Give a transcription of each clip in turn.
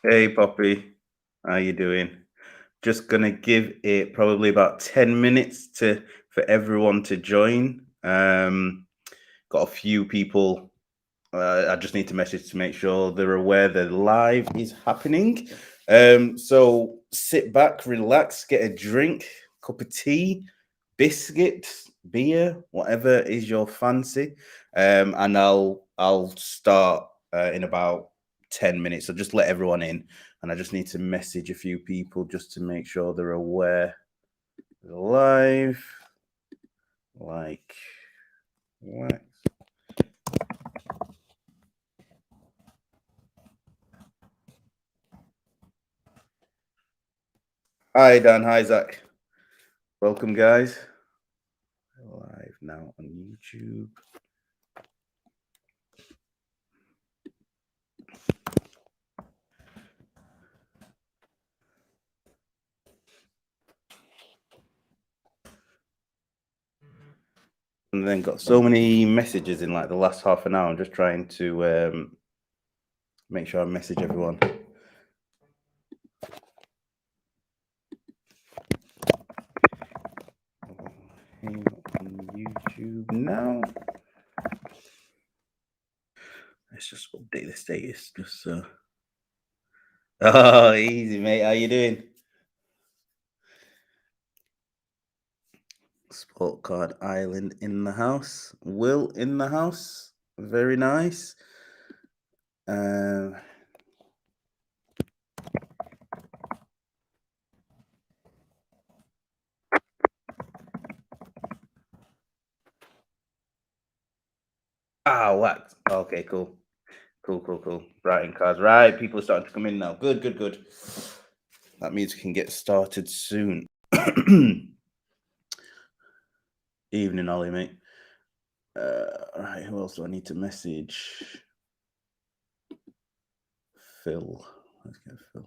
Hey Poppy, how you doing? Just gonna give it probably about 10 minutes to for everyone to join. Got a few people. I just need to message to make sure they're aware the live is happening. So sit back, relax, get a drink, cup of tea, biscuit, beer, whatever is your fancy. And I'll start in about 10 minutes. So just let everyone in. And I just need to message a few people just to make sure they're aware. Live, like what? Hi Dan, hi Zach. Welcome guys. Live now on YouTube. And then got so many messages in like the last half an hour. I'm just trying to make sure I message everyone. On YouTube now. Let's just update the status just so. Oh, easy, mate. How you doing? Sport Card Island in the house. Will in the house. Very nice. Whacked. Okay, cool. Cool. Writing cards. Right, people are starting to come in now. Good. That means we can get started soon. Evening, Ollie, mate. Right, who else do I need to message? Phil. Let's get Phil.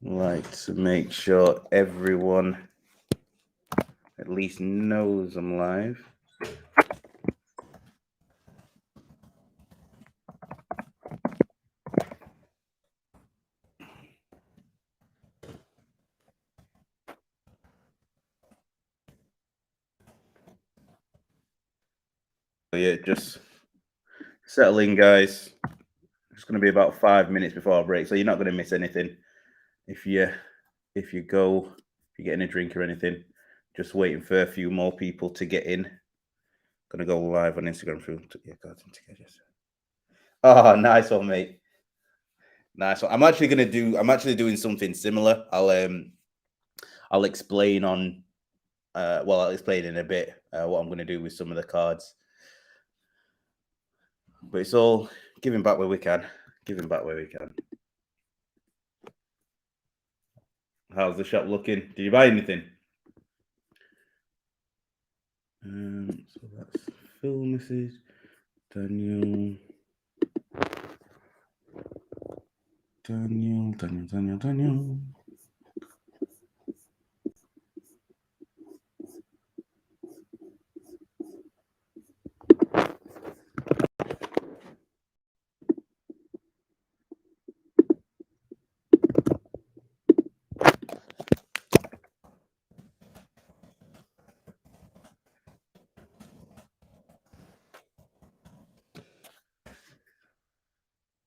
Like to make sure everyone at least knows I'm live. Yeah, just settle in, guys. It's going to be about 5 minutes before our break, so you're not going to miss anything. If you're getting a drink or anything, just waiting for a few more people to get in. Gonna go live on Instagram through cards and tickets. Oh, nice one, mate. Nice one. I'm actually doing something similar. I'll explain on I'll explain in a bit what I'm gonna do with some of the cards. But it's all giving back where we can. How's the shop looking? Did you buy anything? So that's Phil message. Daniel.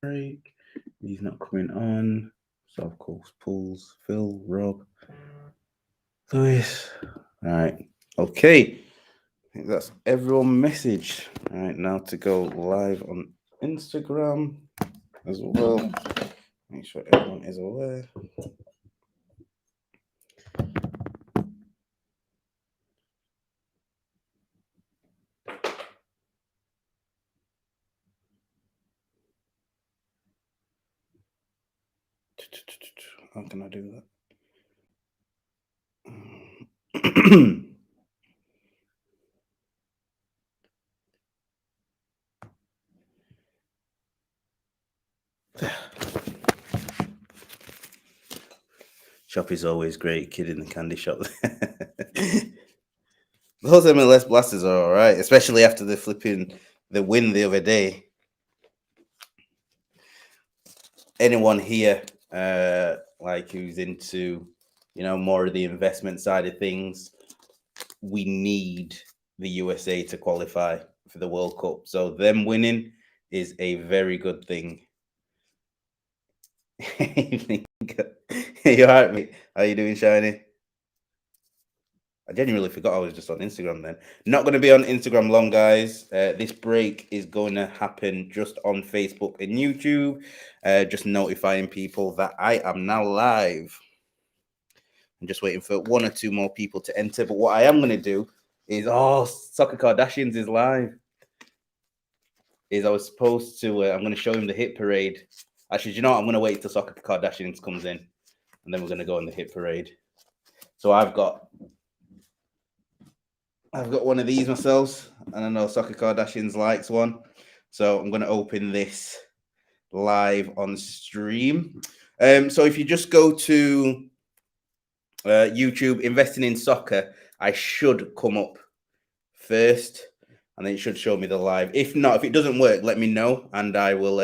break. He's not coming on. So of course, pulls Phil, Rob, Lewis. All right. Okay. I think that's everyone message. All right. Now to go live on Instagram as well. Make sure everyone is aware. How can I do that? Shop is always great. Kid in the candy shop. Those MLS blasters are all right, especially after the win the other day. Anyone here, like who's into, more of the investment side of things, we need the USA to qualify for the World Cup. So them winning is a very good thing. You alright, mate? How you doing, Shiny? I genuinely forgot I was just on Instagram then. Not going to be on Instagram long, guys. This break is going to happen just on Facebook and YouTube. Just notifying people that I am now live. I'm just waiting for one or two more people to enter. But what I am going to do is, Soccer Kardashians is live. I was supposed to, I'm going to show him the hit parade. Actually, you know what? I'm going to wait till Soccer Kardashians comes in. And then we're going to go on the hit parade. So I've got one of these myself, and I know Soccer Kardashians likes one. So I'm going to open this live on stream. So if you just go to YouTube, investing in soccer, I should come up first, and then it should show me the live. If not, if it doesn't work, let me know, and I will.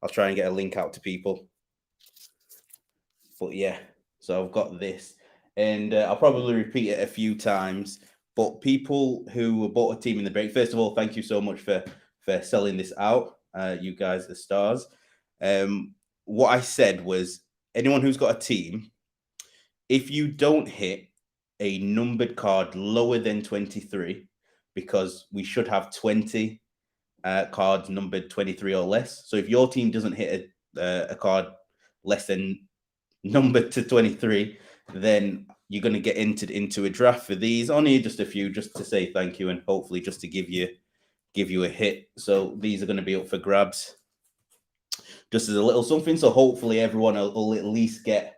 I'll try and get a link out to people. But yeah, so I've got this, and I'll probably repeat it a few times. But people who bought a team in the break, first of all, thank you so much for selling this out. You guys are stars. What I said was, anyone who's got a team, if you don't hit a numbered card lower than 23, because we should have 20 cards numbered 23 or less. So if your team doesn't hit a card less than numbered to 23, then you're going to get entered into a draft for these. Only just a few, just to say thank you, and hopefully just to give you a hit. So these are going to be up for grabs, just as a little something. So hopefully everyone will at least get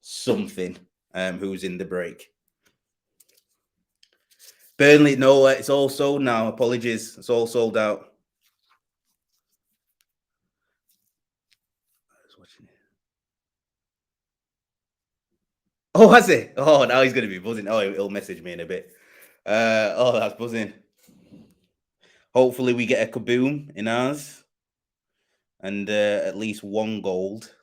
something. Who's in the break? Burnley, no, it's all sold now. Apologies, it's all sold out. Oh, has it? Oh, now he's going to be buzzing. Oh, he'll message me in a bit. That's buzzing. Hopefully we get a kaboom in ours, and at least one gold.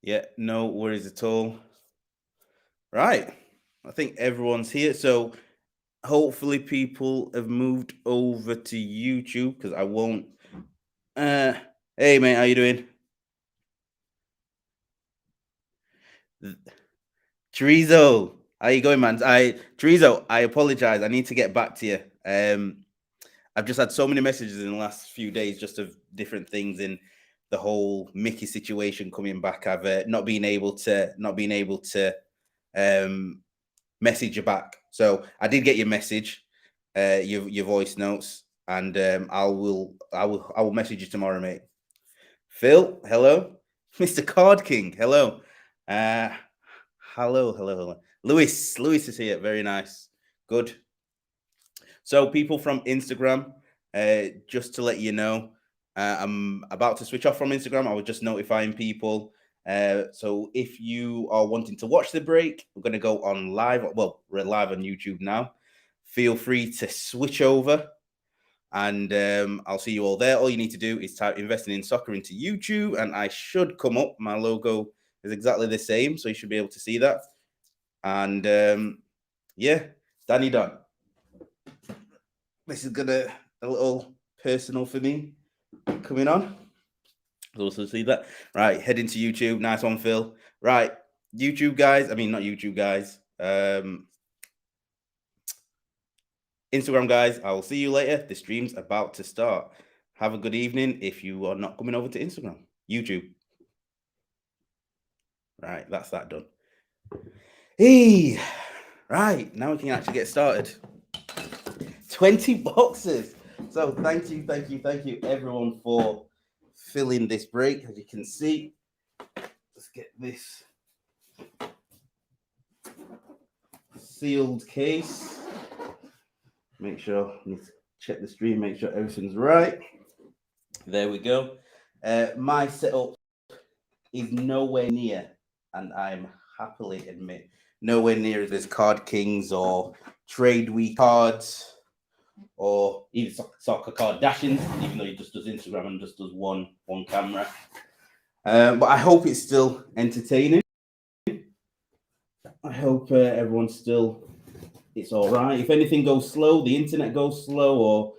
Yeah, no worries at all. Right. I think everyone's here. So hopefully people have moved over to YouTube, because I won't. Hey mate, how you doing? Chorizo, how you going, man? Chorizo, I apologize. I need to get back to you. I've just had so many messages in the last few days, just of different things in the whole Mickey situation coming back. I've not been able to message you back. So I did get your message, your voice notes, and I will message you tomorrow, mate. Phil, hello. Mr. Card King, hello. Uh, hello. Lewis is here. Very nice. Good. So people from Instagram, just to let you know, I'm about to switch off from Instagram. I was just notifying people. So if you are wanting to watch the break, we're going to go on live. Well, we're live on YouTube now. Feel free to switch over, and I'll see you all there. All you need to do is type investing in soccer into YouTube, and I should come up. My logo is exactly the same, so you should be able to see that. And yeah, Danny Don. This is gonna a little personal for me coming on. You'll also see that. Right, heading to YouTube. Nice one, Phil. Right, YouTube guys. I mean, not YouTube guys. Instagram guys. I will see you later. The stream's about to start. Have a good evening if you are not coming over to Instagram. YouTube. Right, that's that done. Hey, right, now we can actually get started. 20 boxes. So thank you everyone for filling this break. As you can see, let's get this sealed case. Make sure, need to check the stream, make sure everything's right. There we go. My setup is nowhere near, and I'm happily admit, nowhere near as Card Kings or Trade Week cards or even Soccer Kardashians, even though he just does Instagram and just does one camera. But I hope it's still entertaining. I hope everyone's still, it's all right. If anything goes slow, the internet goes slow, or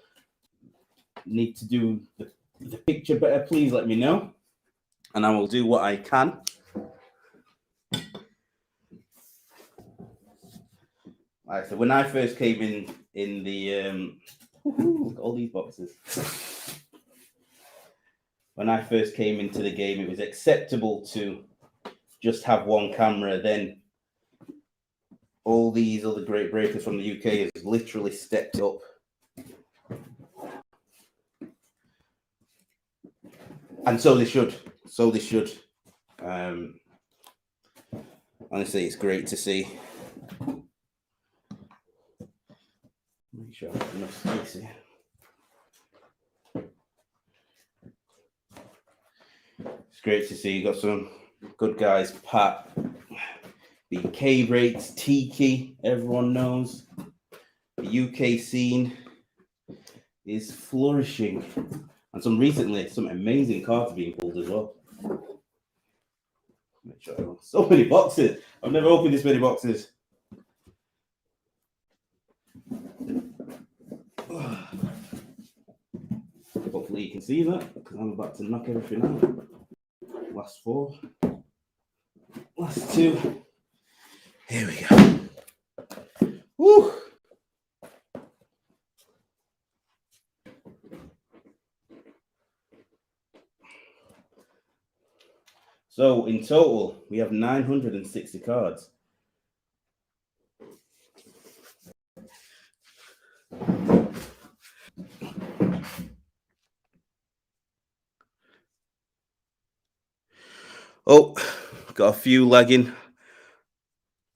need to do the picture better, please let me know, and I will do what I can. Like I said, when I first came in the look at all these boxes. When I first came into the game, it was acceptable to just have one camera. Then all these other great breakers from the UK has literally stepped up. And so they should. Honestly, it's great to see. Make sure I have enough space here. It's great to see you got some good guys. Pat, BK rates, Tiki, everyone knows. The UK scene is flourishing. And some amazing cards being pulled as well. Make sure so many boxes. I've never opened this many boxes. Hopefully you can see that, because I'm about to knock everything out. Last 4. Last 2. Here we go. Woo! So in total, we have 960 cards. Oh, got a few lagging.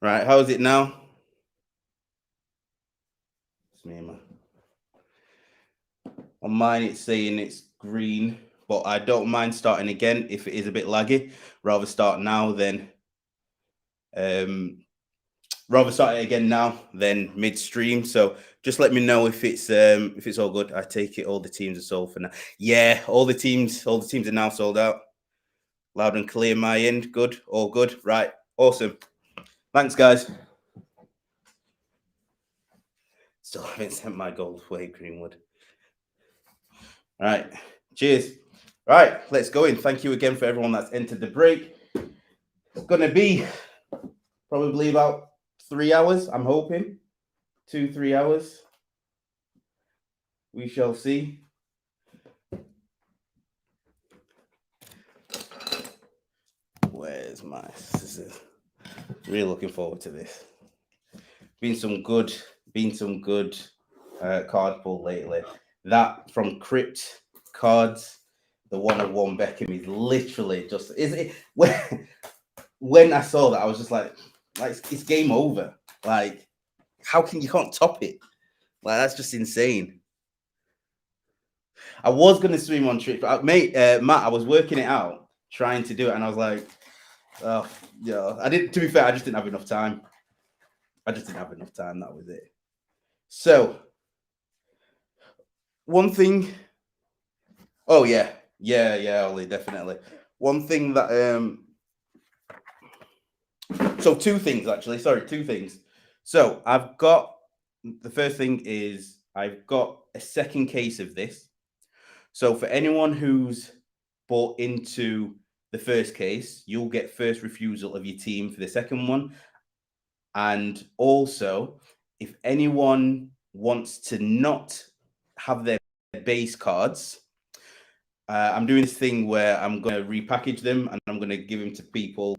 Right, how is it now? It's me, man. On mine, it's saying it's green, but I don't mind starting again if it is a bit laggy. Rather start now than rather start it again now than midstream. So just let me know if it's all good. I take it all the teams are sold for now. Yeah, all the teams are now sold out. Loud and clear my end. Good, all good. Right, awesome. Thanks, guys. Still haven't sent my gold away, Greenwood. All right, cheers. Right, let's go in. Thank you again for everyone that's entered the break. It's gonna be probably about 3 hours, I'm hoping. 2-3 hours. We shall see. Where's my scissors? Really looking forward to this. Been some good card pull lately. That from Crypt Cards, the 101 Beckham is literally just when I saw that, I was just like it's game over. Like, you can't top it? Like, that's just insane. I was gonna swim on trick, Matt. I was working it out, trying to do it, and I was like, oh yeah. I didn't. To be fair, I just didn't have enough time. That was it. So, one thing. Oh yeah, Ollie, definitely. One thing that So 2 things actually. Sorry, 2 things. So I've got the first thing is I've got a second case of this. So for anyone who's bought into the first case, you'll get first refusal of your team for the second one. And also, if anyone wants to not have their base cards, I'm doing this thing where I'm going to repackage them and I'm going to give them to people,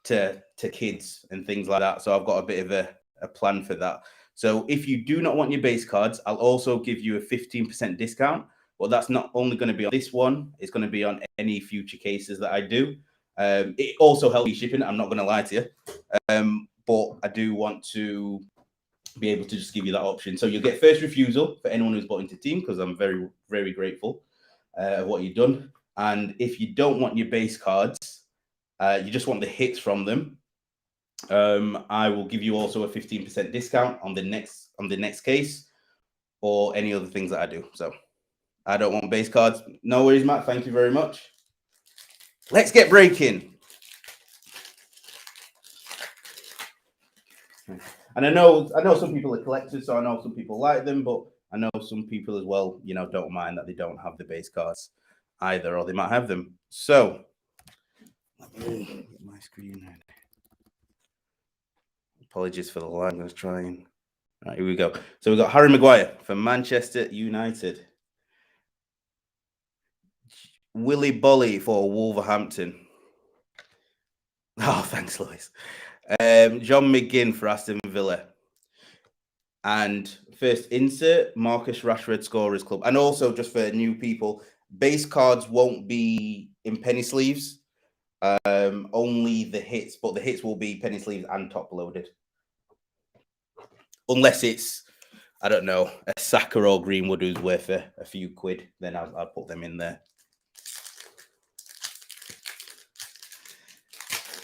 to kids and things like that. So I've got a bit of a plan for that. So if you do not want your base cards, I'll also give you a 15% discount. But that's not only going to be on this one; it's going to be on any future cases that I do. It also helps me shipping. I'm not going to lie to you, but I do want to be able to just give you that option. So you'll get first refusal for anyone who's bought into team, because I'm very, very grateful of what you've done. And if you don't want your base cards, you just want the hits from them, I will give you also a 15% discount on the next case or any other things that I do. So I don't want base cards. No worries, Matt. Thank you very much. Let's get breaking. And I know some people are collectors, so I know some people like them, but I know some people as well, don't mind that they don't have the base cards either, or they might have them. So let me get my screen ready. Apologies for the lag. I was trying. All right, here we go. So we've got Harry Maguire for Manchester United. Willy Bolly for Wolverhampton. Oh, thanks, Lewis. John McGinn for Aston Villa. And first insert, Marcus Rashford Scorers Club. And also, just for new people, base cards won't be in penny sleeves. Only the hits, but the hits will be penny sleeves and top loaded. Unless it's, I don't know, a Saka or Greenwood who's worth a few quid, then I'll put them in there.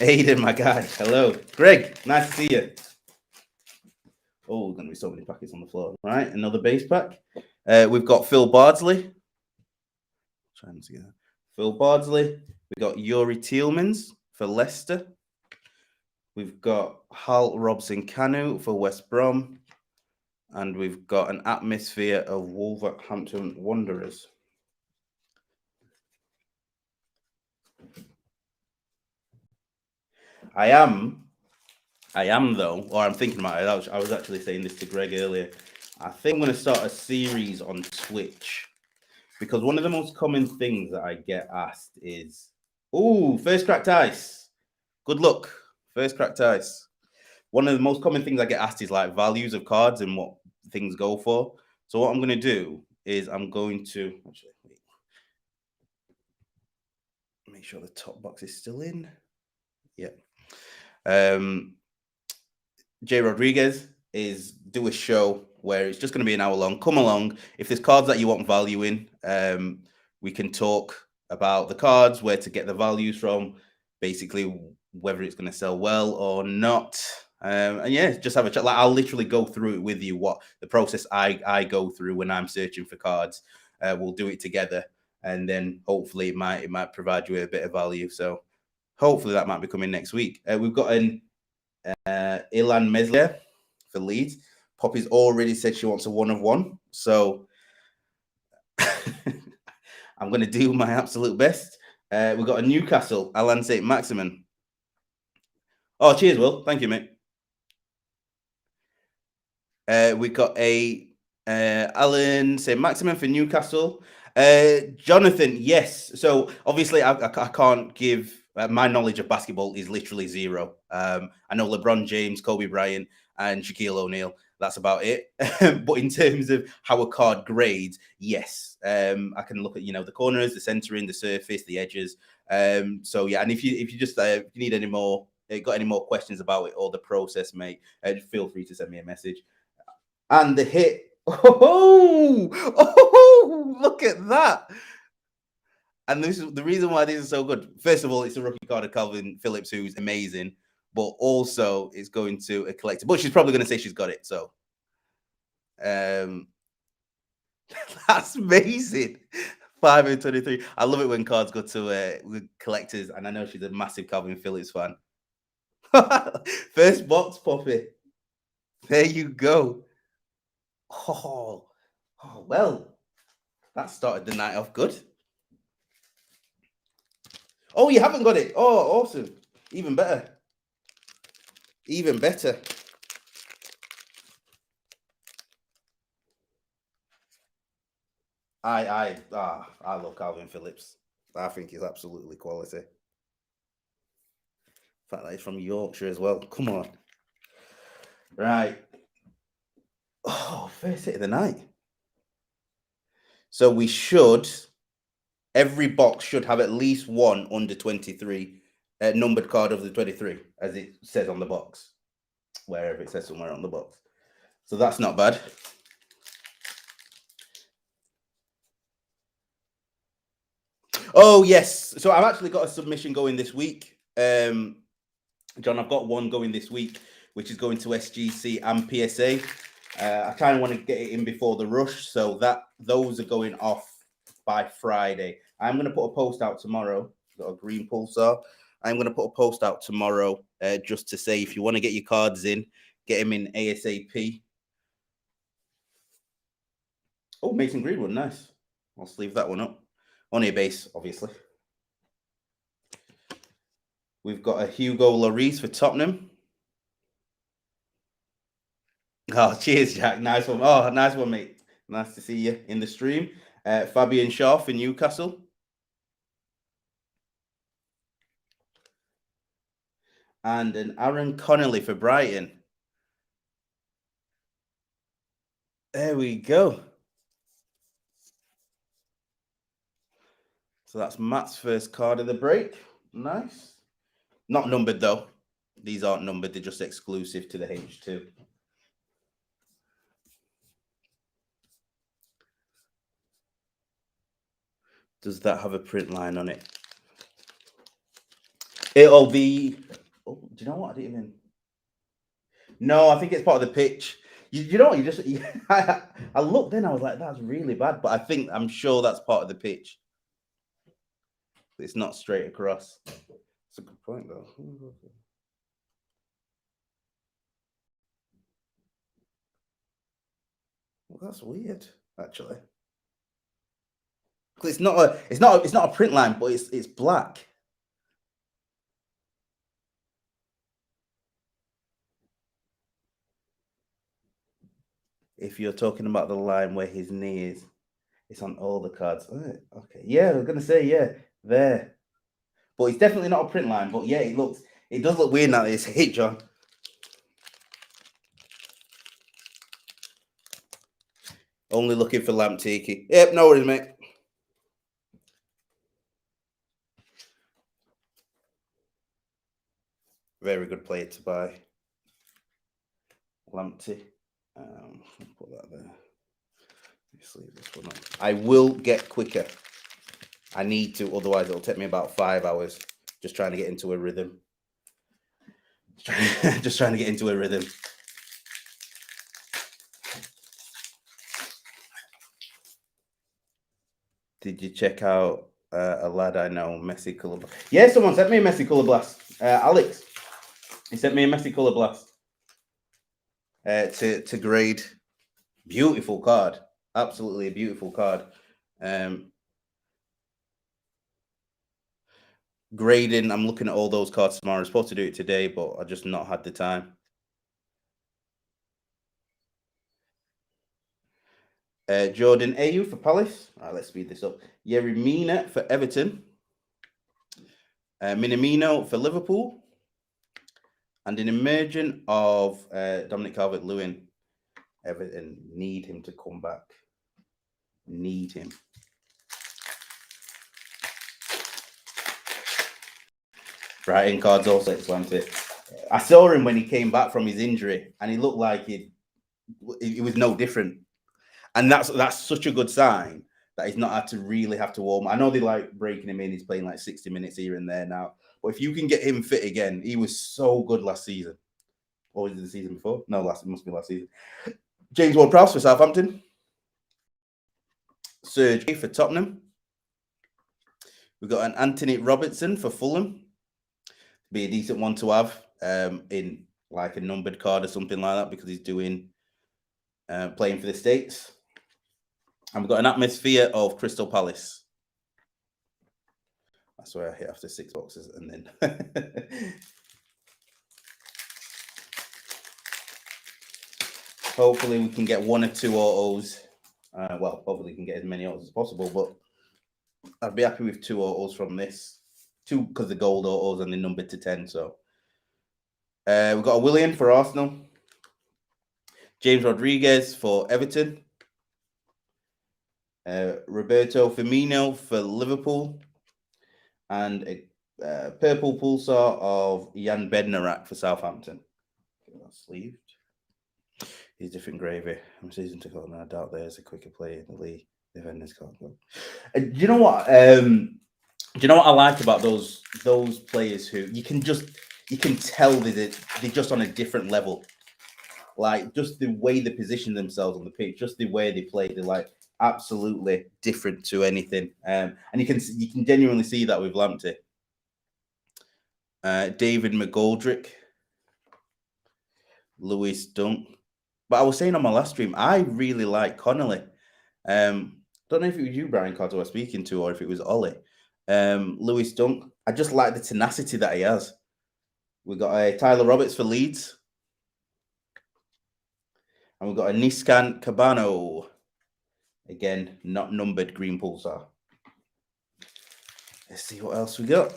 Aiden, my guy. Hello. Greg, nice to see you. Oh, going to be so many packets on the floor. Right, another base pack. We've got Phil Bardsley. Trying to get Phil Bardsley. We've got Yuri Tielemans for Leicester. We've got Hal Robson-Kanu for West Brom. And we've got an atmosphere of Wolverhampton Wanderers. I am though, or I'm thinking about it. I was actually saying this to Greg earlier. I think I'm going to start a series on Twitch, because one of the most common things that I get asked is, "Ooh, first cracked ice. Good luck, first cracked ice." One of the most common things I get asked is like values of cards and what things go for. So what I'm going to do is I'm going to actually make sure the top box is still in. Yeah. Jay Rodriguez is do a show where it's just going to be an hour long. Come along. If there's cards that you want value in, we can talk about the cards, where to get the values from, basically whether it's going to sell well or not. And yeah, just have a chat. Like, I'll literally go through it with you, what the process I go through when I'm searching for cards. We'll do it together, and then hopefully it might provide you with a bit of value. So hopefully that might be coming next week. We've got an Ilan Meslier for Leeds. Poppy's already said she wants a 1 of 1. So I'm going to do my absolute best. We've got a Newcastle, Alan St. Maximin. Oh, cheers, Will. Thank you, mate. We got a Alan St. Maximin for Newcastle. Jonathan, yes. So obviously I can't give, my knowledge of basketball is literally zero. I know LeBron James, Kobe Bryant, and Shaquille O'Neal. That's about it. But in terms of how a card grades, yes. I can look at, the corners, the centering, the surface, the edges. So yeah, and if you just if you need any more, got any more questions about it or the process, mate, feel free to send me a message. And the hit. Oh, look at that. And this is the reason why this is so good. First of all, it's a rookie card of Calvin Phillips, who's amazing, but also it's going to a collector. But she's probably going to say she's got it. So that's amazing. 5 and 23. I love it when cards go to collectors, and I know she's a massive Calvin Phillips fan. First box, Poppy. There you go. Oh, well, that started the night off good. Oh, you haven't got it. Oh, awesome. Even better. Even better. I love Calvin Phillips. I think he's absolutely quality. In fact, that he's from Yorkshire as well. Come on. Right. Oh, first hit of the night. So we should, every box should have at least one under 23 numbered card of the 23, as it says on the box, wherever it says somewhere on the box. So that's not bad. Oh, yes. So I've actually got a submission going this week. John, I've got one going this week, which is going to SGC and PSA. I kind of want to get it in before the rush, so that those are going off by Friday. I'm going to put a post out tomorrow. Got a green pulsar. I'm going to put a post out tomorrow just to say if you want to get your cards in, get them in ASAP. Oh, Mason Greenwood, nice. I'll sleeve that one up. Only a base, obviously. We've got a Hugo Lloris for Tottenham. Oh, cheers, Jack. Nice one. Oh, nice one, mate. Nice to see you in the stream. Fabian Shaw for Newcastle. And an Aaron Connolly for Brighton. There we go. So that's Matt's first card of the break. Nice. Not numbered, though. These aren't numbered. They're just exclusive to the H2. Does that have a print line on it? It'll be... Oh, do you know what? I didn't even... No, I think it's part of the pitch. You know what? I looked in, I was like, that's really bad. But I'm sure that's part of the pitch. It's not straight across. That's a good point, though. Well, that's weird, actually. It's not a print line, but it's black. If you're talking about the line where his knee is, it's on all the cards. Oh, okay, yeah, I was gonna say there, but it's definitely not a print line. But yeah, it does look weird now. It's hit, John. Only looking for Lamp Tiki. Yep, no worries, mate. Very good player to buy. Lamptey. Put that there. Let's leave this one on. I will get quicker. I need to, otherwise it'll take me about 5 hours. Just trying to get into a rhythm. Just trying to get into a rhythm. Did you check out a lad I know, Messi Colour Blast? Yeah, someone sent me a Messi Colour Blast. Alex. He sent me a Messi Colour Blast to grade. Beautiful card. Absolutely a beautiful card. Grading, I'm looking at all those cards tomorrow. I was supposed to do it today, but I just not had the time. Jordan Ayew for Palace. All right, let's speed this up. Yerry Mina for Everton. Minamino for Liverpool. And an emergent of Dominic Calvert-Lewin. Everton need him to come back. Need him. Brighton cards also excellent. I saw him when he came back from his injury, and he looked like it was no different. And that's such a good sign that he's not had to really have to warm. I know they like breaking him in. He's playing like 60 minutes here and there now. But if you can get him fit again, he was so good last season. Or was it the season before? No, it must be last season. James Ward-Prowse for Southampton. Serge for Tottenham. We've got an Anthony Robertson for Fulham. Be a decent one to have in like a numbered card or something like that, because he's doing playing for the States. And we've got an atmosphere of Crystal Palace. That's where I hit after 6 boxes, and then hopefully we can get 1 or 2 autos. Well, hopefully we can get as many autos as possible, but I'd be happy with 2 autos from this. 2 because the gold autos and the number to 10. So we've got a Willian for Arsenal, James Rodriguez for Everton, Roberto Firmino for Liverpool, and a purple pulsar of Jan Bednarak for Southampton. Sleeved. He's different gravy. I'm season to go, and I doubt there's a quicker play in the league. Defenders can't go. Do you know what? Do you know what I like about those players who you can tell they're just on a different level. Like just the way they position themselves on the pitch, just the way they play, they're like absolutely different to anything. And you can genuinely see that with Lamptey. David McGoldrick, Lewis Dunk. But I was saying on my last stream, I really like Connolly. Don't know if it was you, Brian Carter, I was speaking to, or if it was Ollie. Lewis Dunk. I just like the tenacity that he has. We've got Tyler Roberts for Leeds. And we've got a Niskan Cabano. Again, not numbered green pulsar. Let's see what else we got.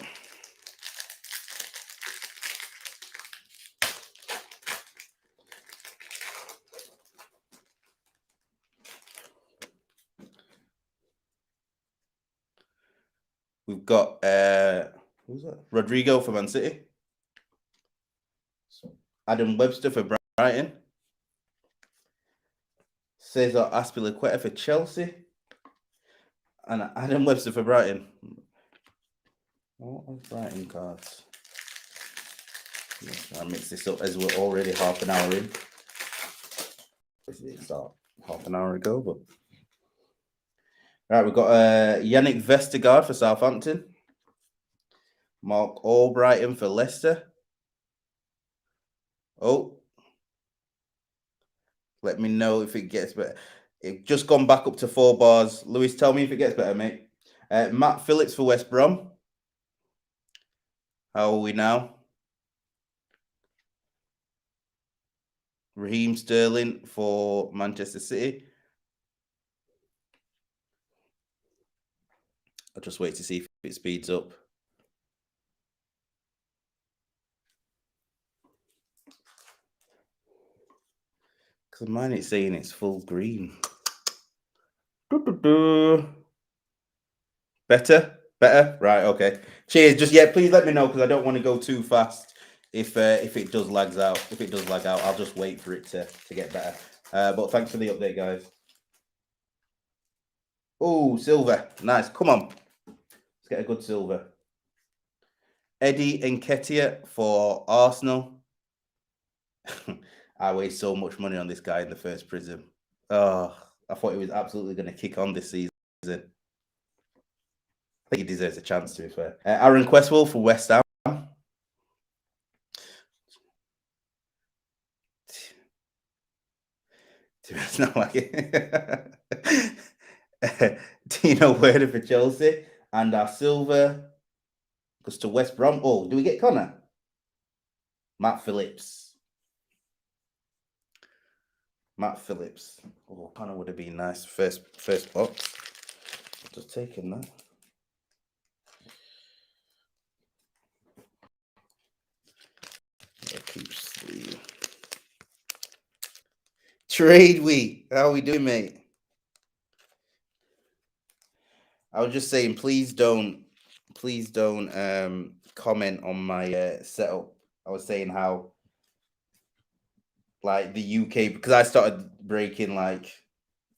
We've got who's that? Rodrigo for Man City. Adam Webster for Brighton. Cesar Azpilicueta for Chelsea. And Adam Webster for Brighton. What are Brighton cards? I'll mix this up as we're already half an hour in. This didn't start half an hour ago, but right, we've got Yannick Vestergaard for Southampton. Mark Albrighton for Leicester. Oh, let me know if it gets better. It's just gone back up to 4 bars. Lewis, tell me if it gets better, mate. Matt Phillips for West Brom. How are we now? Raheem Sterling for Manchester City. I'll just wait to see if it speeds up. Because mine it's saying it's full green. Better? Right, okay. Cheers. Just please let me know because I don't want to go too fast if it does lag out. If it does lag out, I'll just wait for it to get better. But thanks for the update, guys. Oh, silver. Nice. Come on. Let's get a good silver. Eddie Nketiah for Arsenal. I waste so much money on this guy in the first Prizm. Oh, I thought he was absolutely going to kick on this season. I think he deserves a chance, to be fair. Aaron Questwell for West Ham. It's not like it. Tino Werner for Chelsea. And our silver goes to West Brom. Oh, do we get Connor? Matt Phillips. Oh, Connor would have been nice. First box. Just taking that. That keeps the trade week. How are we doing, mate? I was just saying, please don't comment on my setup. I was saying how like the UK, because I started breaking like,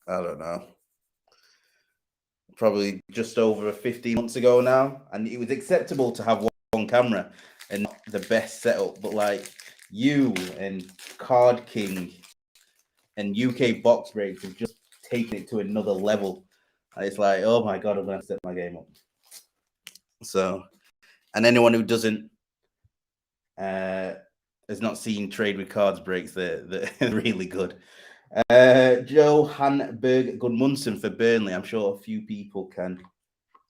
I don't know, probably just over 15 months ago now, and it was acceptable to have one camera and not the best setup, but like you and Card King and UK box breaks have just taken it to another level. And it's like, oh my god, I'm gonna set my game up. So, and anyone who doesn't has not seen Trade with Cards breaks, they're really good. Johan Berg Gudmundsson for Burnley. I'm sure a few people can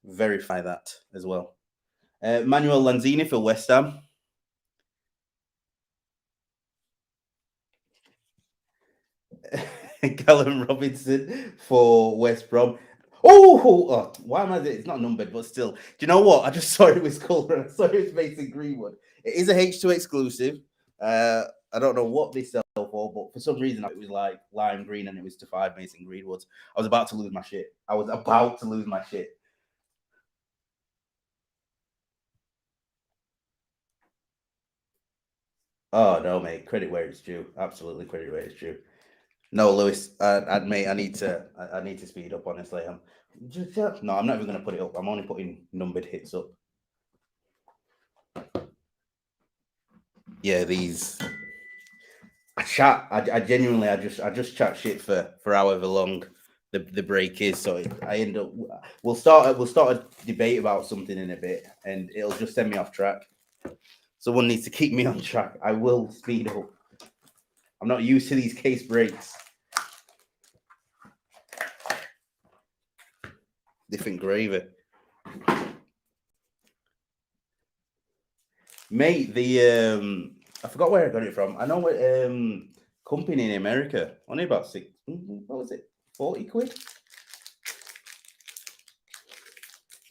verify that as well. Manuel Lanzini for West Ham. Callum Robinson for West Brom. Oh, why am I? It's not numbered, but still. Do you know what? I just saw it was colour. I saw it was Mason Greenwood. It is a H2 exclusive. I don't know what they sell for, but for some reason it was like lime green and it was to 5 Mason Greenwoods. I was about to lose my shit. Oh no, mate! Credit where it's due. Absolutely, credit where it's due. No, Lewis, mate, I need to speed up. Honestly, no, I'm not even going to put it up. I'm only putting numbered hits up. Yeah, these. I genuinely, I just chat shit for however long the break is. So I end up. We'll start a debate about something in a bit, and it'll just send me off track. Someone needs to keep me on track. I will speed up. I'm not used to these case breaks. Different gravy. Mate, I forgot where I got it from. I know what company in America. Only about what was it? 40 quid?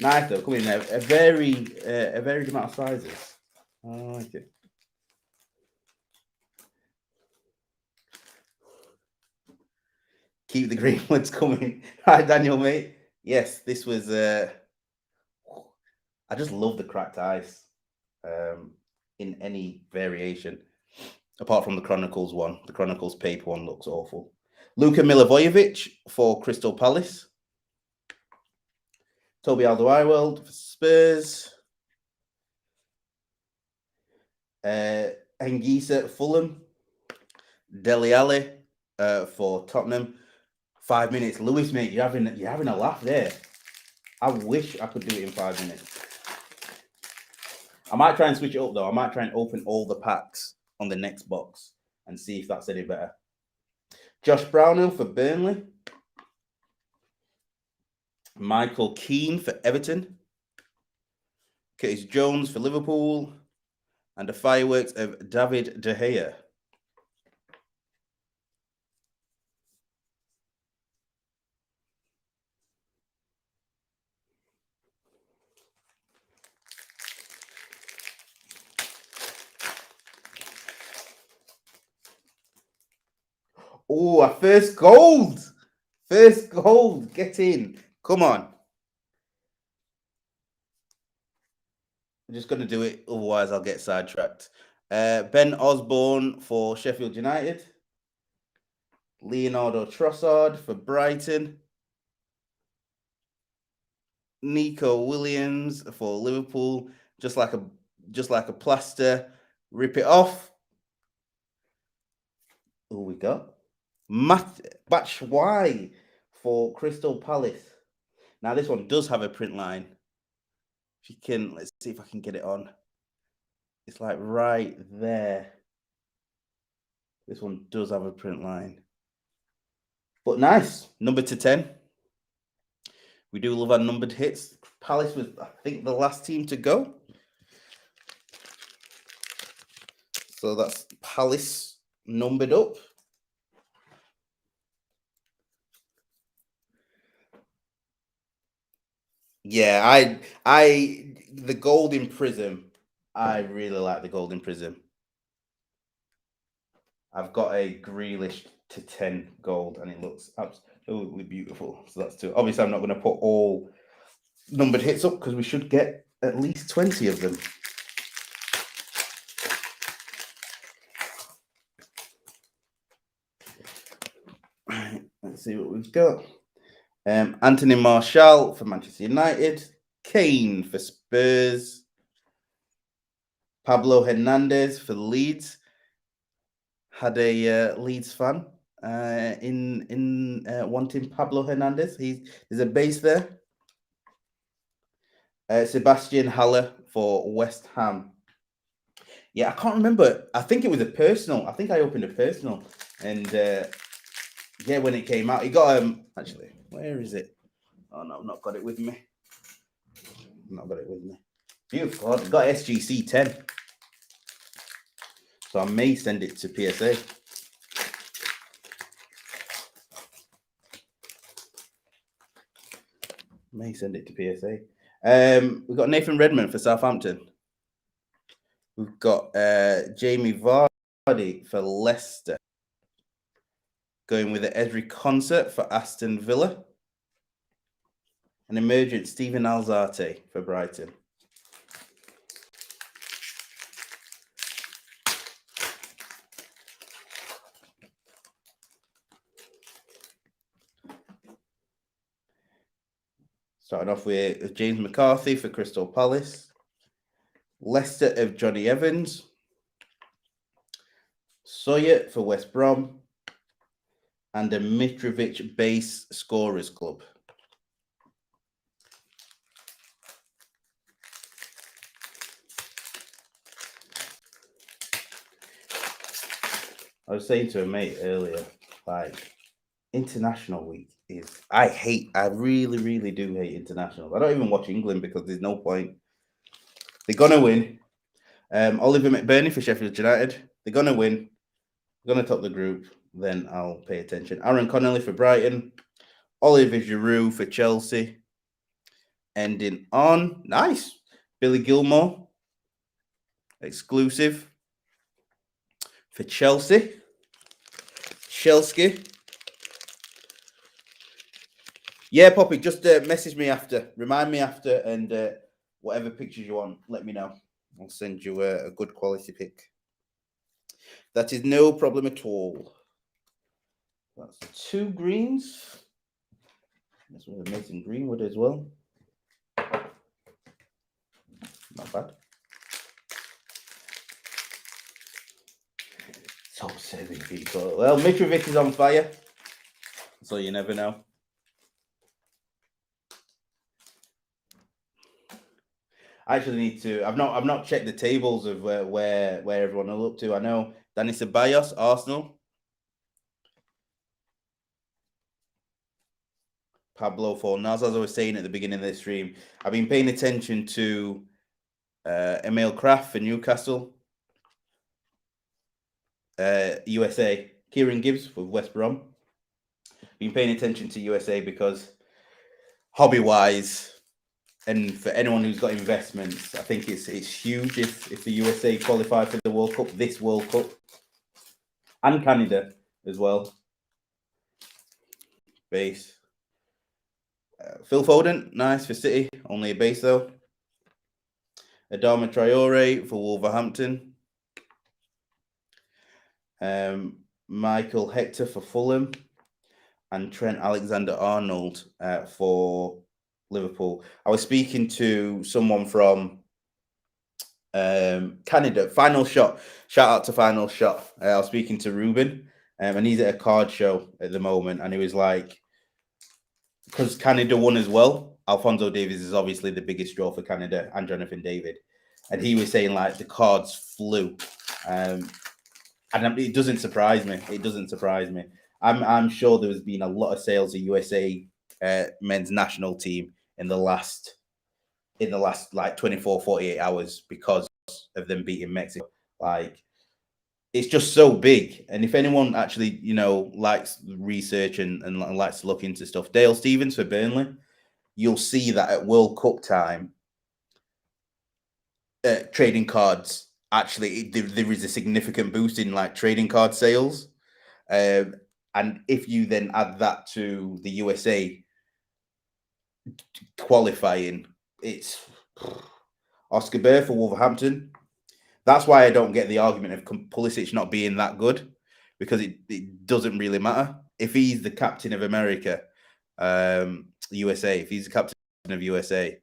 Nice though, coming in a varied amount of sizes. I like it. Keep the green ones coming. Hi Daniel, mate. Yes, this was I just love the cracked ice. In any variation. Apart from the Chronicles one. The Chronicles paper one looks awful. Luka Milivojevic for Crystal Palace. Toby Alderweireld for Spurs. Hengisa at Fulham. Dele Alli for Tottenham. 5 minutes. Lewis, mate, you're having a laugh there. I wish I could do it in 5 minutes. I might try and switch it up though. I might try and open all the packs on the next box and see if that's any better. Josh Brownhill for Burnley. Michael Keane for Everton. Curtis Jones for Liverpool. And the fireworks of David De Gea. Oh, our first gold. First gold. Get in. Come on. I'm just going to do it. Otherwise, I'll get sidetracked. Ben Osborne for Sheffield United. Leonardo Trossard for Brighton. Nico Williams for Liverpool. Just like a plaster. Rip it off. Who we got? Batch Y for Crystal Palace. Now this one does have a print line. If you can, let's see if I can get it on. It's like right there. This one does have a print line. But nice. Number to 10. We do love our numbered hits. Palace was, I think, the last team to go. So that's Palace numbered up. Yeah, the golden Prizm. I really like the golden Prizm. I've got a Grealish to 10 gold, and it looks absolutely beautiful. So that's two. Obviously, I'm not going to put all numbered hits up because we should get at least 20 of them. Right, let's see what we've got. Anthony Martial for Manchester United. Kane for Spurs. Pablo Hernandez for Leeds. Had a Leeds fan in wanting Pablo Hernandez. There's a base there. Sebastian Haller for West Ham. Yeah, I can't remember. I think it was a personal. I think I opened a personal, and Yeah, when it came out, he got actually, where is it? Oh no, I've not got it with me. Not got it with me. Beautiful. I've got SGC 10. So I may send it to PSA. May send it to PSA. We've got Nathan Redmond for Southampton. We've got Jamie Vardy for Leicester. Going with the Esri Concert for Aston Villa. An emergent Stephen Alzate for Brighton. Starting off with James McCarthy for Crystal Palace. Leicester of Johnny Evans. Sawyer for West Brom. And a Mitrovic base scorers club. I was saying to a mate earlier, like, international week is, I really, really do hate international. I don't even watch England because there's no point. They're going to win. Oliver McBurney for Sheffield United. They're going to win. They're going to top the group. Then I'll pay attention. Aaron Connolly for Brighton. Oliver Giroud for Chelsea. Ending on, nice, Billy Gilmore. Exclusive for Chelsea. Chelsea. Yeah, Poppy, just message me after. Remind me after, and whatever pictures you want, let me know. I'll send you a good quality pic. That is no problem at all. That's 2 greens. That's with Mason Greenwood as well. Not bad. So silly people. Well, Mitrovic is on fire, so you never know. I actually need to. I've not checked the tables of where everyone will up to. I know Dani Ceballos, Arsenal. Pablo Fornals, as I was saying at the beginning of the stream, I've been paying attention to Emil Kraft for Newcastle. USA, Kieran Gibbs for West Brom. Been paying attention to USA because hobby-wise, and for anyone who's got investments, I think it's huge if the USA qualify for the World Cup, this World Cup, and Canada as well. Base. Phil Foden, nice for City, only a base though. Adama Traore for Wolverhampton. Michael Hector for Fulham. And Trent Alexander-Arnold for Liverpool. I was speaking to someone from Canada. Final Shot. Shout out to Final Shot. I was speaking to Ruben, and he's at a card show at the moment, and he was like, because Canada won as well, Alphonso Davies is obviously the biggest draw for Canada, and Jonathan David. And he was saying, like, the cards flew. And it doesn't surprise me. It doesn't surprise me. I'm sure there has been a lot of sales of USA men's national team in the last like 24, 48 hours because of them beating Mexico. Like, it's just so big. And if anyone actually, likes research and likes to look into stuff, Dale Stevens for Burnley, you'll see that at World Cup time, trading cards, actually, there is a significant boost in like trading card sales. And if you then add that to the USA qualifying, it's Oscar Bear for Wolverhampton. That's why I don't get the argument of Pulisic not being that good, because it doesn't really matter. If he's the captain of America, USA, if he's the captain of USA,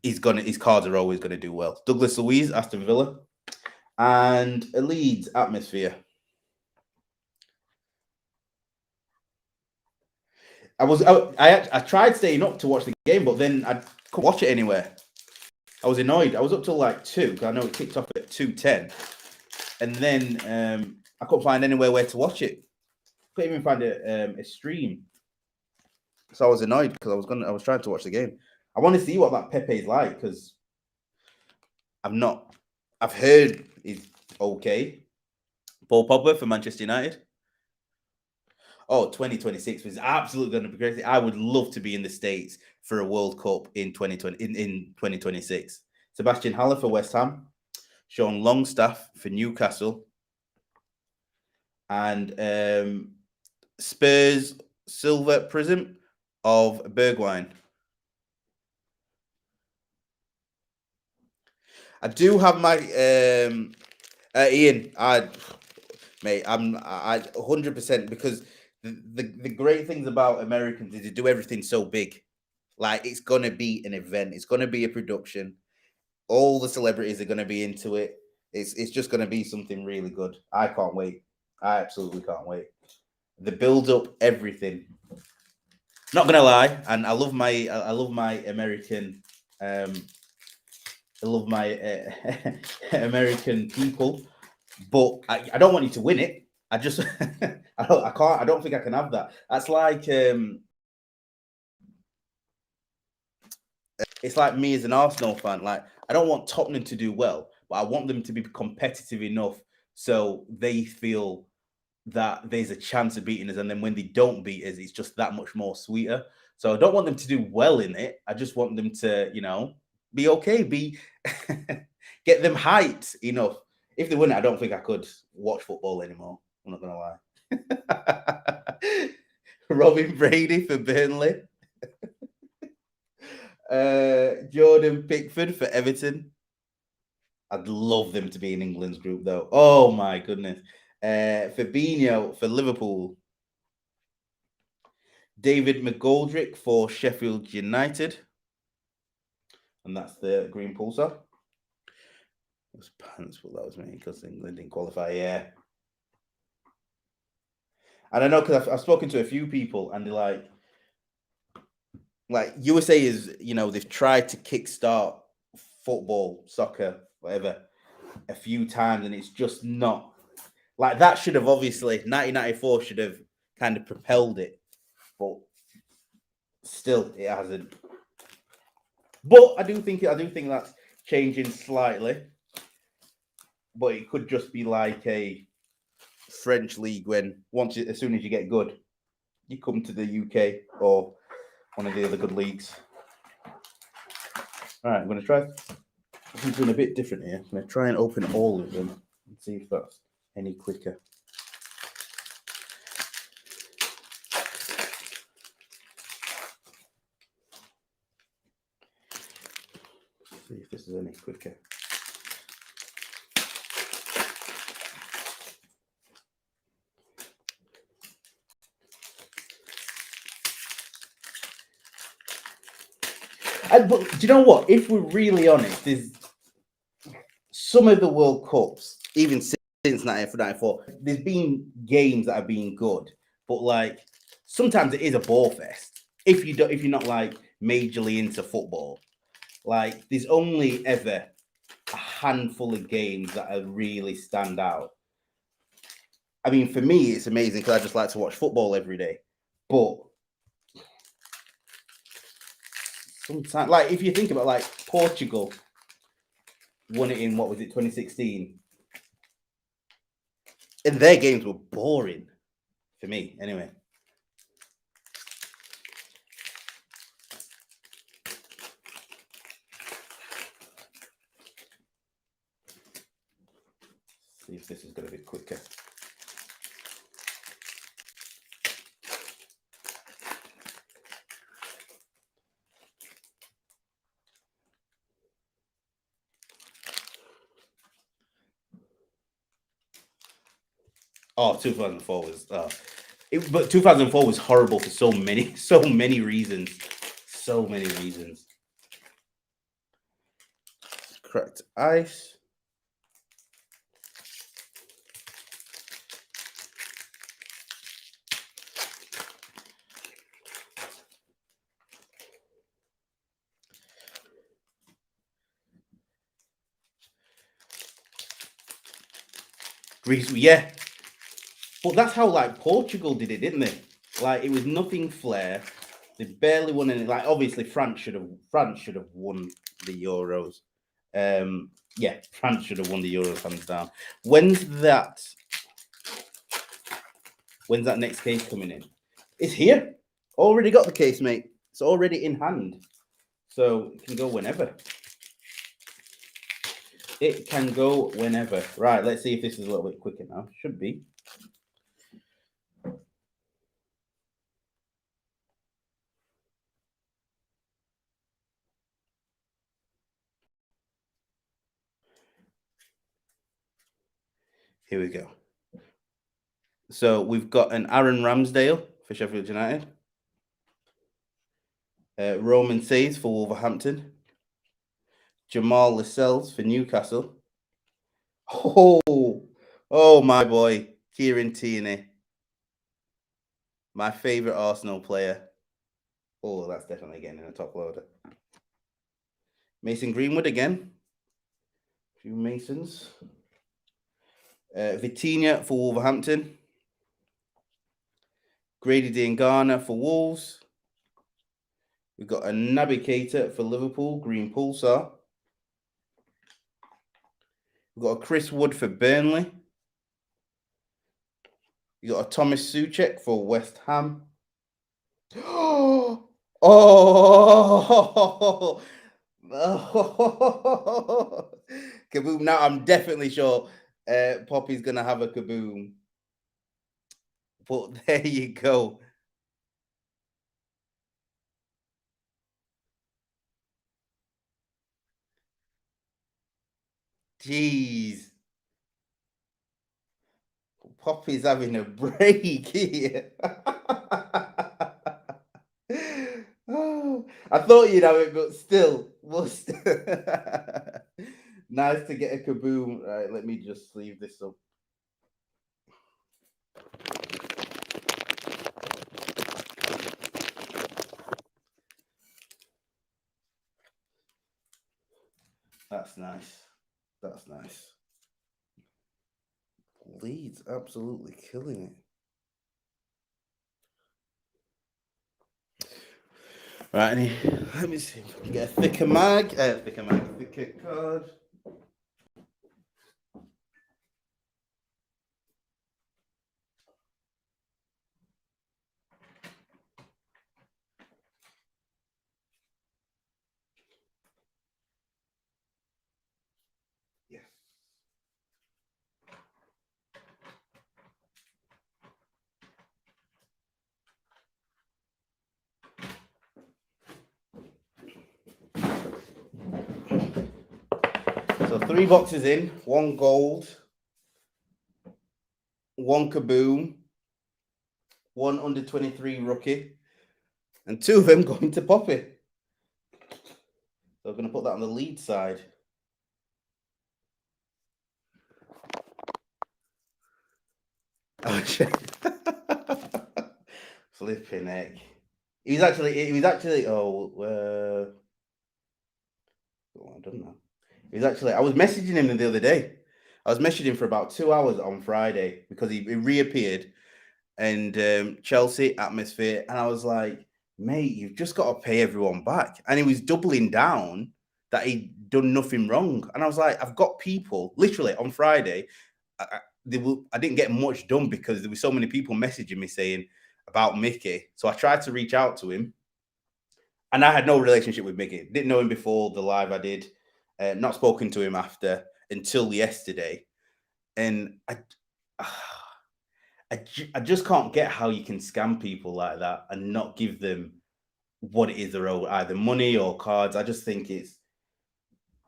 his cards are always going to do well. Douglas Luiz, Aston Villa, and a Leeds atmosphere. I tried staying up to watch the game, but then I couldn't watch it anywhere. I was annoyed. I was up till like 2, because I know it kicked off at 2:10, and then I couldn't find anywhere where to watch it. Couldn't even find a stream. So I was annoyed because I was trying to watch the game. I want to see what that Pepe is like because I've heard he's okay. Paul Pogba for Manchester United. Oh, 2026 was absolutely going to be crazy. I would love to be in the States for a World Cup in 2020 in 2026. Sebastian Haller for West Ham, Sean Longstaff for Newcastle, and Spurs silver Prizm of Bergwijn. I do have my Ian. I'm 100% because the great things about Americans is they do everything so big. Like it's gonna be an event. It's gonna be a production. All the celebrities are gonna be into it. It's just gonna be something really good. I can't wait. I absolutely can't wait. The build up, everything. Not gonna lie, and I love my American I love my American people, but I don't want you to win it. I just I can't. I don't think I can have that. That's like it's like me as an Arsenal fan. Like I don't want Tottenham to do well, but I want them to be competitive enough so they feel that there's a chance of beating us, and then when they don't beat us, it's just that much more sweeter. So I don't want them to do well in it. I just want them to, be okay, be get them hyped enough. If they win it, I don't think I could watch football anymore. I'm not gonna lie. Robin Brady for Burnley. Jordan Pickford for Everton. I'd love them to be in England's group though. Oh my goodness. Fabinho for Liverpool. David McGoldrick for Sheffield United. And that's the green pulsar. It was pants, but that was me because England didn't qualify. Yeah. And I know because I've spoken to a few people and they're like USA is, they've tried to kickstart football, soccer, whatever, a few times, and it's just not like that. Should have obviously 1994 should have kind of propelled it, but still it hasn't. But I do think that's changing slightly. But it could just be like a French league when as soon as you get good, you come to the UK or one of the other good leagues. All right, I'm going to try something a bit different here. I'm going to try and open all of them and see if that's any quicker. See if this is any quicker. But do you know what? If we're really honest, there's some of the World Cups, even since 1994, there's been games that have been good, but like sometimes it is a ball fest. If you're not like majorly into football, like there's only ever a handful of games that are really stand out. I mean, for me, it's amazing because I just like to watch football every day. But sometimes, like if you think about like Portugal won it in what was it 2016, and their games were boring for me anyway. See if this is going to be quicker. Oh, 2004 was, but 2004 was horrible for so many reasons. So many reasons. Cracked ice. Yeah. But that's how like Portugal did it, didn't they? Like it was nothing flair. They barely won any. Like obviously France should have won the Euros. Yeah, France should have won the Euros hands down. When's that? When's that next case coming in? It's here. Already got the case, mate. It's already in hand. So it can go whenever. It can go whenever. Right, let's see if this is a little bit quicker now. Should be. Here we go. So we've got an Aaron Ramsdale for Sheffield United. Roman Says for Wolverhampton. Jamal Lascelles for Newcastle. Oh, my boy, Kieran Tierney, my favourite Arsenal player. Oh, that's definitely getting in a top loader. Mason Greenwood again. A few Masons. Vitinha for Wolverhampton. Grady Diangana for Wolves. We've got a Naby Keita for Liverpool, Green Pulsar. We've got a Chris Wood for Burnley. You got a Thomas Souček for West Ham. Oh, kaboom! Now I'm definitely sure Poppy's gonna have a kaboom. But there you go. Jeez. Poppy's having a break here. Oh, I thought you'd have it, but still, must. Nice to get a kaboom. Right, let me just leave this up. That's nice. That's nice. Leeds absolutely killing it. Right, let me see if I can get a thicker thicker card. Yes. So 3 boxes in, 1 gold, 1 kaboom, 1 under 23 rookie, and 2 of them going to Poppy. So I'm going to put that on the lead side. Oh, flipping heck. He was actually, oh, I don't know. I was messaging him the other day. I was messaging him for about 2 hours on Friday because he reappeared and Chelsea atmosphere. And I was like, mate, you've just got to pay everyone back. And he was doubling down that he'd done nothing wrong. And I was like, I've got people literally on Friday. I didn't get much done because there were so many people messaging me saying about Mickey. So I tried to reach out to him. And I had no relationship with Mickey. Didn't know him before the live I did. Not spoken to him after until yesterday. And I just can't get how you can scam people like that and not give them what it is they're owed, either money or cards. I just think it's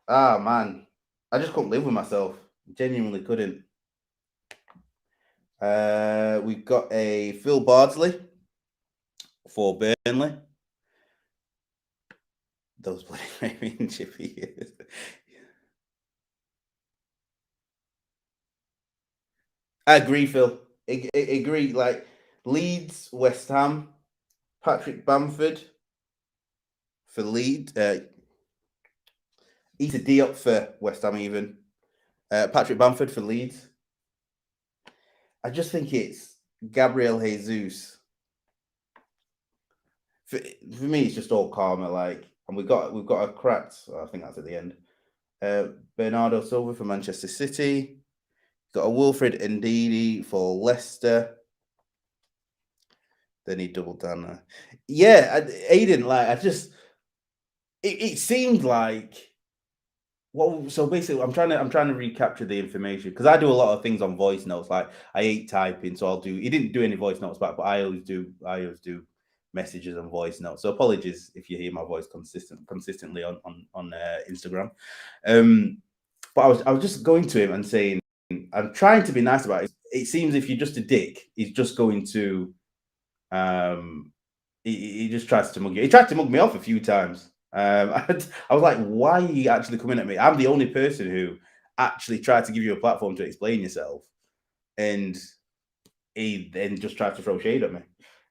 man, I just couldn't live with myself. Genuinely couldn't. We've got a Phil Bardsley for Burnley. Those bloody Raymond Chippy. I agree, Phil. I agree. Like Leeds, West Ham, Patrick Bamford for Leeds. Issa Diop for West Ham, even. Patrick Bamford for Leeds. I just think it's Gabriel Jesus. For me, it's just all karma. Like, and we've got a cracked. I think that's at the end. Bernardo Silva for Manchester City. Got a Wilfred Ndidi for Leicester. Then he doubled down there. Yeah, Aiden. Like, I just it seemed like. Well, so basically, I'm trying to recapture the information because I do a lot of things on voice notes. Like I hate typing, so I'll do. He didn't do any voice notes back, but I always do. I always do messages and voice notes. So apologies if you hear my voice consistently on Instagram. But I was just going to him and saying, I'm trying to be nice about it. It seems if you're just a dick, he's just going to he just tries to mug you. He tried to mug me off a few times. I was like, why are you actually coming at me? I'm the only person who actually tried to give you a platform to explain yourself. And he then just tried to throw shade at me.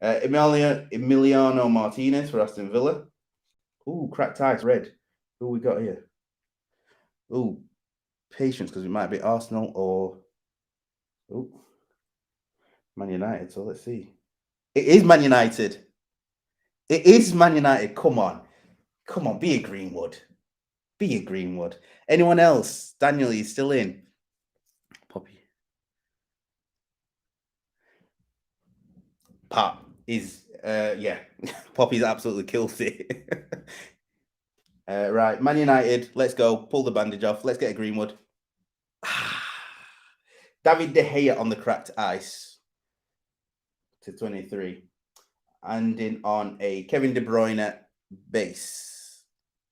Emiliano Martinez for Aston Villa. Ooh, cracked ice, red. Who we got here? Ooh, patience, because it might be Arsenal or Man United. So let's see. It is Man United. It is Man United. Come on. Come on, be a Greenwood. Be a Greenwood. Anyone else? Daniel, he's still in. Poppy. Pop is yeah. Poppy's absolutely killed it. Right, Man United. Let's go. Pull the bandage off. Let's get a Greenwood. David De Gea on the cracked ice to 23. Ending on a Kevin De Bruyne base.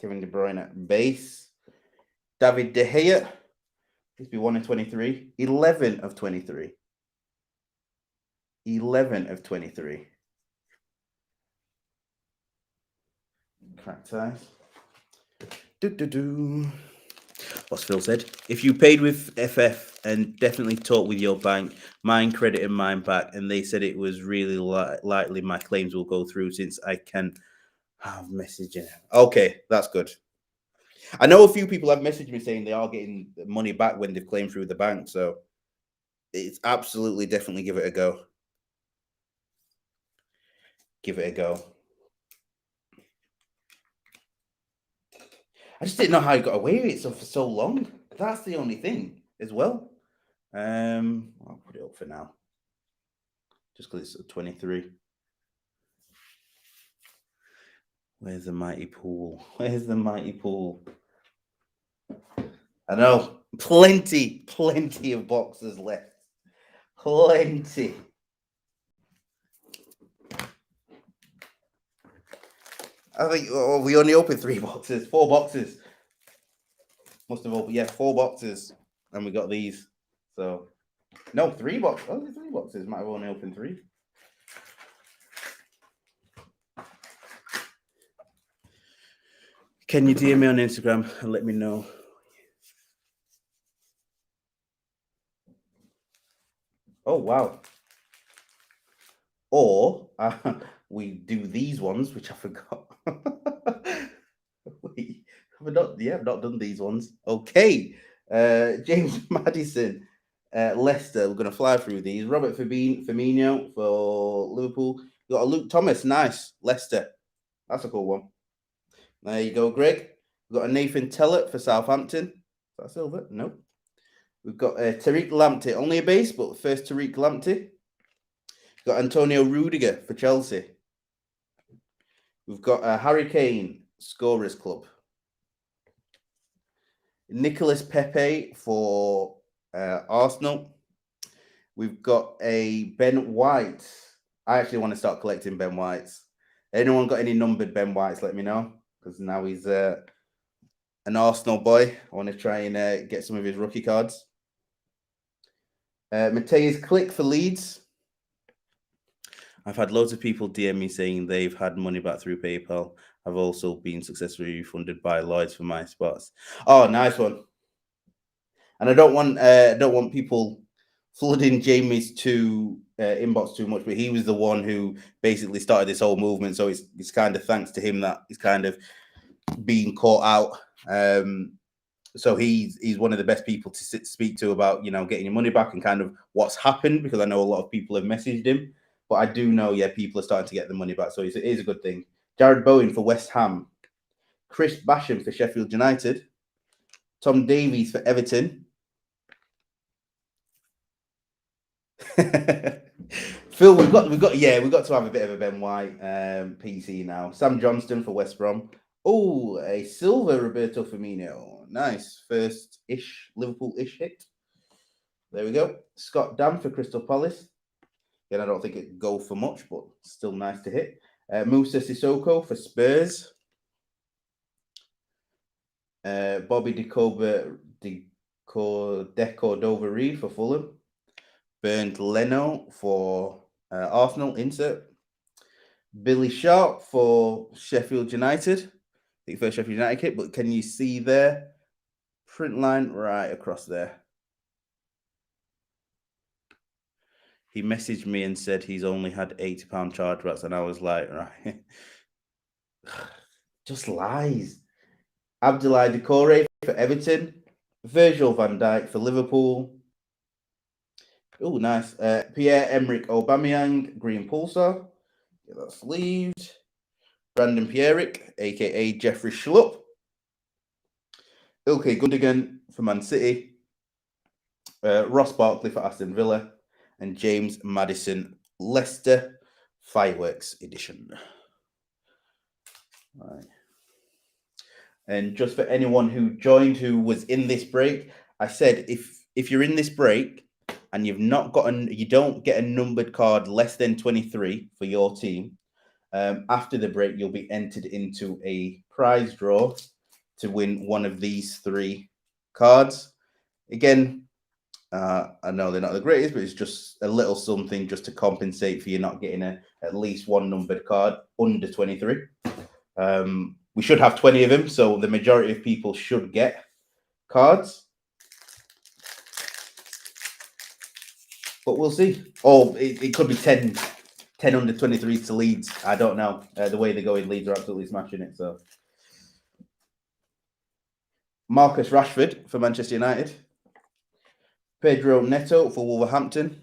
Kevin De Bruyne base. David De Gea. He's be 1 in 23. 11 of 23. 11 of 23. Cracked ice. What's Phil said? If you paid with FF and definitely talk with your bank, mine credit and mine back, and they said it was really likely my claims will go through since I can have messaging. Okay, that's good. I know a few people have messaged me saying they are getting money back when they've claimed through the bank, so it's absolutely definitely give it a go. Give it a go. I just didn't know how he got away with it for so long. That's the only thing as well. I'll put it up for now. Just because it's 23. Where's the mighty pool? Where's the mighty pool? I know. Plenty of boxes left. Plenty. I think we only opened 3 boxes, 4 boxes. Must have opened, yeah, 4 boxes, and we got these. So, no, 3 boxes. Only 3 boxes. Might have only opened 3. Can you DM me on Instagram and let me know? Oh wow. Or we do these ones, which I forgot. Wait, I've not done these ones. Okay. James Madison, Leicester. We're going to fly through these. Robert Firmino for Liverpool. You got a Luke Thomas. Nice. Leicester. That's a cool one. There you go, Greg. We've got a Nathan Tellett for Southampton. Is that silver? No. We've got Tariq Lamptey. Only a base, but first Tariq Lamptey. Got Antonio Rudiger for Chelsea. We've got Harry Kane, Scorers Club. Nicolas Pepe for Arsenal. We've got a Ben White. I actually want to start collecting Ben Whites. Anyone got any numbered Ben Whites? Let me know, because now he's an Arsenal boy. I want to try and get some of his rookie cards. Mateus Click for Leeds. I've had loads of people DM me saying they've had money back through PayPal. I've also been successfully refunded by Lloyds for my spots. Oh, nice one. And I don't want people flooding Jamie's inbox too much, but he was the one who basically started this whole movement. So it's kind of thanks to him that he's kind of being caught out. So he's one of the best people to speak to about, you know, getting your money back and kind of what's happened, because I know a lot of people have messaged him. But I do know, yeah, people are starting to get the money back. So it is a good thing. Jared Bowen for West Ham. Chris Basham for Sheffield United. Tom Davies for Everton. Phil, we've got to have a bit of a Ben White PC now. Sam Johnston for West Brom. Oh, a silver Roberto Firmino. Nice. First-ish, Liverpool-ish hit. There we go. Scott Dam for Crystal Palace. Again, I don't think it'd go for much, but still nice to hit. Musa Sissoko for Spurs. Bobby Decordova-Reid for Fulham. Bernd Leno for Arsenal, insert. Billy Sharp for Sheffield United. I think first Sheffield United kit, but can you see there? Print line right across there. He messaged me and said he's only had £80 chargebacks, and I was like, right. Just lies. Abdoulaye Doucouré for Everton. Virgil van Dijk for Liverpool. Oh, nice. Pierre-Emerick Aubameyang, green pulsar. Get that sleeved. Brandon Pierrick, a.k.a. Jeffrey Schlupp. Ilkay Gundogan for Man City. Ross Barkley for Aston Villa. And James Maddison, Leicester, Fireworks Edition. All right. And just for anyone who joined, who was in this break, I said if you're in this break and you don't get a numbered card less than 23 for your team, after the break you'll be entered into a prize draw to win one of these 3 cards. Again, I know they're not the greatest, but it's just a little something just to compensate for you not getting at least one numbered card under 23. We should have 20 of them, so the majority of people should get cards. But we'll see. Oh, it could be 10 under 23s to Leeds. I don't know. The way they go in, Leeds are absolutely smashing it. So Marcus Rashford for Manchester United. Pedro Neto for Wolverhampton.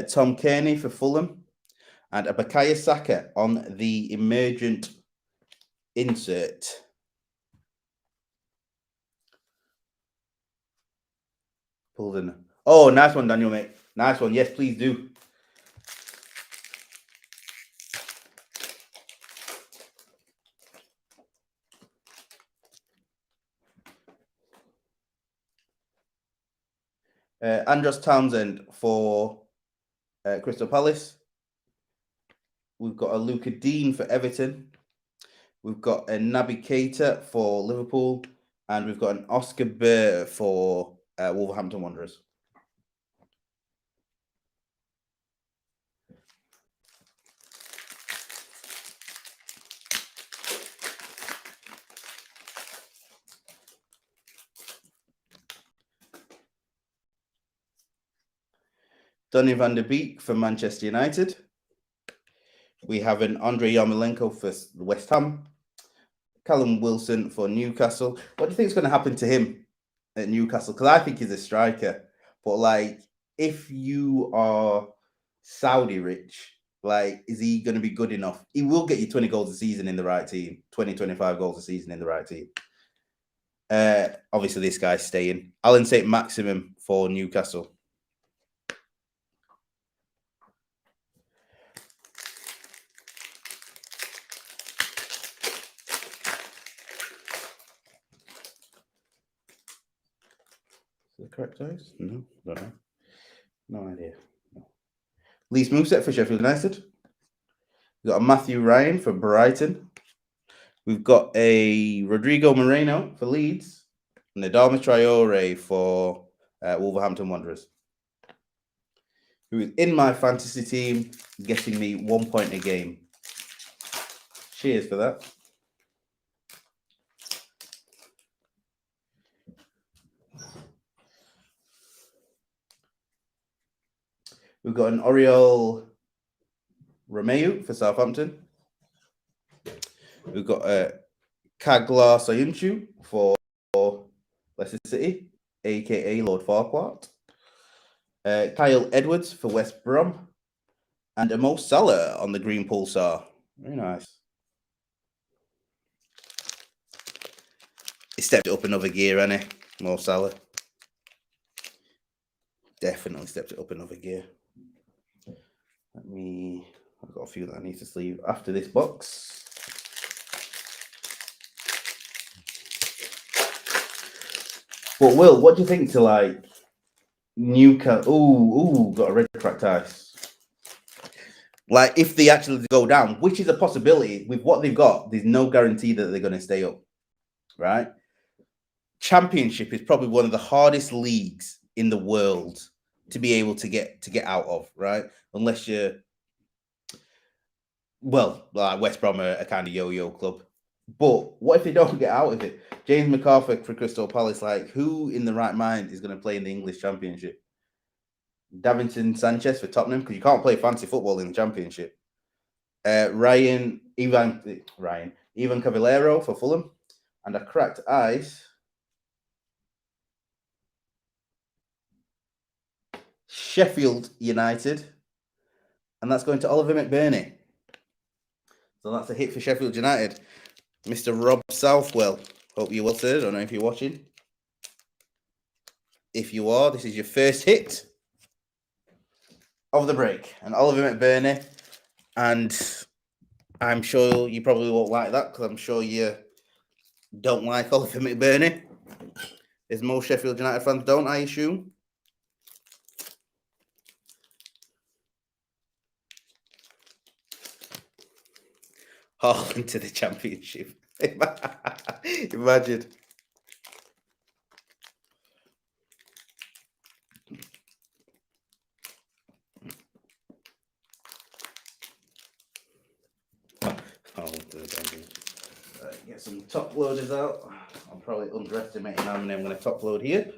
Tom Kearney for Fulham. And a Bukayo Saka on the emergent insert. Pulled in. Oh, nice one, Daniel, mate. Nice one. Yes, please do. Andros Townsend for Crystal Palace. We've got a Luca Dean for Everton. We've got a Naby Keita for Liverpool. And we've got an Oscar Burr for Wolverhampton Wanderers. Donny van der Beek for Manchester United. We have an Andrei Yarmolenko for West Ham. Callum Wilson for Newcastle. What do you think is going to happen to him at Newcastle? Because I think he's a striker. But, like, if you are Saudi rich, like, is he going to be good enough? He will get you 20 goals a season in the right team. 20, 25 goals a season in the right team. Obviously, this guy's staying. Alan St. Maximum for Newcastle. Is the correct size? No, don't know. No idea. No. Lees Mousset for Sheffield United. We've got a Matthew Ryan for Brighton. We've got a Rodrigo Moreno for Leeds. And Adama Traore for Wolverhampton Wanderers. Who is in my fantasy team, getting me 1 point a game. Cheers for that. We've got an Oriol Romeu for Southampton. We've got a Kaglar Soyuncu for Leicester City, aka Lord Farquhar. Kyle Edwards for West Brom. And a Mo Salah on the green pulsar. Very nice. He stepped it up another gear, hasn't he? Mo Salah. Definitely stepped it up another gear. I've got a few that I need to sleeve after this box. But Will, what do you think to like Newcastle? Ooh, got a red cracked ice. Like if they actually go down, which is a possibility with what they've got, there's no guarantee that they're going to stay up, right? Championship is probably one of the hardest leagues in the world to be able to get out of, right? Unless you're, well, like West Brom are a kind of yo-yo club. But what if they don't get out of it? James McCarthy for Crystal Palace, like who in the right mind is going to play in the English Championship? Davinson Sanchez for Tottenham, because you can't play fancy football in the Championship. Ivan Cavallero for Fulham, and a cracked ice. Sheffield United, and that's going to Oliver McBurney. So that's a hit for Sheffield United. Mr. Rob Southwell, hope you're well, sir. I don't know if you're watching. If you are, this is your first hit of the break. And Oliver McBurney, and I'm sure you probably won't like that because I'm sure you don't like Oliver McBurney. As most Sheffield United fans don't, I assume. All into the Championship. Imagine. Get some top loaders out. I'm probably underestimating how many I'm going to top load here.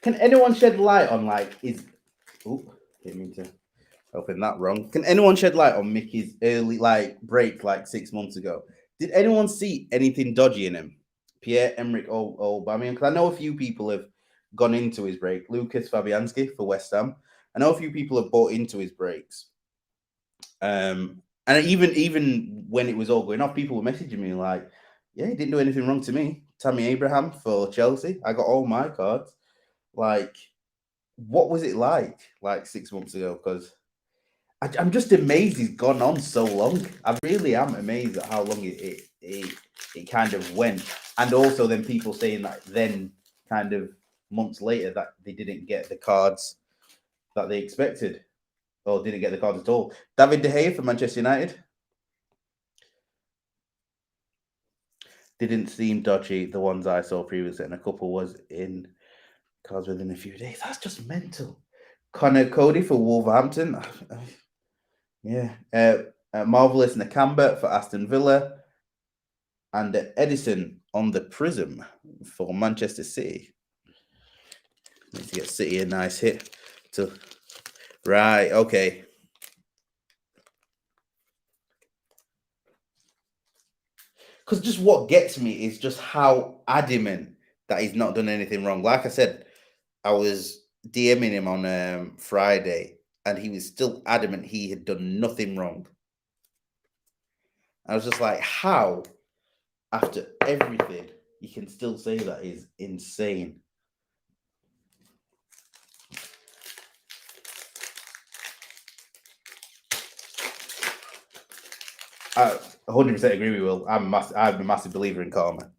Can anyone shed light on didn't mean to open that wrong. Can anyone shed light on Mickey's early break 6 months ago? Did anyone see anything dodgy in him? Pierre-Emerick Aubameyang, because I know a few people have gone into his break. Lucas Fabianski for West Ham. I know a few people have bought into his breaks. And even when it was all going off, people were messaging me like, yeah, he didn't do anything wrong to me. Tammy Abraham for Chelsea. I got all my cards. Like, what was it like 6 months ago? Because I'm just amazed he's gone on so long. I really am amazed at how long it kind of went. And also then people saying that then kind of months later that they didn't get the cards that they expected or didn't get the cards at all. David De Gea for Manchester United. Didn't seem dodgy, the ones I saw previously, and a couple was in cards within a few days. That's just mental. Connor Cody for Wolverhampton. Yeah. Marvelous Nakamba for Aston Villa. And Edison on the Prizm for Manchester City. Need to get City a nice hit. Right, okay. Because just what gets me is just how adamant that he's not done anything wrong. Like I said, I was DMing him on Friday, and he was still adamant he had done nothing wrong. I was just like, how, after everything, you can still say that is insane. I 100% agree with you, Will. I'm a massive believer in karma.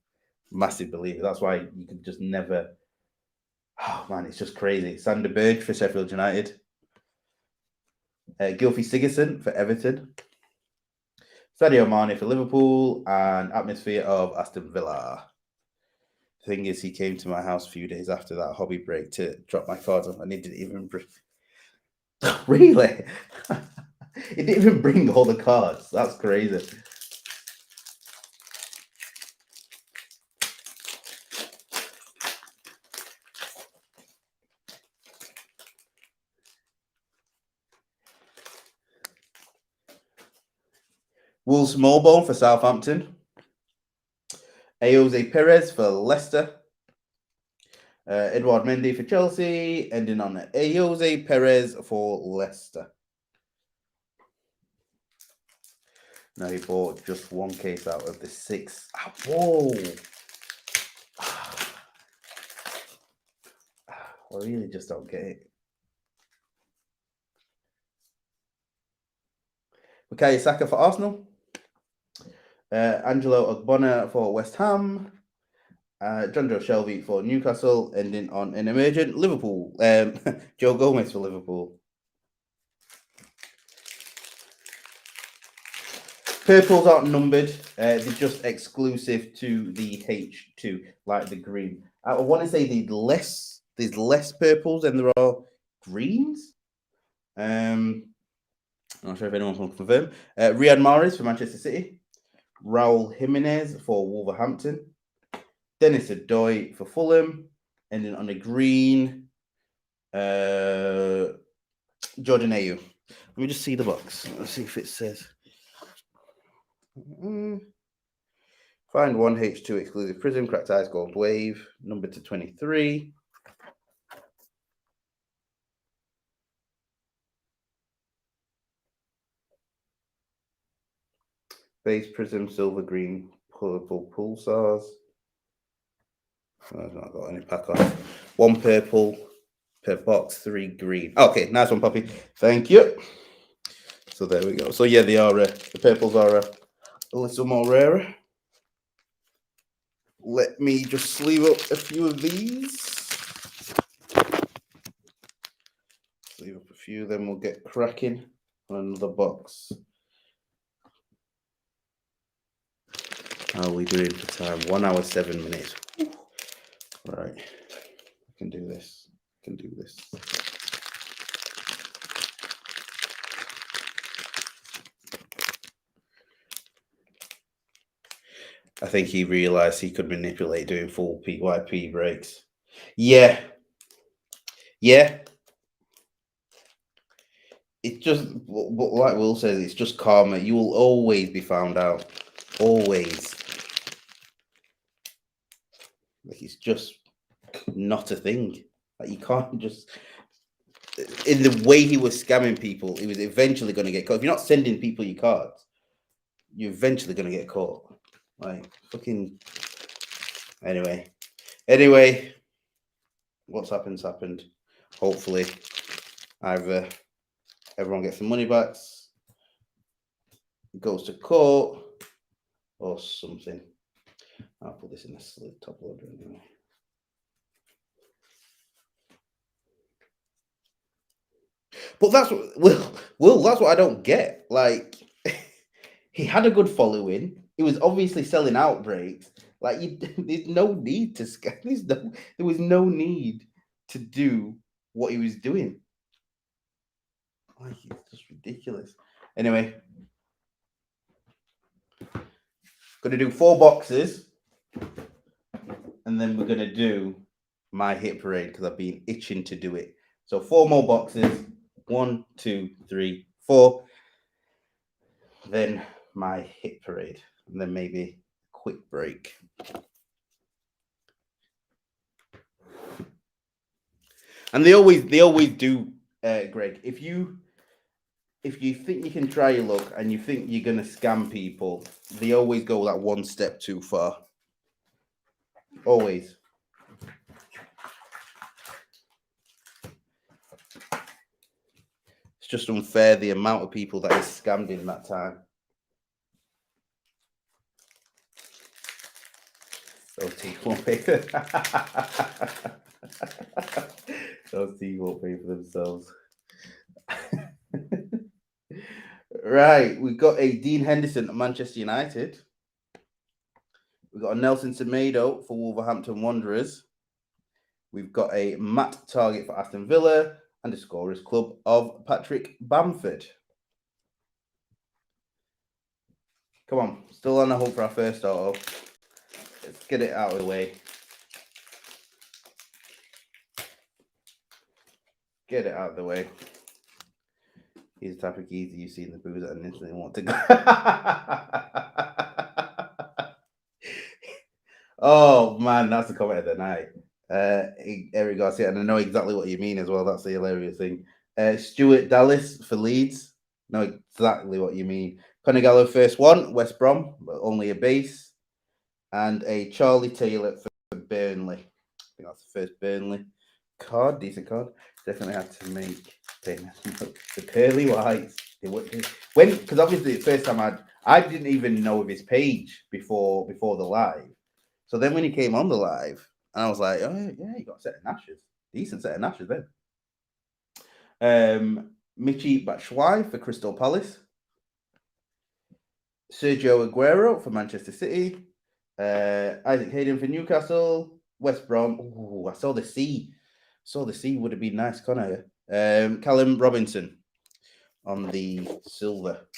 Massive believer. That's why you can just never. Oh man, it's just crazy. Sander Berge for Sheffield United. Gylfi Sigurdsson for Everton. Sadio Mane for Liverpool, and Atmosphere of Aston Villa. The thing is, he came to my house a few days after that hobby break to drop my cards off, and he didn't even bring. Really? He didn't even bring all the cards. That's crazy. Will Smallbone for Southampton. Jose Perez for Leicester. Edouard Mendy for Chelsea, ending on Jose Perez for Leicester. Now he bought just one case out of the 6. Whoa! I really just don't get it. Bukayo Saka for Arsenal. Angelo Ogbonna for West Ham. Jonjo Shelvey for Newcastle, ending on an emergent Liverpool. Joe Gomez for Liverpool. Purples aren't numbered. They're just exclusive to the H2, like the green. I want to say there's less purples than there are greens. I'm not sure if anyone can confirm. Riyad Mahrez for Manchester City. Raul Jimenez for Wolverhampton. Dennis Adoy for Fulham, ending on a green. Jordan Ayew. Let me just see the box. Let's see if it says. Find one H2 exclusive Prizm, cracked ice gold wave, number to 23. Base Prizm, silver, green, purple pulsars. I've not got any pack on. 1 purple per box, 3 green. Okay, nice one, Poppy. Thank you. So there we go. So yeah, they are the purples are a little more rarer. Let me just sleeve up a few of these. Sleeve up a few, then we'll get cracking on another box. How are we doing for time? 1 hour, 7 minutes. Right. I can do this. I can do this. I think he realized he could manipulate doing full PYP breaks. Yeah. Yeah. It's just, like Will says, it's just karma. You will always be found out. Always. Like, it's just not a thing. Like, you can't just... In the way he was scamming people, he was eventually going to get caught. If you're not sending people your cards, you're eventually going to get caught. Like, fucking... Anyway, what's happened's happened. Hopefully, either everyone gets the money back, goes to court, or something. I'll put this in the top loader anyway. But that's what Will. That's what I don't get. Like, he had a good following. He was obviously selling out breaks. Like, there's no need to scam. There was no need to do what he was doing. Like, it's just ridiculous. Anyway, gonna do 4 boxes, and then we're gonna do my hit parade because I've been itching to do it. So 4 more boxes. 1, 2, 3, 4. Then my hit parade, and then maybe a quick break. And they always do, Greg. If you think you can try your luck and you think you're gonna scam people, they always go that one step too far. Always. It's just unfair the amount of people that is scammed in that time. Those teeth won't pay for those teeth won't pay for themselves. Right, we've got a Dean Henderson at Manchester United. We've got a Nelson Semedo for Wolverhampton Wanderers. We've got a Matt Target for Aston Villa and a Scorers Club of Patrick Bamford. Come on, still on the hunt for our first auto. Let's get it out of the way. Get it out of the way. He's the type of geezer you see in the booze and instantly want to go. Oh man, that's the comment of the night. Eric Garcia, and I know exactly what you mean as well. That's the hilarious thing. Stuart Dallas for Leeds. Know exactly what you mean. Conor Gallo first one, West Brom, but only a base, and a Charlie Taylor for Burnley. I think that's the first Burnley card. Decent card. Definitely had to make the pearly whites. When because obviously the first time I didn't even know of his page before the live. So then when he came on the live, and I was like, oh yeah, he got a set of Nashes. Decent set of Nashes then. Michi Batshuayi for Crystal Palace. Sergio Aguero for Manchester City. Isaac Hayden for Newcastle. West Brom. Ooh, I saw the C. Would have been nice, Connor. Callum Robinson on the silver.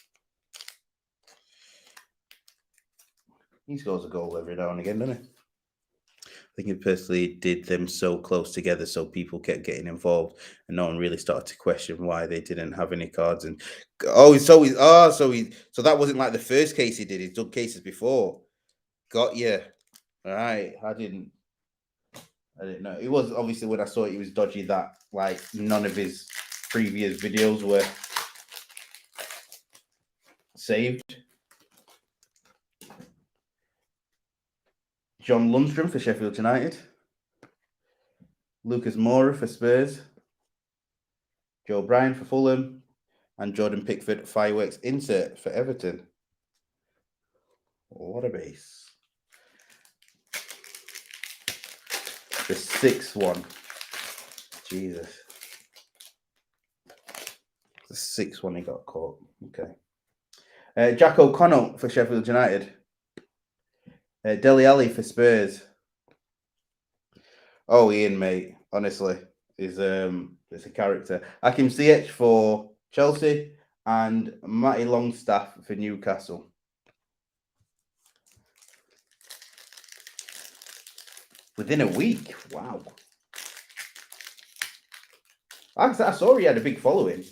He scores a goal every now and again, doesn't he? I think he personally did them so close together, so people kept getting involved, and no one really started to question why they didn't have any cards. And so that wasn't like the first case he did. He's done cases before. Got you. All right. I didn't know. It was obviously when I saw it was dodgy that like none of his previous videos were saved. John Lundstrom for Sheffield United. Lucas Moura for Spurs. Joe Bryan for Fulham. And Jordan Pickford fireworks insert for Everton. What a base. The sixth one. Jesus. The sixth one he got caught. Okay. Jack O'Connell for Sheffield United. Dele Alli for Spurs. Oh, Ian, mate. Honestly, is it's a character. Hakim Ziyech for Chelsea and Matty Longstaff for Newcastle. Within a week, wow. I saw he had a big following.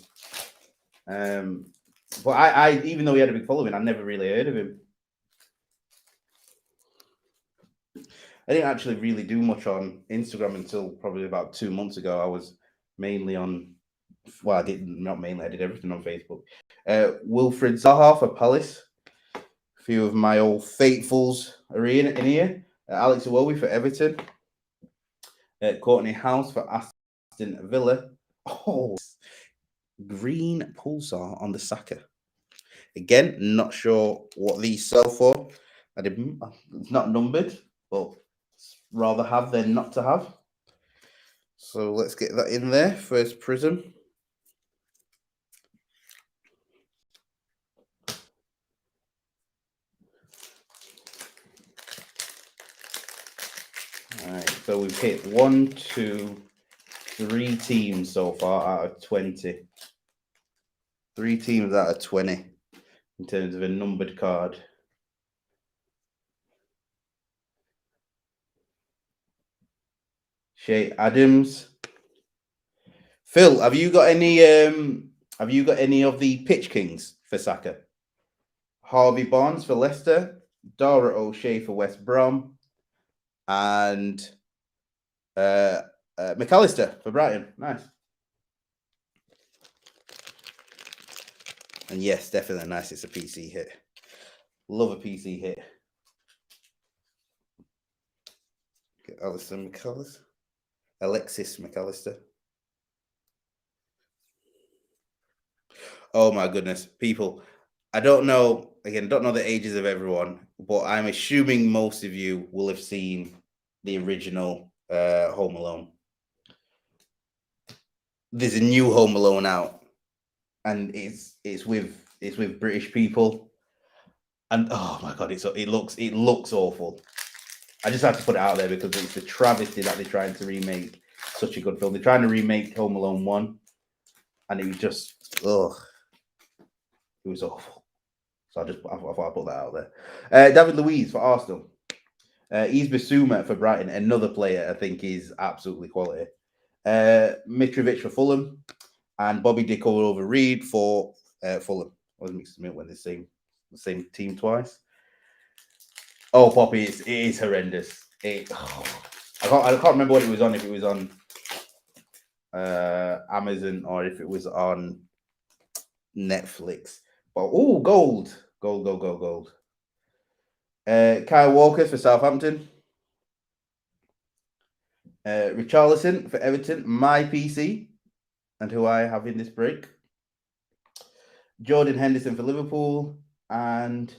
But I even though he had a big following, I never really heard of him. I didn't actually really do much on Instagram until probably about 2 months ago. I was mainly on, well, I did everything on Facebook. Wilfred Zaha for Palace. A few of my old faithfuls are in here. Alex Iwobi for Everton. Courtney House for Aston Villa. Oh, green pulsar on the Saka. Again, not sure what these sell for. It's not numbered, but rather have than not to have. So let's get that in there. First Prizm. All right, so we've hit 1, 2, 3 teams so far out of 20. 3 teams out of 20 in terms of a numbered card. Shay Adams. Phil, have you got any of the Pitch Kings for Saka? Harvey Barnes for Leicester, Dara O'Shea for West Brom, and McAllister for Brighton. Nice. And yes, definitely nice. It's a PC hit. Love a PC hit. Get Alexis McAllister. Oh my goodness, people. I don't know the ages of everyone, but I'm assuming most of you will have seen the original Home Alone. There's a new Home Alone out, and it's with British people, and oh my god, it looks awful. I just have to put it out there because it's a travesty that they're trying to remake such a good film. They're trying to remake Home Alone 1, and it was just it was awful. So I thought I'd put that out there. David Luiz for Arsenal. Yves Bissouma for Brighton, another player I think is absolutely quality. Mitrovic for Fulham. and Bobby Dick over Reed for Fulham. I was mixing them up when the same team twice. Oh, Poppy, it is horrendous. I can't remember what it was on. If it was on Amazon or if it was on Netflix. But gold. Kyle Walker for Southampton. Richarlison for Everton, my PC, and who I have in this break. Jordan Henderson for Liverpool, and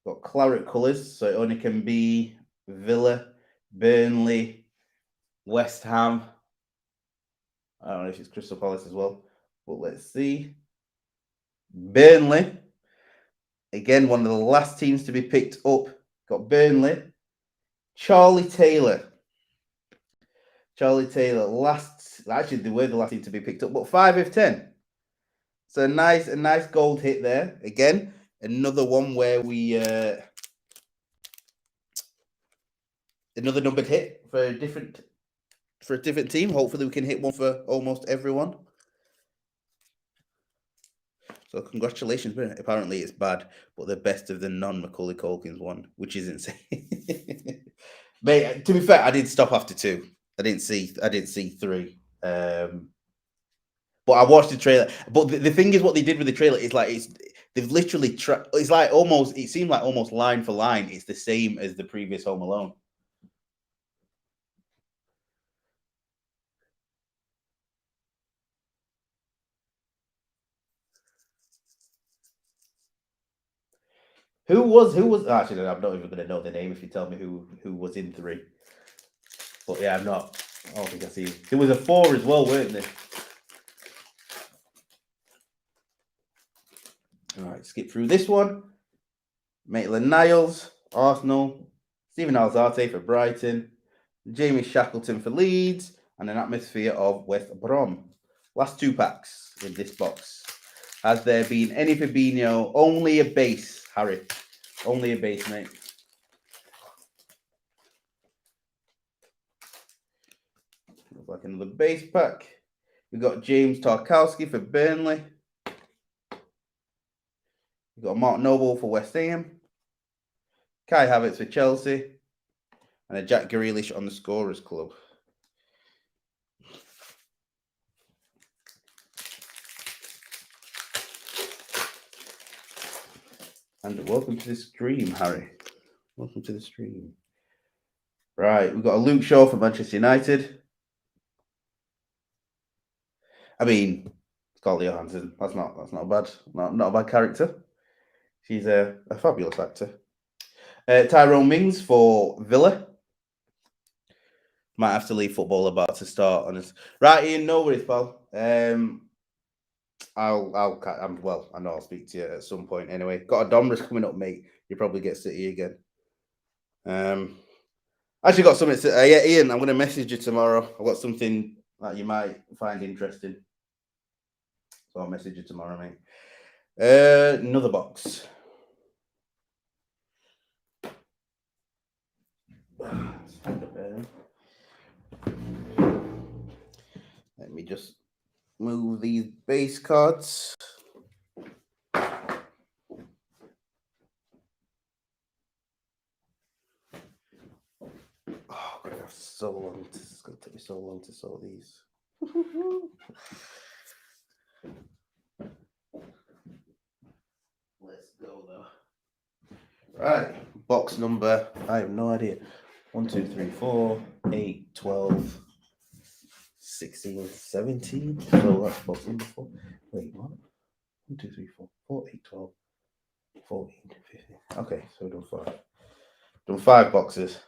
got claret colours, so it only can be Villa, Burnley, West Ham. I don't know if it's Crystal Palace as well, but let's see. Burnley, again, one of the last teams to be picked up. Got Burnley. Charlie Taylor, actually, they were the last team to be picked up, but 5 of 10. So a nice gold hit there. Again, another one where we another numbered hit for a different team. Hopefully we can hit one for almost everyone. So congratulations. Apparently it's bad, but the best of the non-Macaulay Culkins one, which is insane. Mate, to be fair, I did stop after 2. I didn't see 3. But I watched the trailer. But the thing is, what they did with the trailer is like they've literally it's like almost, it seemed like almost line for line, it's the same as the previous Home Alone. Who was actually, I'm not even going to know the name if you tell me who was in 3. But yeah, I'm not. I don't think I see. There was a 4 as well, weren't there? All right, skip through this one. Maitland-Niles, Arsenal. Stephen Alzate for Brighton. Jamie Shackleton for Leeds. And an atmosphere of West Brom. Last 2 packs in this box. Has there been any Fabinho? Only a base, Harry. Only a base, mate. Looks like another base pack. We've got James Tarkowski for Burnley. We've got Mark Noble for West Ham. Kai Havertz for Chelsea. And a Jack Grealish on the Scorers Club. And welcome to the stream, Harry. Welcome to the stream. Right, we've got a Luke Shaw for Manchester United. I mean, Scarlett Johansson. That's not bad. Not a bad character. She's a fabulous actor. Tyrone Mings for Villa. Might have to leave football about to start on us. Right, Ian, no worries, pal. I know I'll speak to you at some point anyway. Got a Domrus coming up, mate. You probably get City again. Actually got something to yeah, Ian, I'm gonna message you tomorrow. I've got something that you might find interesting. So I'll message you tomorrow, mate. Another box. Let me just move these base cards. Oh, God, that's so long. It's going to take me so long to sort these. Let's go, though. Right, box number, I have no idea. 1, 2, 3, 4, 8, 12, 16, 17. So that's box number 4. Wait, what? 1, 2, 3, 4, 4, 8, 12, 14, 15. Okay, so we've done 5. Done 5 boxes.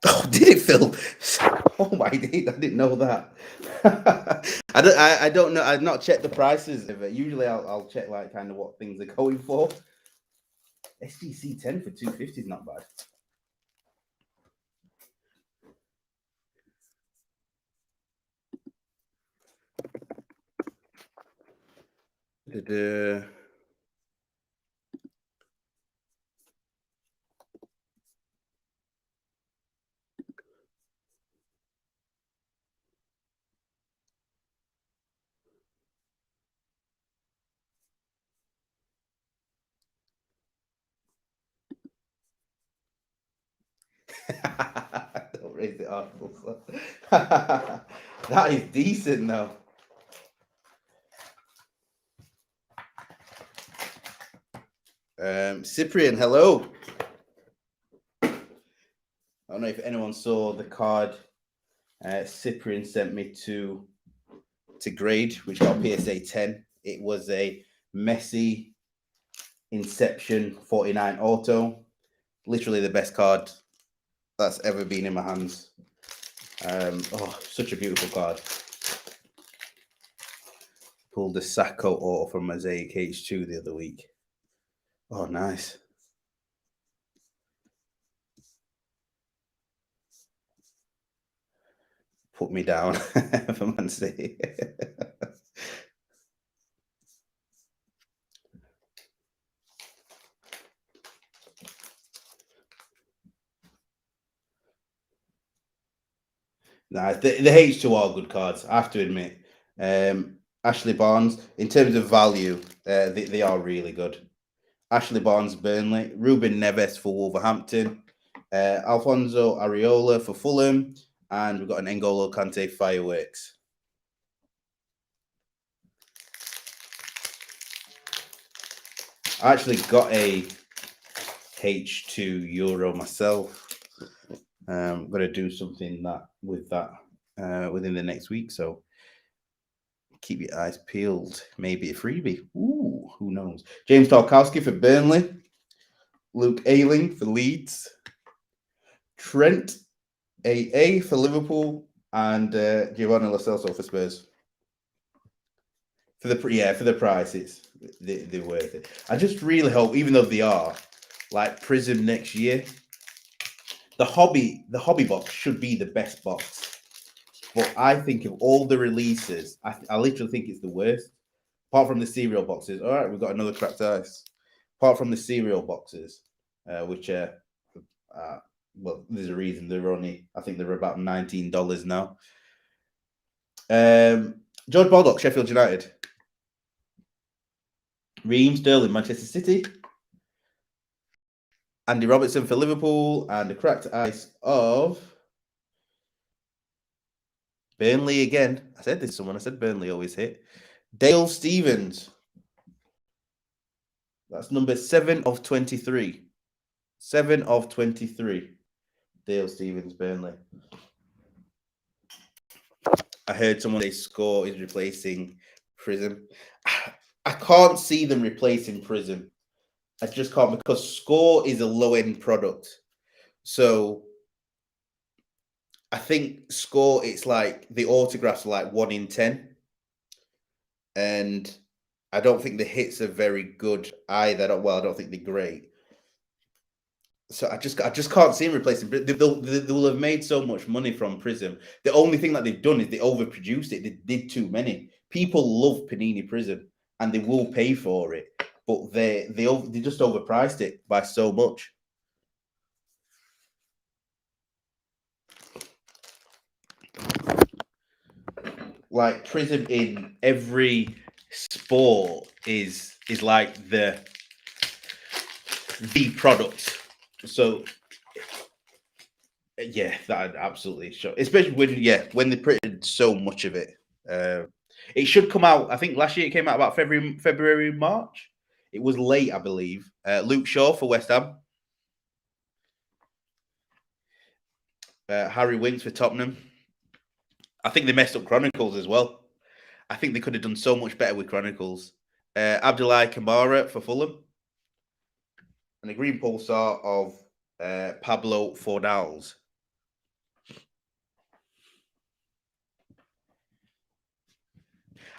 Oh, did it, Phil? Oh my God, I didn't know that. I don't know. I've not checked the prices of it. Usually, I'll check like kind of what things are going for. SDC 10 for 250 is not bad. Don't raise the article. That is decent though. Cyprian, hello. I don't know if anyone saw the card Cyprian sent me to grade, which got PSA 10. It was a Messi Inception 49 auto. Literally the best card that's ever been in my hands. Such a beautiful card. Pulled a Sacco auto from Mosaic H2 the other week. Oh, nice. Put me down for Man City. Nah, the H2 are good cards, I have to admit. Ashley Barnes, in terms of value, they are really good. Ashley Barnes, Burnley, Ruben Neves for Wolverhampton, Alfonso Areola for Fulham, and we've got an N'Golo Kante Fireworks. I actually got a H2 Euro myself. I'm going to do something with that within the next week, so keep your eyes peeled. Maybe a freebie. Ooh, who knows? James Tarkowski for Burnley, Luke Ayling for Leeds, Trent AA for Liverpool, and Giovanni Lo Celso for Spurs. For the price, they're worth it. I just really hope, even though they are like Prizm next year, the hobby box should be the best box. But I think of all the releases, I literally think it's the worst. Apart from the cereal boxes. All right, we've got another cracked ice. Apart from the cereal boxes, which are well, there's a reason I think they're about $19 now. George Baldock, Sheffield United. Raheem Sterling, Manchester City. Andy Robertson for Liverpool, and a cracked ice of Burnley again. I said this to someone. I said Burnley always hit. Dale Stevens. That's number 7 of 23. 7 of 23. Dale Stevens, Burnley. I heard someone say Score is replacing Prizm. I can't see them replacing Prizm. I just can't, because Score is a low-end product. So I think Score, it's like the autographs are like 1 in 10. And I don't think the hits are very good either. I don't think they're great. So I just can't see him replacing. They'll have made so much money from Prizm. The only thing that they've done is they overproduced it. They did too many. People love Panini Prizm, and they will pay for it, but they just overpriced it by so much. Like Prizm in every sport is like the product. So yeah, that absolutely show. Especially when they printed so much of it. It should come out. I think last year it came out about February, March. It was late, I believe. Luke Shaw for West Ham. Harry Winks for Tottenham. I think they messed up Chronicles as well. I think they could have done so much better with Chronicles. Abdoulaye Kamara for Fulham. And a green pulsar of Pablo Fornals.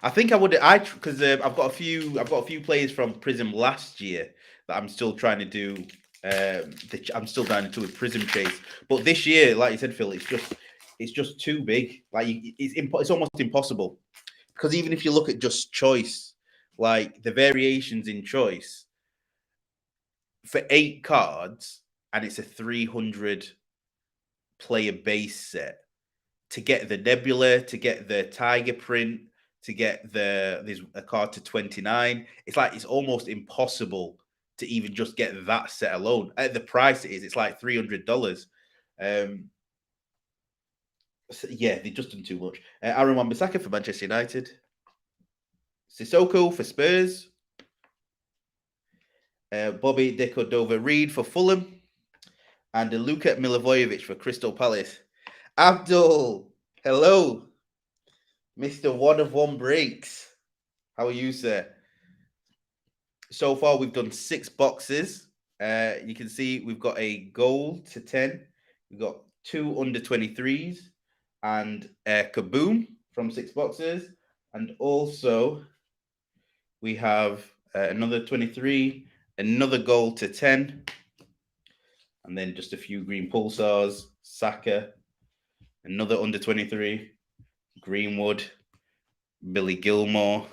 I think I would. Because I've got a few players from Prizm last year that I'm still trying to do. I'm still trying to do a Prizm chase, but this year, like you said, Phil, it's just too big. Like it's almost impossible. Because even if you look at just choice, like the variations in choice for 8 cards, and it's a 300 player base set, to get the Nebula, to get the Tiger print, to get there's a card to 29. It's like it's almost impossible to even just get that set alone. At the price it is, it's like $300. Yeah, they've just done too much. Aaron Wan-Bissaka for Manchester United. Sissoko for Spurs. Bobby De Cordova-Reid for Fulham. And Luka Milivojevic for Crystal Palace. Abdul, hello. Mr. One of One Breaks. How are you, sir? So far, we've done 6 boxes. You can see we've got a gold to 10. We've got 2 under 23s and Kaboom from 6 boxes. And also, we have another 23, another gold to 10. And then just a few green pulsars, Saka, another under 23, Greenwood, Billy Gilmore,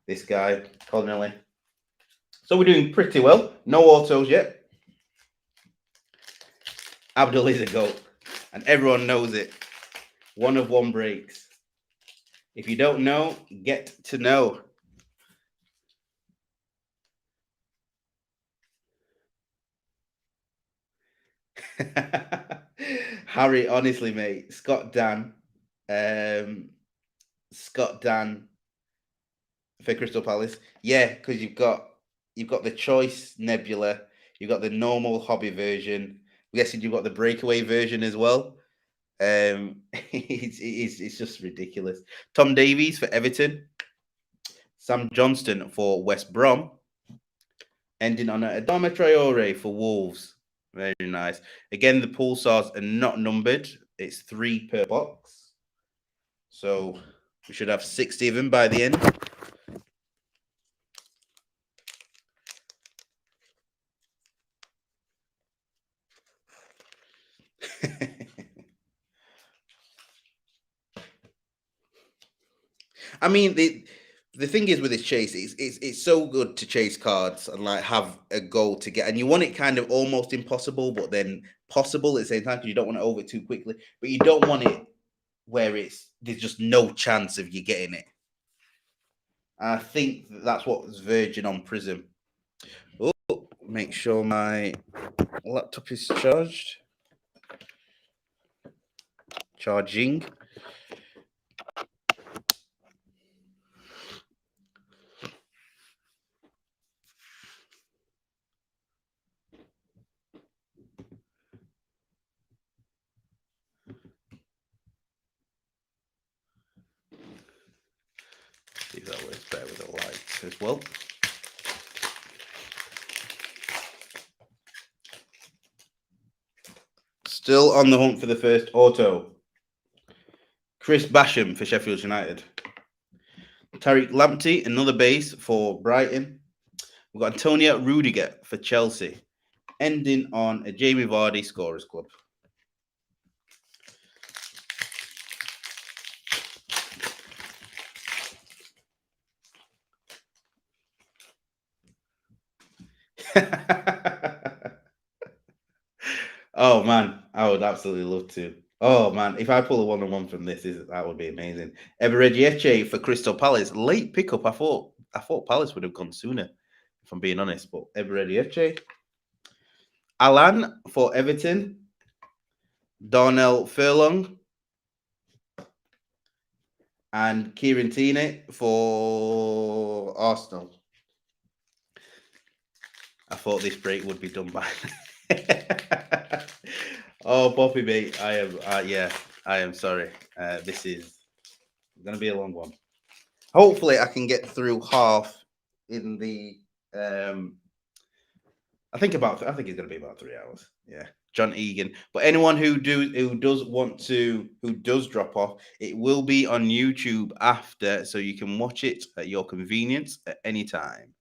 this guy, Connolly. So we're doing pretty well. No autos yet. Abdul is a goat, and everyone knows it. One of One Breaks. If you don't know, get to know. Harry, honestly, mate, Scott Dan for Crystal Palace. Yeah, because you've got the Choice Nebula, you've got the normal hobby version. I'm guessing you've got the breakaway version as well. It's just ridiculous. Tom Davies for Everton, Sam Johnston for West Brom, ending on a Adama Traore for Wolves. Very nice. Again, the pulsars are not numbered. It's 3 per box. So we should have 60 of them by the end. I mean, the thing is with this chase, it's so good to chase cards and like have a goal to get, and you want it kind of almost impossible, but then possible at the same time because you don't want to over it too quickly, but you don't want it where there's just no chance of you getting it. And I think that's what's Virgin on Prizm. Oh, make sure my laptop is charged. Charging. See if that works better with the lights as well. Still on the hunt for the first auto. Chris Basham for Sheffield United. Tariq Lamptey, another base for Brighton. We've got Antonio Rudiger for Chelsea. Ending on a Jamie Vardy Scorers Club. Oh man, I would absolutely love to. Oh man, if I pull a 1-on-1 from this, that would be amazing. Eberechi for Crystal Palace. Late pickup. I thought Palace would have gone sooner, if I'm being honest. But Eberechi. Alan for Everton. Darnell Furlong. And Kieran Tierney for Arsenal. I thought this break would be done by. Oh, Poppy, mate, I am sorry. This is going to be a long one. Hopefully, I can get through half in the. I think it's going to be about 3 hours. Yeah, John Egan. But anyone who does drop off, it will be on YouTube after, so you can watch it at your convenience at any time.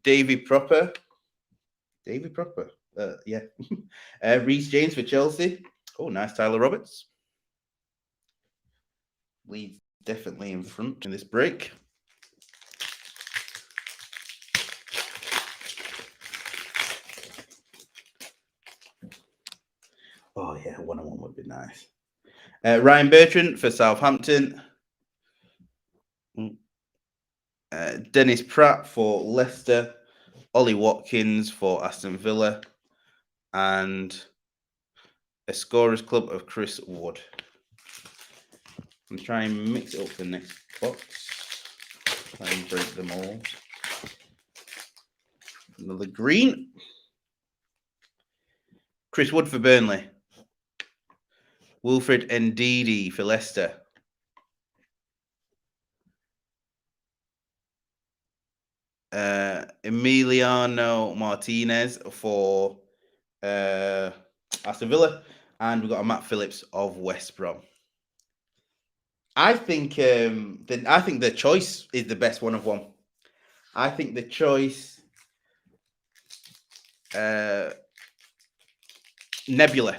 Davy Proper. Yeah. Reece James for Chelsea. Oh, nice. Tyler Roberts. Leeds definitely in front in this break. Oh, yeah. 1-on-1 would be nice. Ryan Bertrand for Southampton. Dennis Pratt for Leicester. Ollie Watkins for Aston Villa. And a Scorers Club of Chris Wood. I'm trying to mix it up for the next box. Try and break them all. Another green. Chris Wood for Burnley. Wilfred Ndidi for Leicester. Emiliano Martinez for Aston Villa. And we've got a Matt Phillips of West Brom. I think the choice is the best one of one. I think the choice Nebula.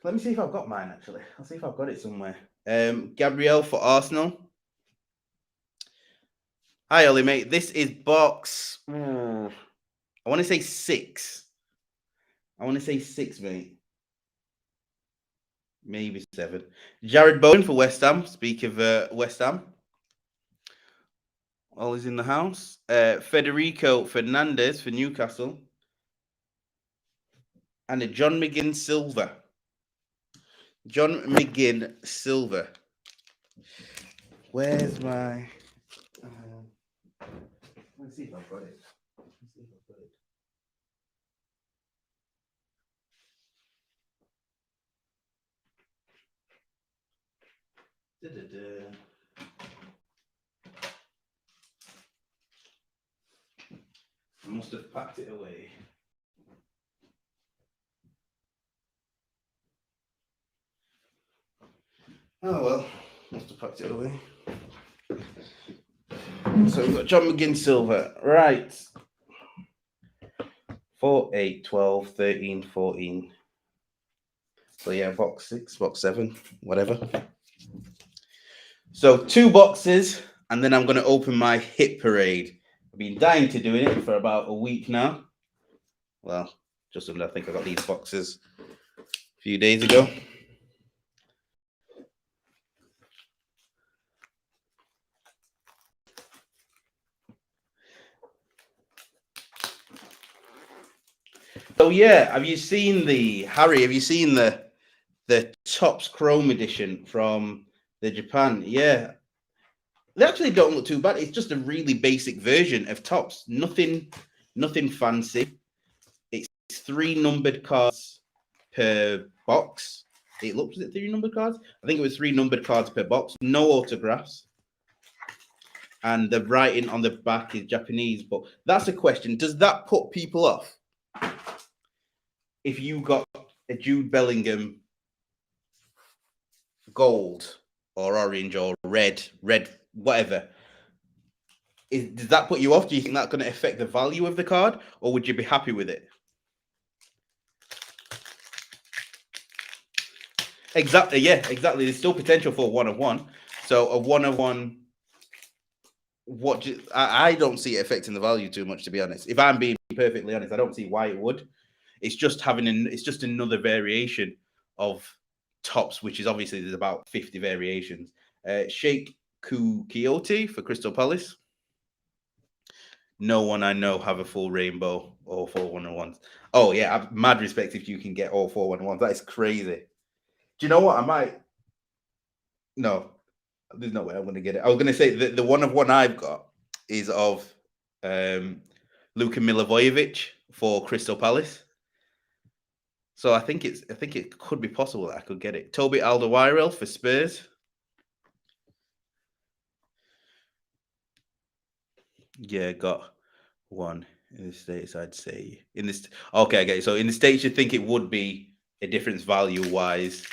Let me see if I've got mine actually. I'll see if I've got it somewhere. Gabriel for Arsenal. Hi Ollie mate. This is box. I want to say 6. I want to say 6, mate. Maybe 7. Jared Bowen for West Ham. Speak of West Ham. All is in the house. Federico Fernandez for Newcastle. And a John McGinn Silver. John McGinn Silver. Where's my... let's see if I've got it. I must have packed it away. Oh well, must have packed it away. So we've got John McGinn Silver. Right. 4, 8, 12, 13, 14. So yeah, box 6, box 7, whatever. So 2 boxes, and then I'm going to open my hit parade. I've been dying to doing it for about a week now. Well, just under, I think I got these boxes a few days ago. So yeah, have you seen Harry? Have you seen the Topps Chrome edition from the Japan? Yeah, they actually don't look too bad. It's just a really basic version of Topps. Nothing fancy. It's 3 numbered cards per box. Was it 3 numbered cards? I think it was 3 numbered cards per box. No autographs. And the writing on the back is Japanese. But that's a question. Does that put people off? If you got a Jude Bellingham gold or orange or red, whatever, does that put you off? Do you think that's going to affect the value of the card, or would you be happy with it? Exactly, yeah, exactly. There's still potential for a 1 of 1. So a 1 of 1, I don't see it affecting the value too much, to be honest. If I'm being perfectly honest, I don't see why it would. It's just it's just another variation of Topps, which is obviously there's about 50 variations. Sheikh Kouyaté for Crystal Palace. No one I know have a full rainbow or 4 1-1s. Oh yeah, I've mad respect if you can get all 4 1-1s. That is crazy. Do you know what? I might. No, there's no way I'm going to get it. I was going to say the 1 of 1 I've got is of Luka Milivojevic for Crystal Palace. So I think it could be possible that I could get it. Toby Alderweireld for Spurs. Yeah, got 1 in the States, I'd say. Okay, I get it. So in the States, you think it would be a difference value-wise.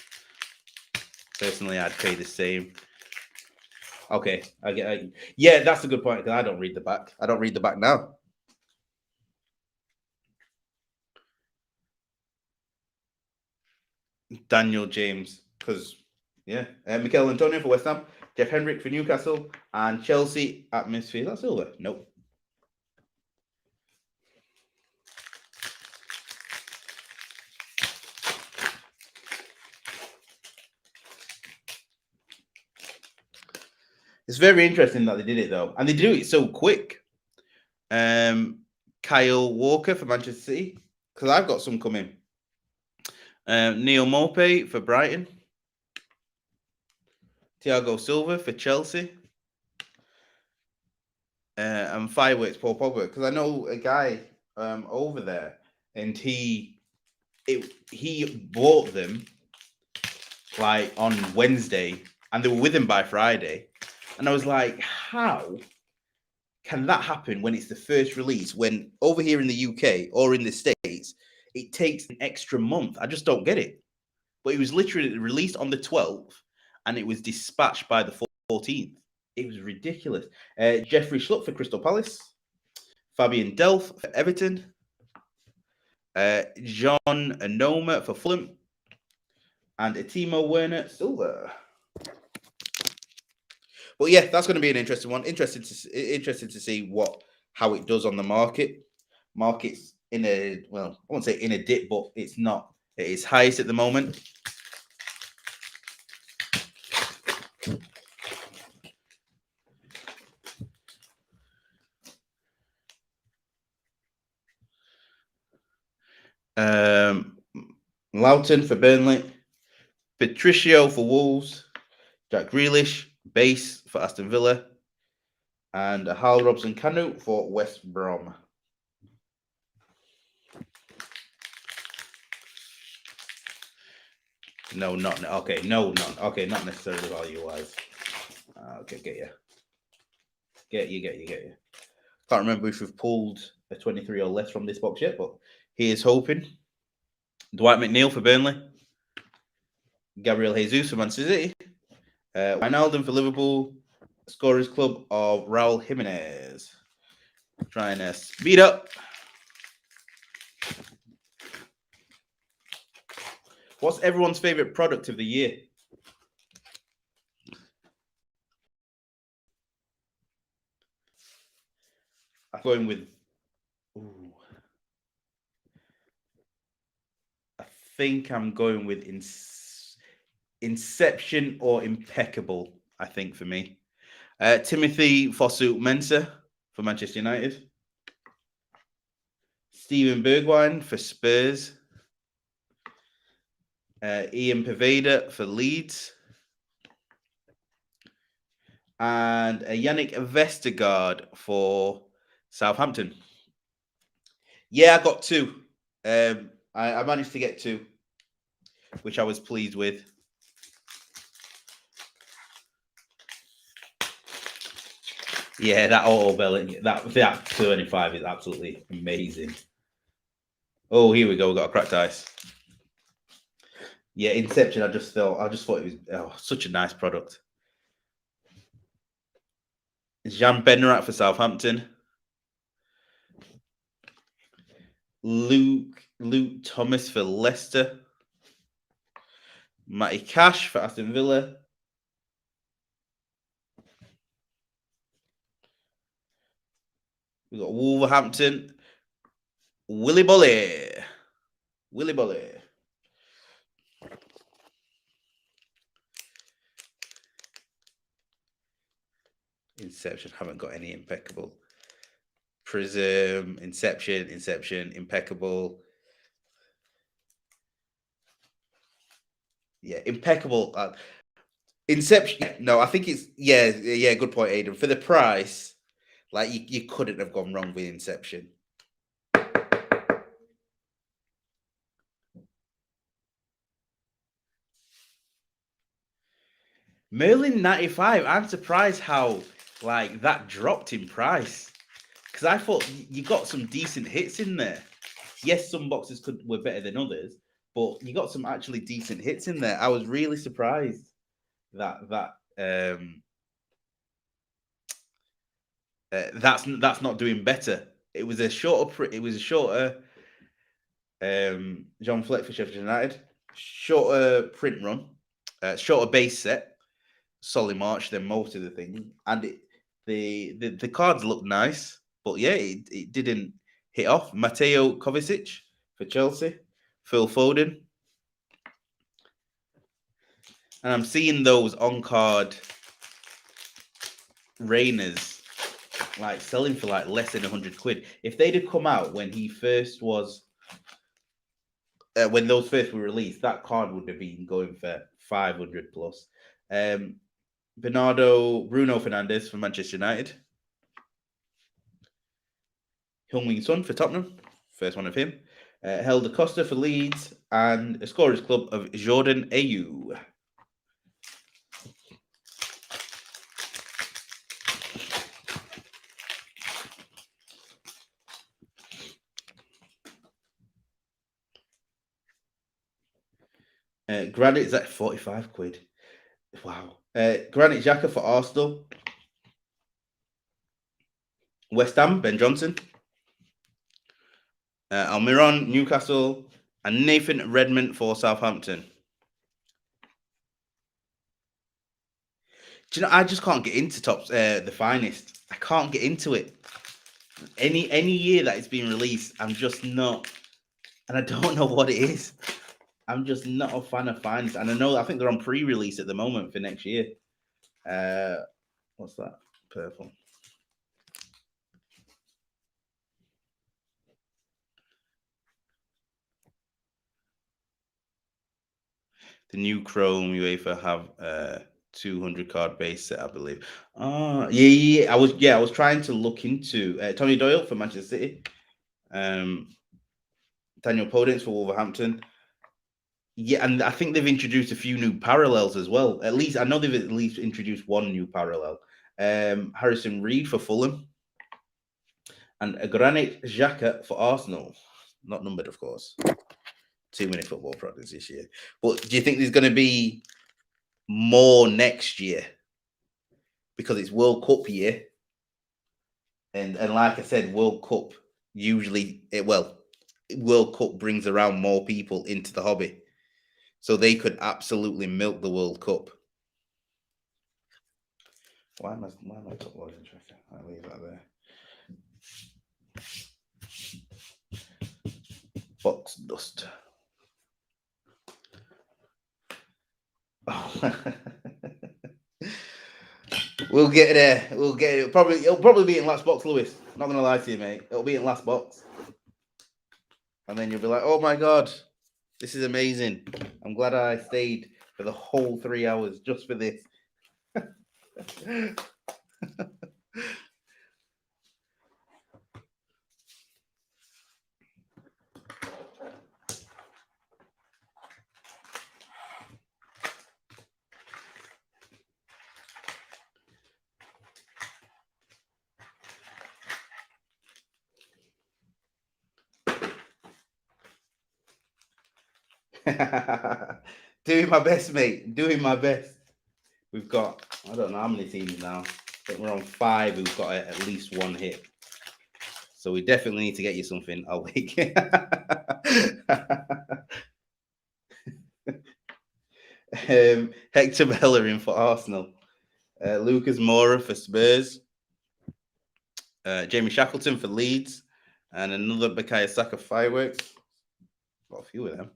Personally, I'd pay the same. Okay, yeah, that's a good point, because I don't read the back. I don't read the back now. Daniel James, because, yeah. Mikel Antonio for West Ham. Jeff Hendrick for Newcastle. And Chelsea atmosphere. Is that silver? Nope. It's very interesting that they did it though, and they do it so quick. Kyle Walker for Manchester City, because I've got some coming. Neil Maupay for Brighton. Thiago Silva for Chelsea. And Fireworks Paul Pogba, because I know a guy over there, and he bought them like on Wednesday, and they were with him by Friday, and I was like, how can that happen when it's the first release? When over here in the UK or in the States, it takes an extra month. I just don't get it. But it was literally released on the 12th, and it was dispatched by the 14th. It was ridiculous. Jeffrey Schlupp for Crystal Palace. Fabian Delph for Everton. John Anoma for Fulham. And Timo Werner Silva. But yeah, that's going to be an interesting one. Interested to see how it does on the market. Market's in a, well, I won't say in a dip, but it's not at its highest at the moment. Loughton for Burnley. Patricio for Wolves. Jack Grealish, base for Aston Villa. And Hal Robson Canu for West Brom. No, not okay. No, not okay. Not necessarily value wise. Okay, get you. Can't remember if we've pulled a 23 or less from this box yet, but he is hoping. Dwight McNeil for Burnley. Gabriel Jesus for Manchester City. Wijnaldum for Liverpool. Scorers Club of Raul Jimenez. Trying to speed up. What's everyone's favorite product of the year? I'm going with. I think I'm going with Inception or Impeccable. I think for me, Timothy Fosu-Mensah for Manchester United. Steven Bergwijn for Spurs. Ian Paveda for Leeds. And Yannick Vestergaard for Southampton. Yeah, I got two. I managed to get two, which I was pleased with. Yeah, that auto belling, that 25 is absolutely amazing. Oh, here we go. We got a cracked ice. Yeah, Inception. I just thought it was such a nice product. Jan Bednarak for Southampton. Luke Thomas for Leicester. Matty Cash for Aston Villa. We got Wolverhampton. Willy Bolly. Inception. Haven't got any impeccable. Prizm. Inception. Impeccable. Yeah, impeccable. Inception. No, I think it's yeah. Good point, Aidan. For the price, like you couldn't have gone wrong with Inception. Merlin 95. I'm surprised how like that dropped in price, because I thought you got some decent hits in there. Yes, some boxes were better than others, but you got some actually decent hits in there. I was really surprised that's not doing better. It was a shorter. John Fleck for Sheffield United. Shorter print run, shorter base set, solid march than most of the things, and the cards look nice, but yeah, it didn't hit off. Mateo Kovacic for Chelsea, Phil Foden, and I'm seeing those on card Rainers like selling for like less than 100 quid. If they'd have come out when he first was, when those first were released, that card would have been going for 500 plus. Bruno Fernandes for Manchester United. Heung-min Son for Tottenham, first one of him. Helder Costa for Leeds, and a scorers club of Jordan Ayew. Granit at 45 quid. Wow. Granit Xhaka for Arsenal. West Ham, Ben Johnson. Almiron, Newcastle, and Nathan Redmond for Southampton. Do you know, I just can't get into the finest. I can't get into it. Any year that it's been released, I'm just not, and I don't know what it is. I'm just not a fan of finest, and I think they're on pre-release at the moment for next year. What's that? Purple. The new Chrome UEFA have 200 card base set, I believe. Oh, yeah. I was trying to look into Tony Doyle for Manchester City. Daniel Podence for Wolverhampton. Yeah, and I think they've introduced a few new parallels as well. At least I know they've at least introduced one new parallel. Harrison Reed for Fulham, and a Granit Xhaka for Arsenal. Not numbered, of course. Too many football products this year. But do you think there's going to be more next year? Because it's World Cup year. And like I said, World Cup World Cup brings around more people into the hobby. So they could absolutely milk the World Cup. Why am I uploading tracker? I'll leave that there. Box dust. Oh. We'll get there. We'll get it. It'll probably be in last box, Lewis. Not gonna lie to you, mate. It'll be in last box. And then you'll be like, oh my god, this is amazing. I'm glad I stayed for the whole 3 hours just for this. Doing my best, mate. Doing my best. We've got, I don't know how many teams now. I think we're on 5 who've got at least one hit. So we definitely need to get you something. I'll wait. Hector Bellerin for Arsenal. Lucas Moura for Spurs. Jamie Shackleton for Leeds. And another Bukayo Saka fireworks. Got a few of them.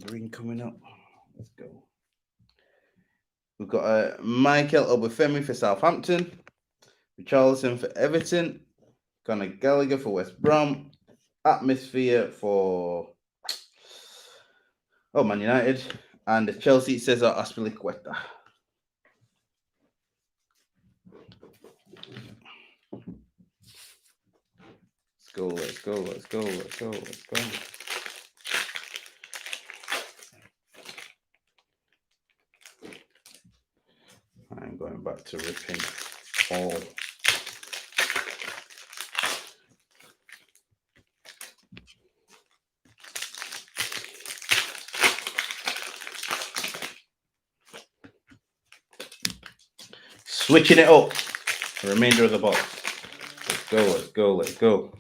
Green coming up. Let's go. We've got Michael Obafemi for Southampton. Richarlison for Everton. Conor Gallagher for West Brom. Atmosphere for Man United. And Chelsea Cesar Azpilicueta. Let's go. I'm going back to ripping all. Switching it up. The remainder of the box. Let's go.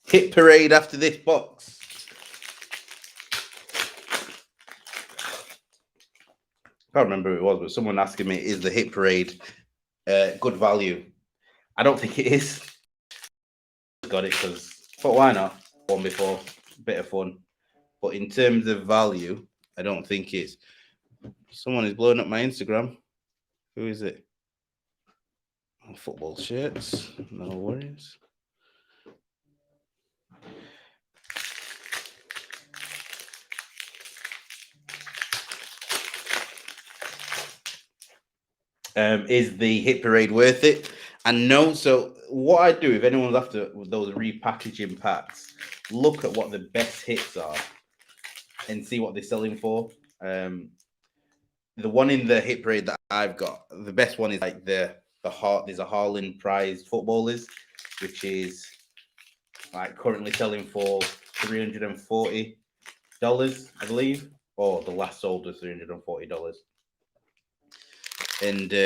Hit parade after this box. can't remember who it was, but someone asking me, is the hit parade good value? I don't think it is. Got it because thought, why not? One before, bit of fun. But in terms of value, I don't think it's. Someone is blowing up my Instagram. Who is it? Football shirts. No worries. Is the hit parade worth it? And no. So what I do if anyone's after those repackaging packs, look at what the best hits are and see what they're selling for. The one in the hit parade that I've got, the best one is like there's a Harlan Prize footballers, which is like currently selling for $340, I believe, or the last sold was $340. And how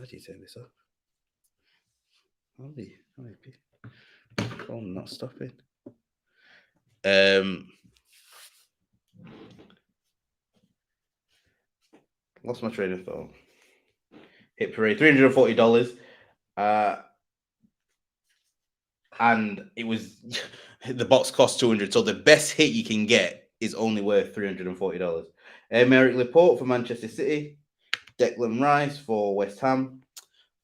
do you turn this off? Phone not stopping. Lost my train of thought. Hit parade, $340. And it was the box cost $200. So the best hit you can get is only worth $340. Merrick Laporte for Manchester City, Declan Rice for West Ham,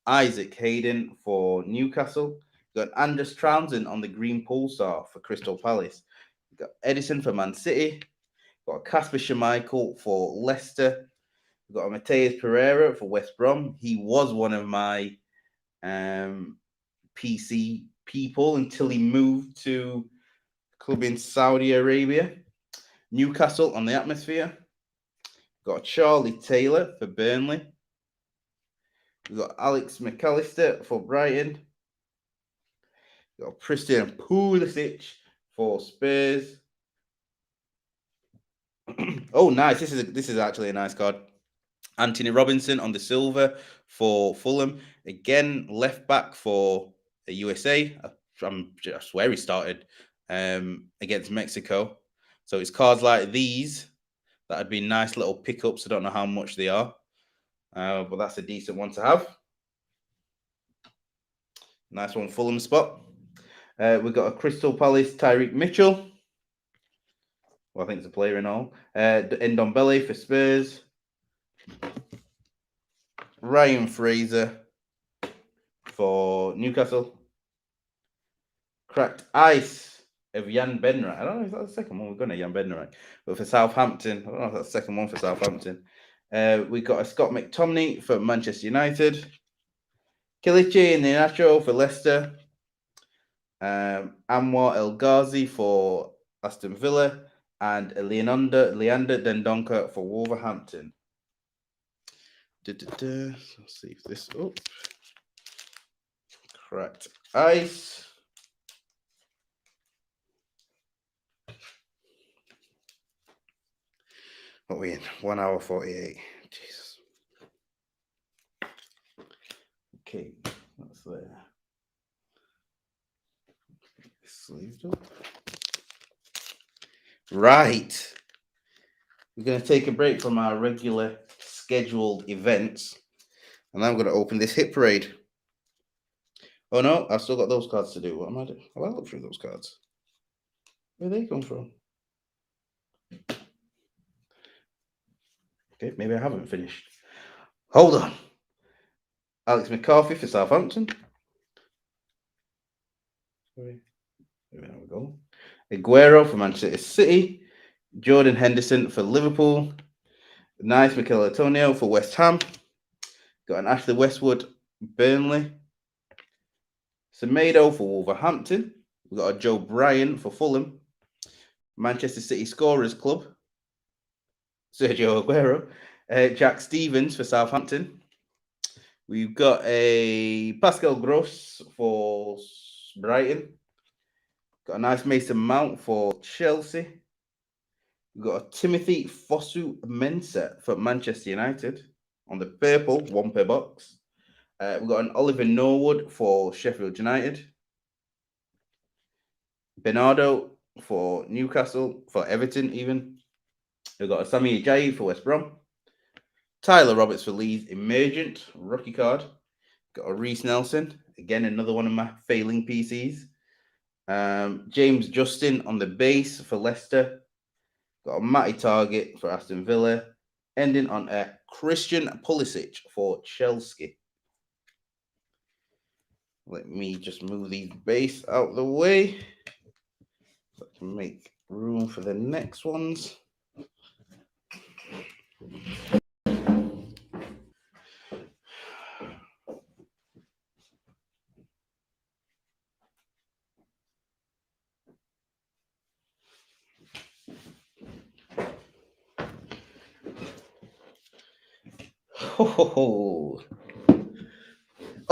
Isaac Hayden for Newcastle. We've got Andres Townsend on the green pulsar for Crystal Palace. We've got Edison for Man City. We've got Casper Schmeichel for Leicester. We've got Mateus Pereira for West Brom. He was one of my PC people until he moved to a club in Saudi Arabia. Newcastle on the atmosphere. We've got Charlie Taylor for Burnley. We've got Alex McAllister for Brighton. We've got Christian Pulisic for Spurs. Oh, nice. This is actually a nice card. Anthony Robinson on the silver for Fulham. Again, left back for the USA. I swear he started against Mexico. So it's cards like these that would be nice little pickups. I don't know how much they are, but that's a decent one to have. Nice one, Fulham spot. We've got a Crystal Palace Tyreek Mitchell. Well, I think it's a player in all. Ndombele for Spurs. Ryan Fraser for Newcastle. Cracked Ice of Jan Bednarek. I don't know if that's the second one we've got, Jan Bednarek. But for Southampton, I don't know if that's the second one for Southampton. We got a Scott McTominay for Manchester United. Kelechi Iheanacho for Leicester. Anwar El Ghazi for Aston Villa. And Leander Dendoncker for Wolverhampton. Let's see if this. Oh, cracked ice. What are we in? 1 hour 48. Jesus. Okay, that's there. Sleeved up. Right. We're going to take a break from our regular scheduled events. And I'm going to open this hit parade. Oh no, I've still got those cards to do. What am I doing? Have I looked through those cards? Where they come from? Okay, maybe I haven't finished. Hold on. Alex McCarthy for Southampton. There we go. Aguero for Manchester City. Jordan Henderson for Liverpool. Nice Mikel Antonio for West Ham. Got an Ashley Westwood, Burnley. Semedo for Wolverhampton. We've got a Joe Bryan for Fulham. Manchester City Scorers Club. Sergio Aguero. Jack Stevens for Southampton. We've got a Pascal Gross for Brighton. Got a nice Mason Mount for Chelsea. We've got a Timothy Fosu Mensah for Manchester United on the purple, one per box. We've got an Oliver Norwood for Sheffield United. Bernardo for Newcastle, for Everton even. We've got a Sami Ajayi for West Brom. Tyler Roberts for Leeds, emergent rookie card. Got a Reece Nelson, again another one of my failing PCs. James Justin on the base for Leicester. Got a Matty Target for Aston Villa. Ending on a Christian Pulisic for Chelsea. Let me just move these base out the way so I can make room for the next ones.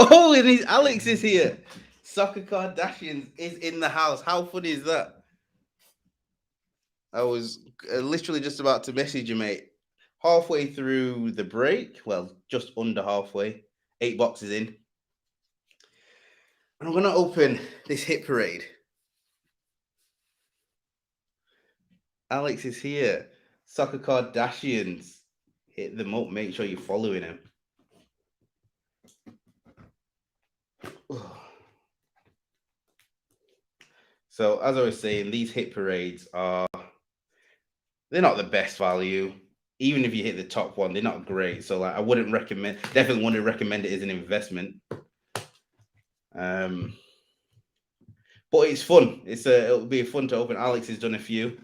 Oh, and Alex is here. Soccer Kardashians is in the house. How funny is that? I was literally just about to message you, mate. Halfway through the break, well, just under halfway, 8 boxes in. And I'm going to open this hit parade. Alex is here. Soccer Kardashians. Hit them up. Make sure you're following him. So, as I was saying, these hit parades they're not the best value. Even if you hit the top one, they're not great. So, like, I wouldn't recommend, definitely wouldn't recommend it as an investment. But it's fun. It'll be fun to open. Alex has done a few.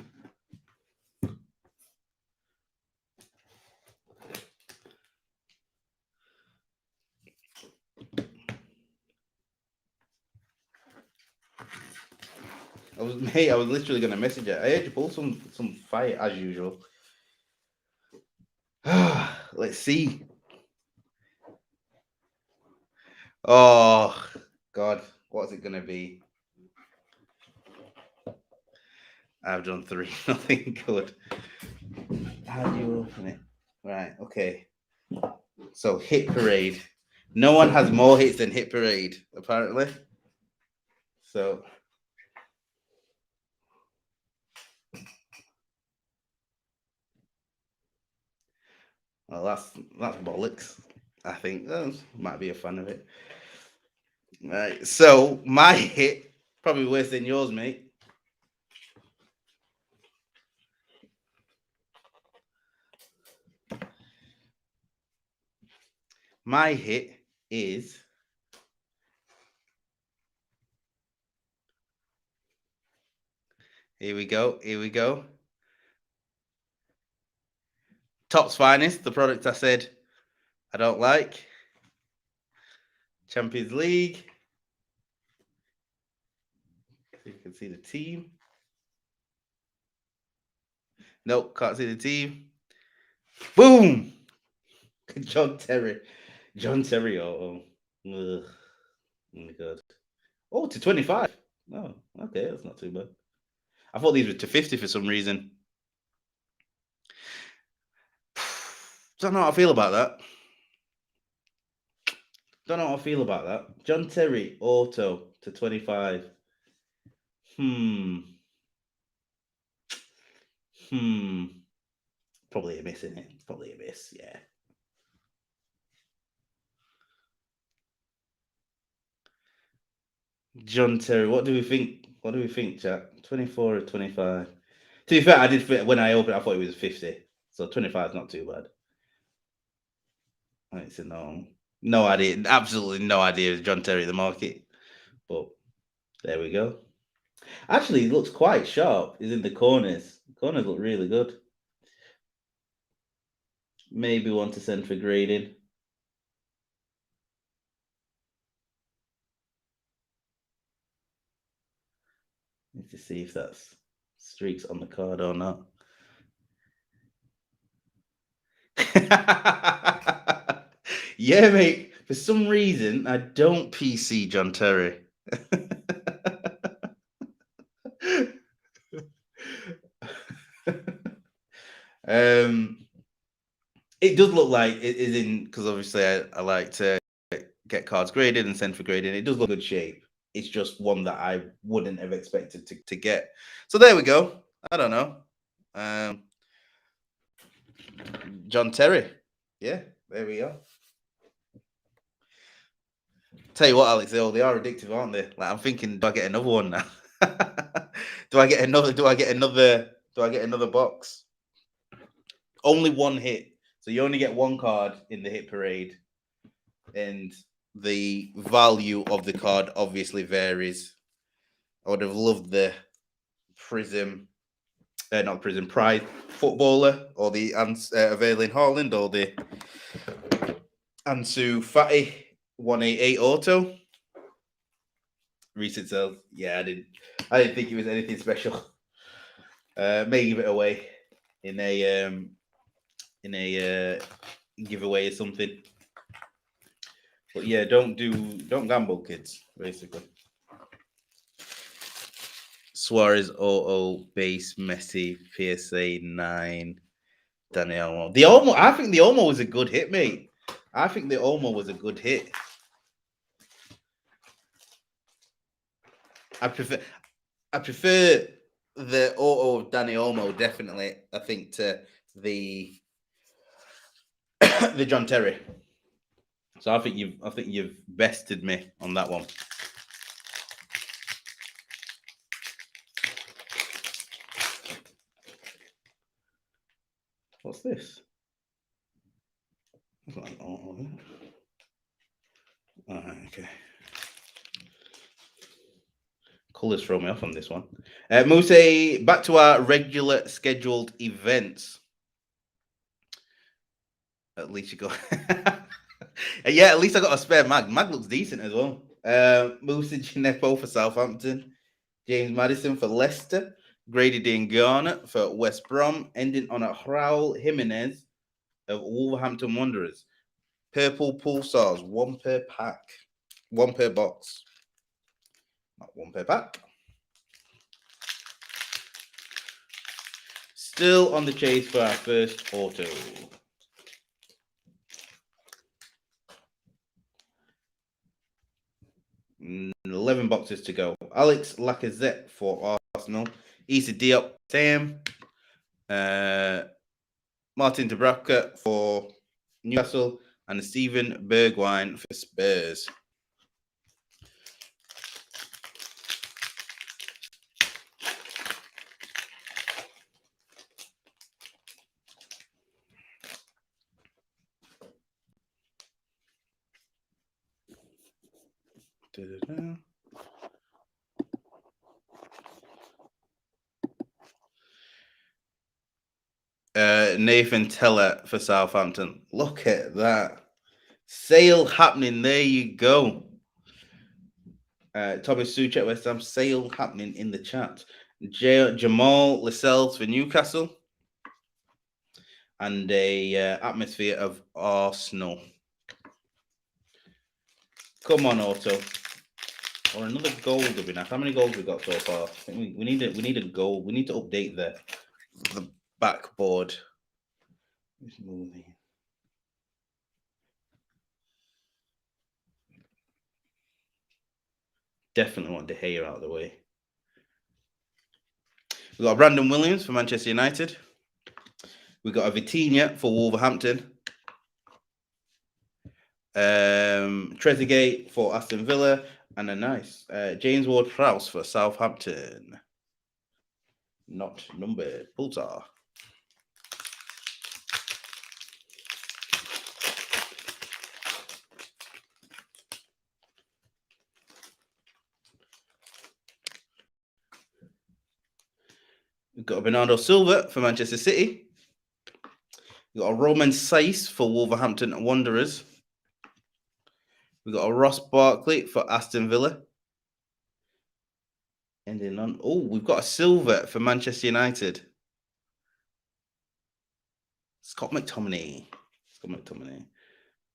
I was literally gonna message her. I had to pull some fire as usual. Let's see. Oh God, what's it gonna be? I've done 3. Nothing good. How do you open it? Right. Okay. So hit parade. No one has more hits than hit parade, apparently. So. Well, that's bollocks. I think might be a fan of it. Right. So my hit probably worse than yours, mate. My hit is here we go. Here we go. Top's finest, the product I said I don't like. Champions League. You can see the team. Nope, can't see the team. Boom! John Terry. John Terry. Oh my God. Oh, to 25. Oh, okay, that's not too bad. I thought these were to 50 for some reason. Don't know how I feel about that. Don't know how I feel about that. John Terry, auto to 25. Probably a miss, isn't it? Probably a miss, yeah. John Terry, what do we think? What do we think, chat? 24 or 25? To be fair, I did when I opened, I thought it was 50. So 25 is not too bad. It's a no idea, absolutely no idea is John Terry the market. But there we go. Actually, it looks quite sharp. Is in the corners. The corners look really good. Maybe want to send for grading. Need to see if that's streaks on the card or not. Yeah, mate. For some reason, I don't PC John Terry. It does look like it is in because obviously I like to get cards graded and send for grading. It does look good shape. It's just one that I wouldn't have expected to get. So there we go. I don't know. John Terry. Yeah, there we go. Tell you what, Alex, they are addictive, aren't they? Like I'm thinking, do I get another one now? Do I get another? Do I get another? Do I get another box? Only one hit, so you only get one card in the hit parade, and the value of the card obviously varies. I would have loved the Prizm, not Prizm, Pride footballer, or the Availing Haaland, or the Ansu Fati 188 auto. Recent sales. Yeah, I didn't think it was anything special. May give it away in a giveaway or something. But yeah, don't gamble, kids. Basically, Suarez, base, Messi, PSA 9, Daniel. The Olmo. I think the Olmo was a good hit, mate. I think the Olmo was a good hit. I prefer the auto of Danny Olmo, definitely. I think to the the John Terry. So I think you've bested me on that one. What's this? Oh, okay. Colours throw me off on this one. Muse, back to our regular scheduled events. At least you got. Yeah, at least I got a spare mag. Mag looks decent as well. Musa Ginepo for Southampton. James Maddison for Leicester. Grady Dean Garner for West Brom. Ending on a Raul Jimenez of Wolverhampton Wanderers. Purple Pulsars, one per pack. One per box. Not one per pack. Still on the chase for our first auto. 11 boxes to go. Alex Lacazette for Arsenal. Issa Diop, Sam. Martin Dubravka for Newcastle. And Steven Bergwijn for Spurs. Nathan Teller for Southampton. Look at that. Sale happening. There you go. Thomas Suchet, West Ham. Sale happening in the chat. Jamal Lascelles for Newcastle. And a atmosphere of Arsenal. Come on, Auto. Or another gold would be nice. How many golds we got so far? I think we need a gold. We need to update the backboard. Definitely want De Gea out of the way. We got Brandon Williams for Manchester United. We got a Vitinha for Wolverhampton. Trezeguet for Aston Villa, and a nice James Ward-Prowse for Southampton. Not numbered. Pulsar. We've got a Bernardo Silva for Manchester City. We've got a Roman Saiz for Wolverhampton Wanderers. We've got a Ross Barkley for Aston Villa. Ending on. Oh, we've got a Silva for Manchester United. Scott McTominay.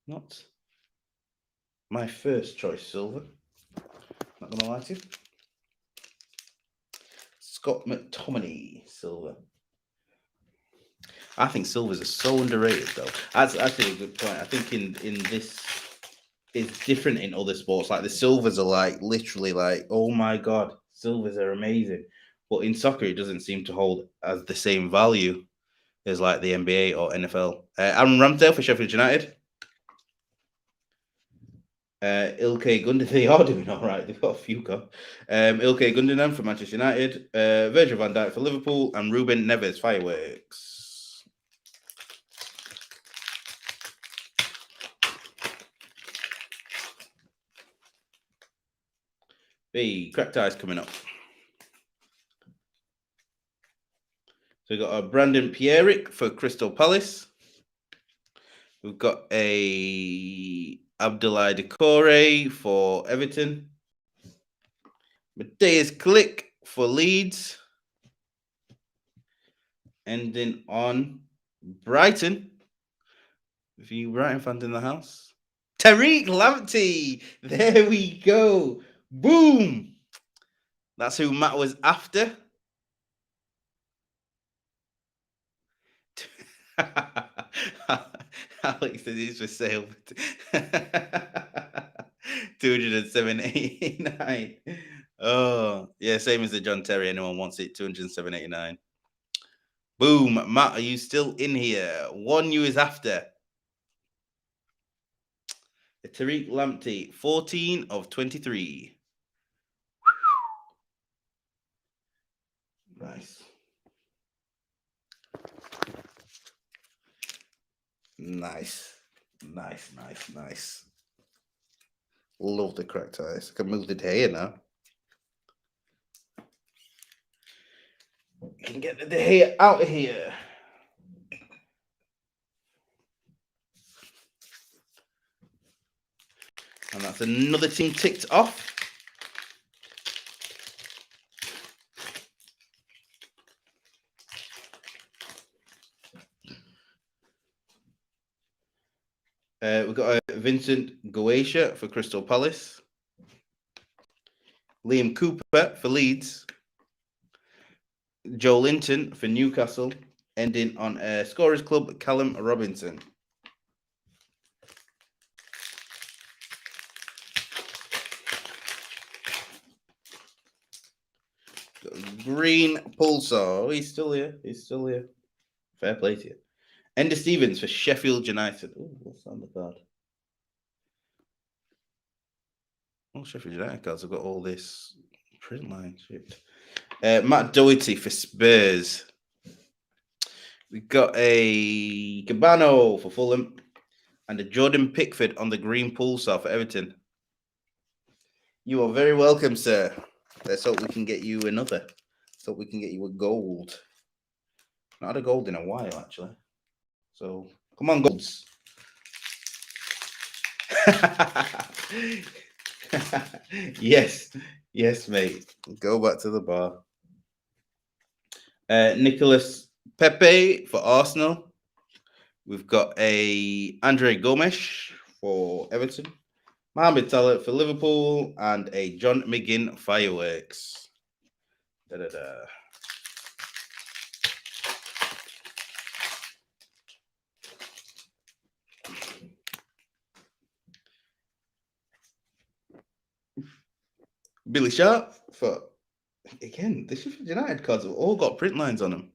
Not my first choice Silva. Not going to lie to you. Scott McTominay Silva. I think Silvers are so underrated, though. That's actually a good point. I think in this, it's different in other sports. Like the Silvers are like literally like, oh my god, Silvers are amazing. But in soccer, it doesn't seem to hold as the same value. is like the NBA or NFL. Aaron Ramsdale for Sheffield United. Ilkay Gundogan, they are doing all right. They've got a few gone. Ilkay Gundogan for Manchester United. Virgil van Dijk for Liverpool. And Ruben Neves, Fireworks. Hey, cracked eyes coming up. So we've got a Brandon Pierrick for Crystal Palace. We've got a Abdoulaye Decore for Everton. Mateus Click for Leeds. Ending on Brighton. A few Brighton fans in the house. Tariq Lamptey. There we go. Boom. That's who Matt was after. Alex says it's for sale. 207.89. Oh, yeah, same as the John Terry. Anyone wants it, 207.89. Boom. Matt, are you still in here? One you is after. Tariq Lamptey, 14 of 23. Nice. Nice. Love the cracked eyes. I can move the hair now. You can get the hair out of here. And that's another team ticked off. We've got Vincent Goetia for Crystal Palace. Liam Cooper for Leeds. Joe Linton for Newcastle. Ending on Scorers Club, Callum Robinson. Green Pulsar. Oh, he's still here. Fair play to you. Ender Stevens for Sheffield United. Oh, what's on the card? Oh, Sheffield United cards have got all this print line shipped. Matt Doherty for Spurs. We've got a Cabano for Fulham and a Jordan Pickford on the green Pulsar for Everton. You are very welcome, sir. Let's hope we can get you another. Let's hope we can get you a gold. Not had a gold in a while, actually. So, come on, golds. Yes, mate. Go back to the bar. Nicholas Pepe for Arsenal. We've got a Andre Gomes for Everton. Mohamed Salah for Liverpool. And a John McGinn Fireworks. Billy Sharp for, again, the Sheffield United cards have all got print lines on them.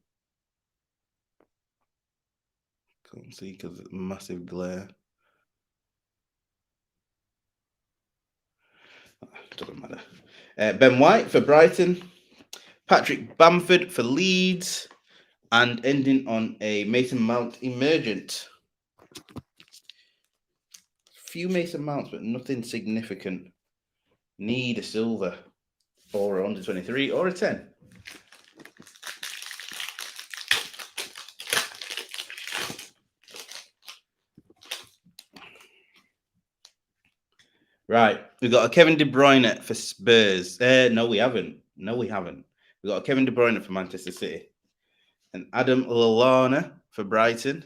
Can't see because it's massive glare. Doesn't matter. Ben White for Brighton. Patrick Bamford for Leeds. And ending on a Mason Mount Emergent. Few Mason Mounts, but nothing significant. Need a silver or a under 23 or a 10. Right, we've got a Kevin De Bruyne for Spurs. No, we haven't. We've got a Kevin De Bruyne for Manchester City. And Adam Lallana for Brighton.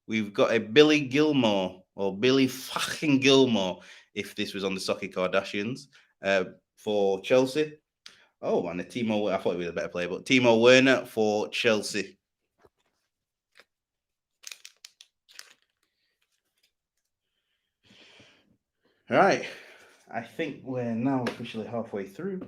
We've got a Billy Gilmore, or Billy fucking Gilmore, if this was on the Soccer Kardashians, for Chelsea. Oh, and a Timo, I thought he was a better player, but Timo Werner for Chelsea. All right, I think we're now officially halfway through.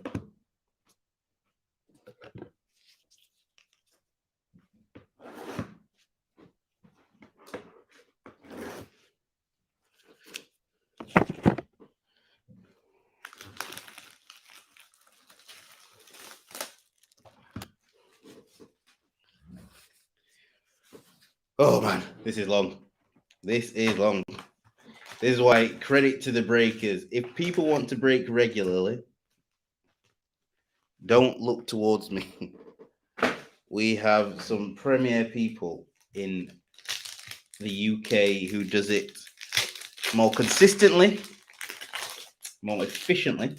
Oh man, this is long. This is long. This is why credit to the breakers. If people want to break regularly, don't look towards me. We have some premier people in the UK who does it more consistently, more efficiently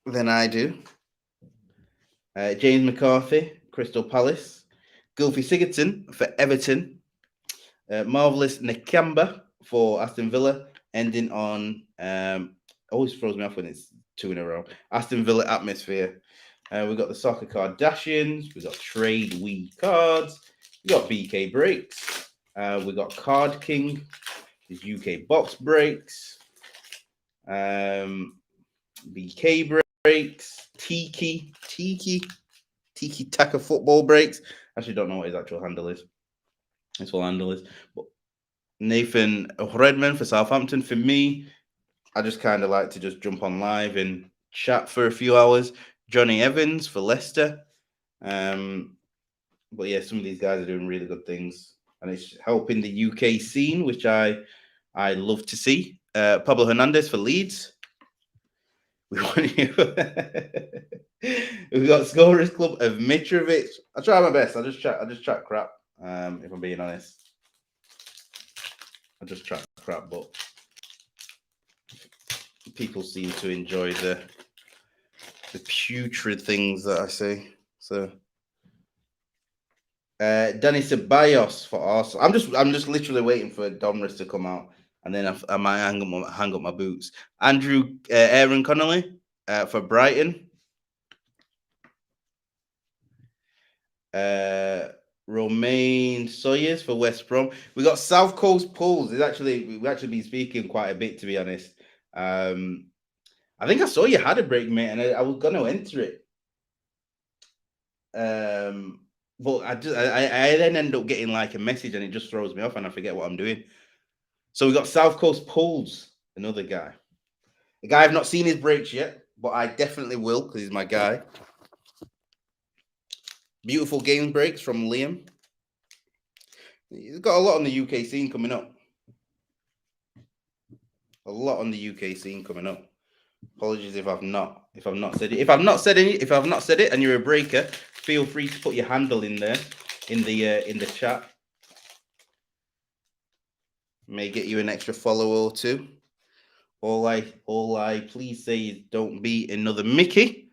than I do. James McCarthy, Crystal Palace. Gylfi Sigurdsson for Everton. Marvelous Nakamba for Aston Villa, ending on always throws me off when it's two in a row. Aston Villa atmosphere. We've got the soccer Kardashians. We've got Trade We cards. We've got BK breaks. We've got Card King. There's UK box breaks. BK breaks. Tiki Taka football breaks. Actually, don't know what his actual handle is. His full handle is. But Nathan Redman for Southampton. For me, I just kind of like to just jump on live and chat for a few hours. Johnny Evans for Leicester. But yeah, some of these guys are doing really good things, and it's helping the UK scene, which I love to see. Pablo Hernandez for Leeds. We want you. We've got Scorers Club of Mitrovic. I try my best. I just chat crap. If I'm being honest, I just chat crap, but people seem to enjoy the putrid things that I say. So Danny Ceballos for Arsenal. I'm just literally waiting for Domrus to come out, and then I might hang up my boots. Andrew Aaron Connolly for Brighton. Romain Sawyers for West Brom. We got South Coast Pools. We've actually been speaking quite a bit, to be honest. I think I saw you had a break, mate, and I was going to enter it. But I then end up getting like a message, and it just throws me off, and I forget what I'm doing. So we got South Coast Pools, another guy. A guy I've not seen his breaks yet, but I definitely will because he's my guy. Beautiful game breaks from Liam. He's got a lot on the UK scene coming up. A lot on the UK scene coming up. Apologies if I've not said it. If I've not said it, and you're a breaker, feel free to put your handle in there in the chat. May get you an extra follow or two. All I please say is don't be another Mickey.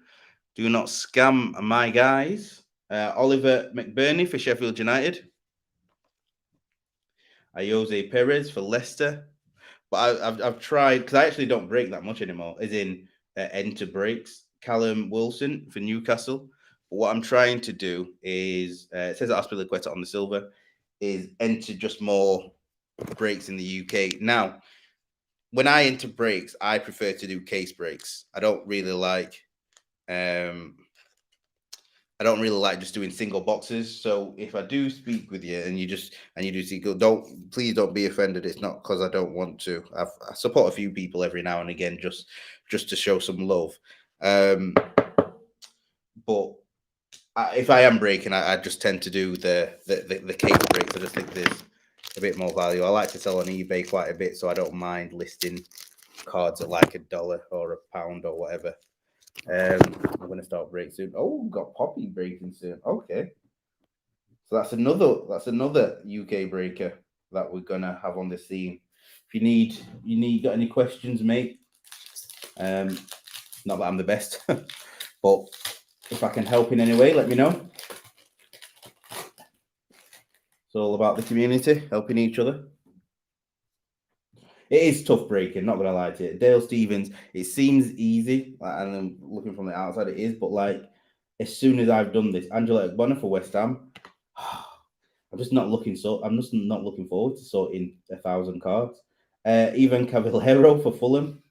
Do not scam my guys. Oliver McBurney for Sheffield United. Jose Perez for Leicester. But I've tried because I actually don't break that much anymore. As in enter breaks. Callum Wilson for Newcastle. But what I'm trying to do is it says Aspilicueta on the silver is enter just more breaks in the UK. Now, when I enter breaks, I prefer to do case breaks. I don't really like just doing single boxes. So if I do speak with you and you do see, please don't be offended. It's not because I don't want to. I support a few people every now and again just to show some love. But if I am breaking, I just tend to do the case breaks. I just think there's a bit more value. I like to sell on eBay quite a bit, so I don't mind listing cards at like $1 or £1 or whatever. I'm going to start break soon. Oh, we've got Poppy breaking soon. Okay, so that's another UK breaker that we're gonna have on the scene. If you got any questions, mate? Not that I'm the best, but if I can help in any way, let me know. It's all about the community, helping each other. It is tough breaking, not gonna lie to you. Dale Stevens, it seems easy, and then looking from the outside, it is. But like, as soon as I've done this, Angela Bonner for West Ham, I'm just not looking forward to sorting 1,000 cards. Ivan Cavallero for Fulham,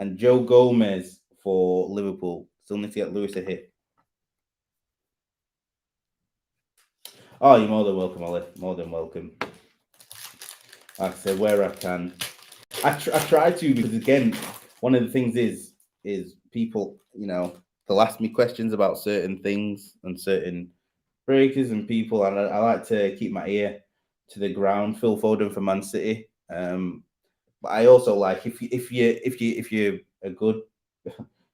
and Joe Gomez for Liverpool. Still need to get Lewis a hit. Oh, you're more than welcome, Ollie. More than welcome. Like I say, where I can. I try to, because again, one of the things is people, they'll ask me questions about certain things and certain breakers and people, and I like to keep my ear to the ground. Phil Foden for Man City. But I also like if you're a good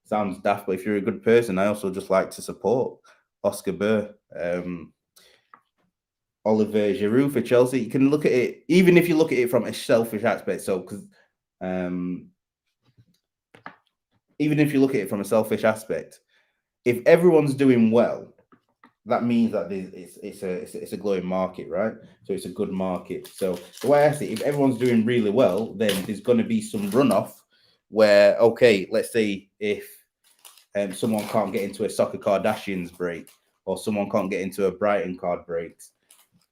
sounds daft, but if you're a good person, I also just like to support Oscar Burr. Oliver Giroud for Chelsea. You can look at it, even if you look at it from a selfish aspect. So, because even if you look at it from a selfish aspect, if everyone's doing well, that means that it's a glowing market, right? So it's a good market. So the way I see it, if everyone's doing really well, then there's going to be some runoff where, okay, let's say if someone can't get into a Soccer Kardashians break or someone can't get into a Brighton card breaks,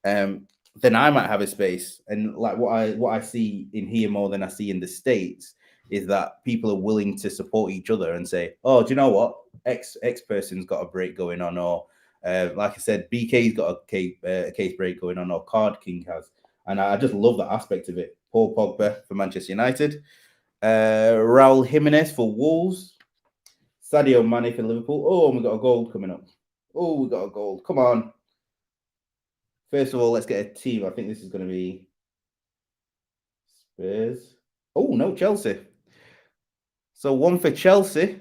then I might have a space. And like what I see in here more than I see in the States is that people are willing to support each other and say, oh, do you know what? X person's got a break going on, or like I said, BK's got a case break going on, or Card King has. And I just love that aspect of it. Paul Pogba for Manchester United, Raul Jimenez for Wolves, Sadio Mane for Liverpool. Oh, and we got a gold coming up. Oh, we got a gold. Come on. First of all, let's get a team. I think this is going to be Spurs. Oh, no, Chelsea. So one for Chelsea. Thought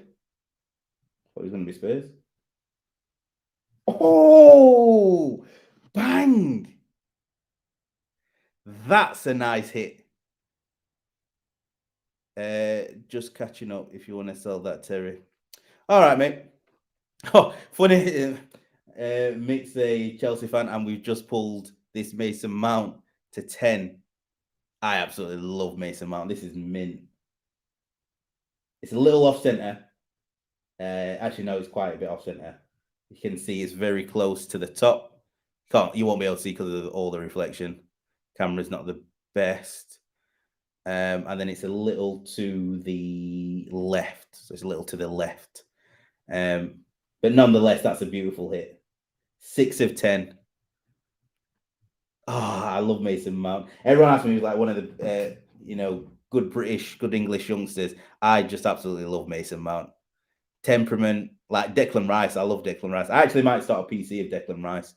it was going to be Spurs. Oh, bang. That's a nice hit. Just catching up if you want to sell that, Terry. All right, mate. Oh, funny. Mick's a Chelsea fan, and we've just pulled this Mason Mount to 10. I absolutely love Mason Mount. This is mint. It's a little off center. Actually, no, it's quite a bit off center. You can see it's very close to the top. You won't be able to see because of all the reflection. Camera's not the best. And then it's a little to the left. So it's a little to the left. But nonetheless, that's a beautiful hit. 6 of 10. Oh, I love Mason Mount. Everyone asked me, he was like one of the, good British, good English youngsters. I just absolutely love Mason Mount. Temperament, like Declan Rice. I love Declan Rice. I actually might start a PC of Declan Rice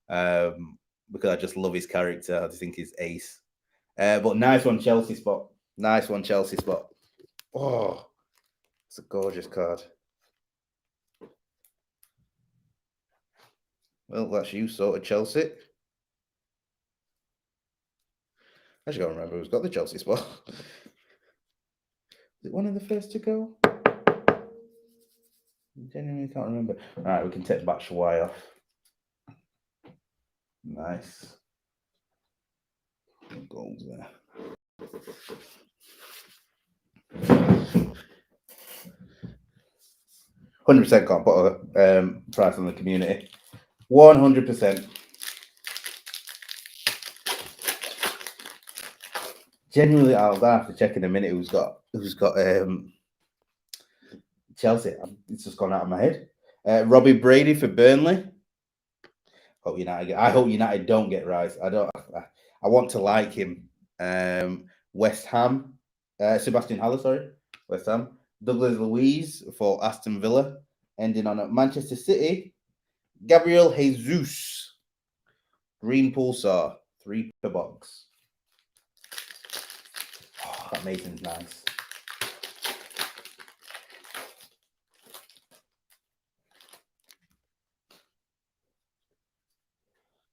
because I just love his character. I just think he's ace. But nice one, Chelsea spot. Nice one, Chelsea spot. Oh, it's a gorgeous card. Well, that's you sorted, Chelsea. I just gotta remember who's got the Chelsea spot. Is it one of the first to go? Genuinely can't remember. All right, we can take Batshuayi off. Nice. Goals there. 100% can't put a price on the community. 100%. Genuinely, I'll have to check in a minute who's got Chelsea. It's just gone out of my head. Robbie Brady for Burnley. I hope United don't get Rice. I want to like him. West Ham. Sebastian Haller, sorry. West Ham. Douglas Luiz for Aston Villa. Ending on Manchester City. Gabriel Jesus. Green Pulsar. 3 per box. Oh, that Mason's nice.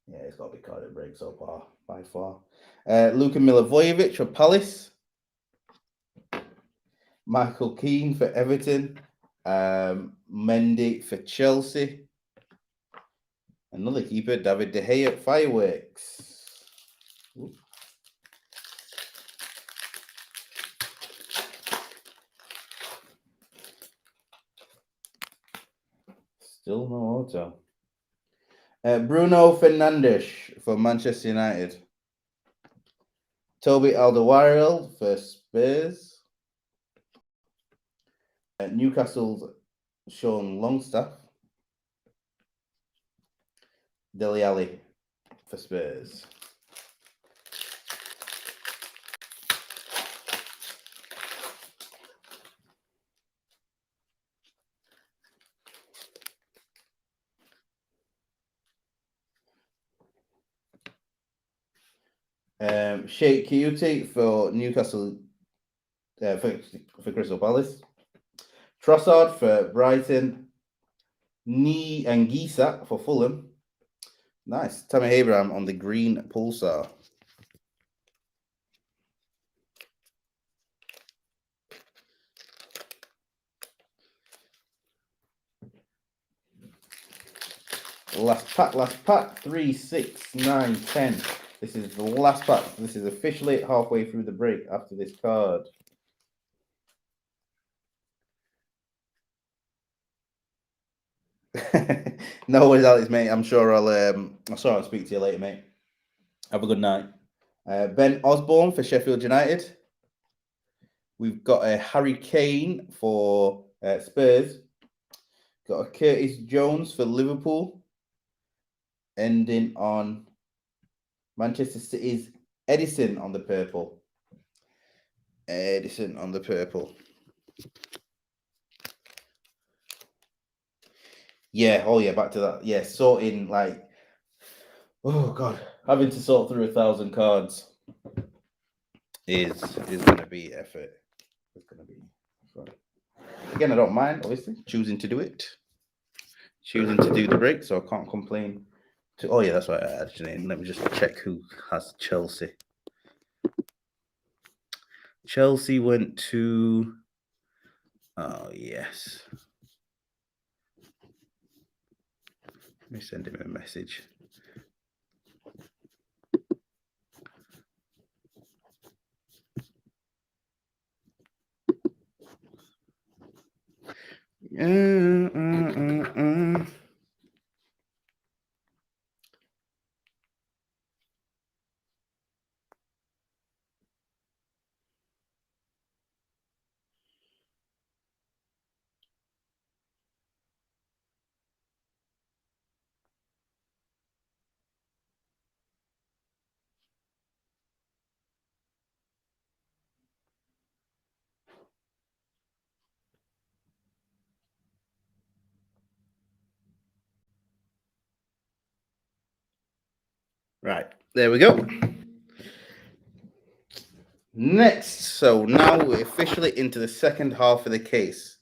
Yeah, it's got to be carded break so far, by far. Luka Milivojevic for Palace. Michael Keane for Everton. Mendy for Chelsea. Another keeper, David De Gea at Fireworks. Ooh. Still no auto. Bruno Fernandes for Manchester United. Toby Alderweireld for Spurs. Newcastle's Sean Longstaff. Dele Alli for Spurs. Sheikh Kiyuti for Newcastle for Crystal Palace. Trossard for Brighton. and Gisa for Fulham. Nice. Tammy Abraham on the green pulsar. Last pack. 3, 6, 9, 10. This is the last pack. This is officially halfway through the break after this card. No worries, Alex, mate. I'm sure I'll speak to you later, mate. Have a good night. Ben Osborne for Sheffield United. We've got a Harry Kane for Spurs. Got a Curtis Jones for Liverpool. Ending on Manchester City's Edison on the purple. Edison on the purple. Yeah, oh yeah, back to that. Yeah, sorting like, oh god, having to sort through 1,000 cards is going to be effort. It's going to be fun. Again, I don't mind, obviously, choosing to do it. Choosing to do the break, so I can't complain. Oh yeah, that's right. Actually, let me just check who has Chelsea. Chelsea went to. Oh yes. Let me send him a message. Right, there we go. Next, so now we're officially into the second half of the case.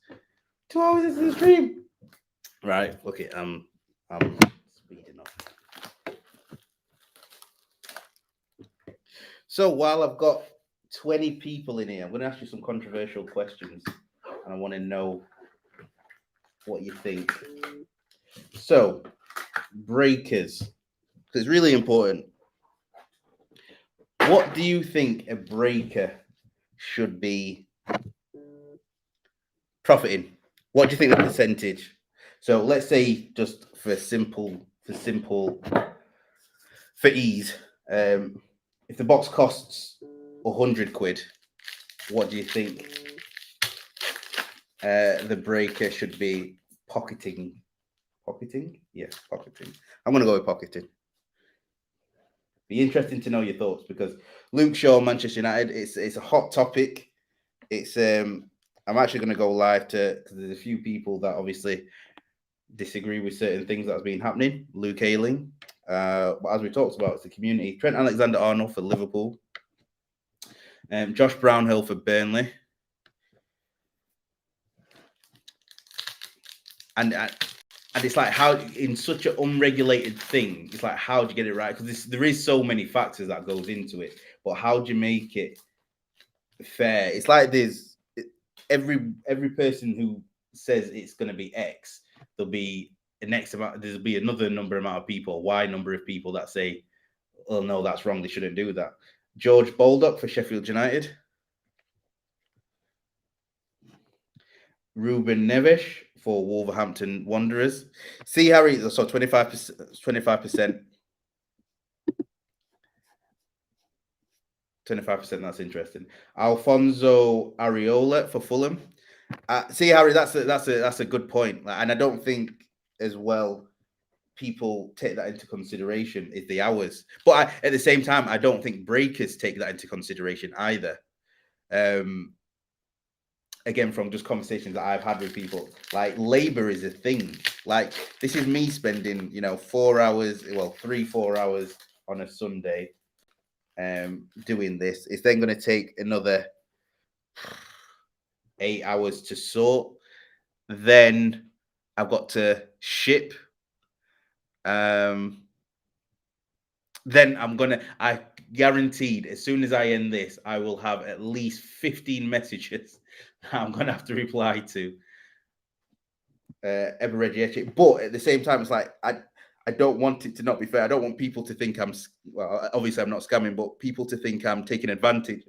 2 hours into the stream. Right, okay, I'm speeding up. So while I've got 20 people in here, I'm going to ask you some controversial questions, and I want to know what you think. So, breakers, it's really important. What do you think a breaker should be profiting? What do you think the percentage? So let's say, just for ease, if the box costs 100 quid, what do you think the breaker should be pocketing? Pocketing? Yes, pocketing. I'm going to go with pocketing. Be interesting to know your thoughts, because Luke Shaw, Manchester United, it's a hot topic. It's I'm actually going to go live because there's a few people that obviously disagree with certain things that have been happening. Luke Ayling, but as we talked about, it's the community. Trent Alexander-Arnold for Liverpool. Josh Brownhill for Burnley. And it's like, how in such an unregulated thing, it's like, how do you get it right? Because there is so many factors that goes into it, but how do you make it fair? It's like there's every person who says it's going to be X, there'll be an X amount, there'll be another amount of people, Y number of people that say, oh no, that's wrong, they shouldn't do that. George Baldock for Sheffield United. Ruben Neves for Wolverhampton Wanderers. See, Harry, so 25%. 25%, that's interesting. Alfonso Areola for Fulham. See, Harry, that's a good point. And I don't think as well people take that into consideration is the hours. But at the same time, I don't think breakers take that into consideration either. Again, from just conversations that I've had with people, like labor is a thing. Like, this is me spending, 4 hours, 3-4 hours on a Sunday doing this. It's then going to take another 8 hours to sort. Then I've got to ship. Then I guaranteed as soon as I end this, I will have at least 15 messages I'm gonna have to reply to. Eberegieci. But at the same time, it's like I don't want it to not be fair. I don't want people to think well, obviously I'm not scamming, but people to think I'm taking advantage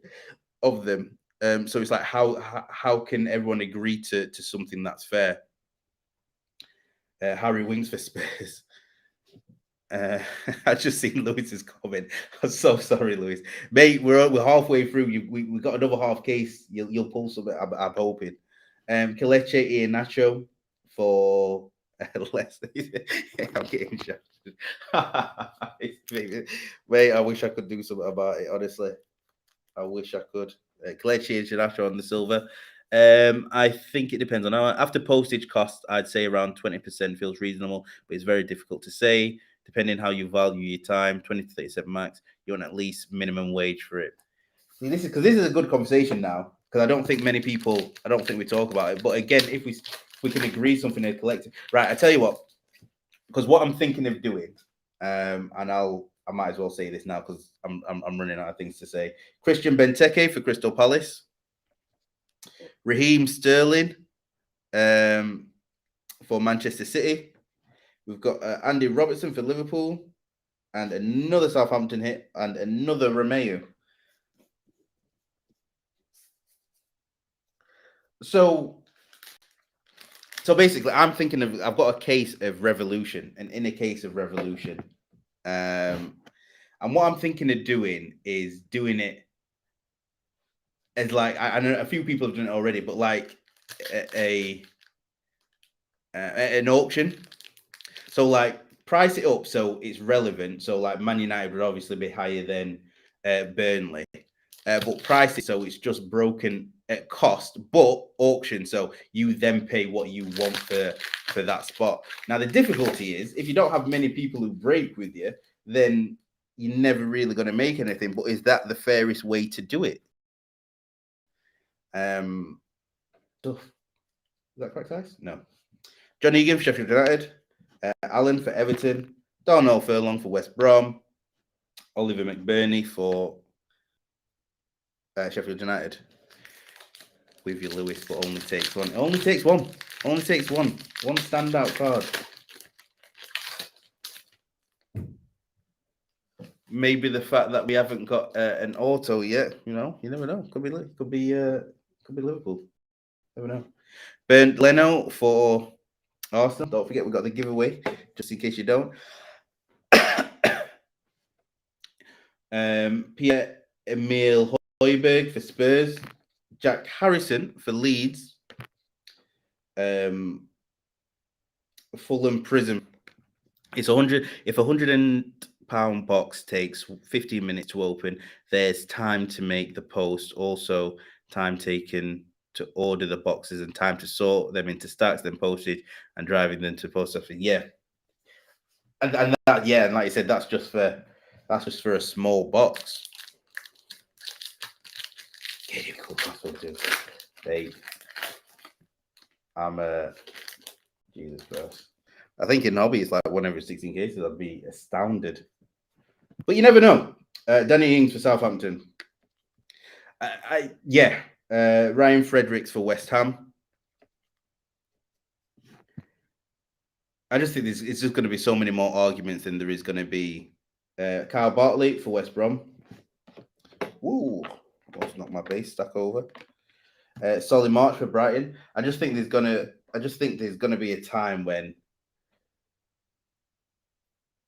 of them. So it's like how can everyone agree to something that's fair? Harry Winks for Spurs. I just seen Lewis's comment. I'm so sorry, Lewis. Mate, we're halfway through. We got another half case. You'll pull something. I'm hoping. Kelechi Iheanacho for less. I'm getting shafted. Mate, I wish I could do something about it. Honestly, I wish I could. Kelechi Iheanacho on the silver. I think it depends on after postage costs. I'd say around 20% feels reasonable, but it's very difficult to say. Depending how you value your time, 20 to 37 max, you want at least minimum wage for it. See, this is a good conversation now because I don't think we talk about it. But again, if we can agree something in a collective, right? I tell you what, because what I'm thinking of doing, and I might as well say this now because I'm running out of things to say. Christian Benteke for Crystal Palace, Raheem Sterling, for Manchester City. We've got Andy Robertson for Liverpool, and another Southampton hit, and another Romeo. So basically, I've got a case of Revolution, and in a case of Revolution, and what I'm thinking of doing is doing it as like I know a few people have done it already, but like an auction. So like price it up so it's relevant. So like Man United would obviously be higher than Burnley, but price it so it's just broken at cost, but auction so you then pay what you want for that spot. Now the difficulty is if you don't have many people who break with you, then you're never really going to make anything. But is that the fairest way to do it? Is that correct, guys? No. Johnny Egan for Sheffield United, Allen for Everton, Darnell Furlong for West Brom, Oliver McBurney for Sheffield United. With you, Lewis, but only takes one. It only takes one. Only takes one. One standout card. Maybe the fact that we haven't got an auto yet. You never know. Could be Liverpool. Never know. Bernd Leno for Arsenal. Don't forget we got the giveaway, just in case you don't. Pierre-Emile Højbjerg for Spurs. Jack Harrison for Leeds. Fulham Prizm. It's 100. If £100 box takes 15 minutes to open, there's time to make the post. Also, time taken to order the boxes and time to sort them into stacks, then postage and driving them to post office. Yeah, and that and like I said, that's just for a small box. Hey, I'm Jesus Christ. I think in hobby it's like 1 every 16 cases. I'd be astounded. But you never know. Danny Ings for Southampton. Ryan Fredericks for West Ham. I just think it's just going to be so many more arguments than there is going to be. Kyle Bartley for West Brom. Ooh, almost knocked my base stack over. Solly March for Brighton. I just think there's gonna be a time when,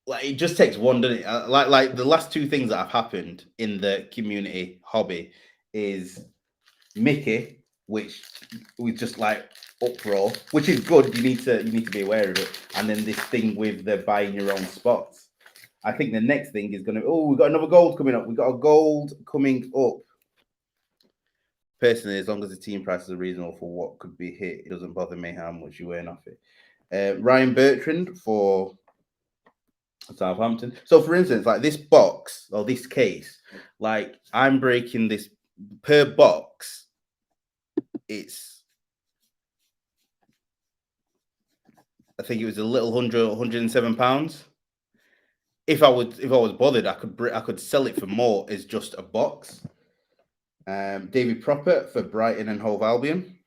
like, it just takes one, doesn't it? Like the last 2 things that have happened in the community hobby is Mickey, which was just like uproar, which is good. You need to be aware of it. And then this thing with the buying your own spots. I think the next thing is going to. Oh, we've got another gold coming up. We've got a gold coming up. Personally, as long as the team prices are reasonable for what could be hit, it doesn't bother me how much you earn off it. Ryan Bertrand for Southampton. So, for instance, like this box or this case, like I'm breaking this per box. It's I think it was a little 107 pounds. If I was bothered, I could sell it for more as just a box. David Proper for Brighton and Hove Albion.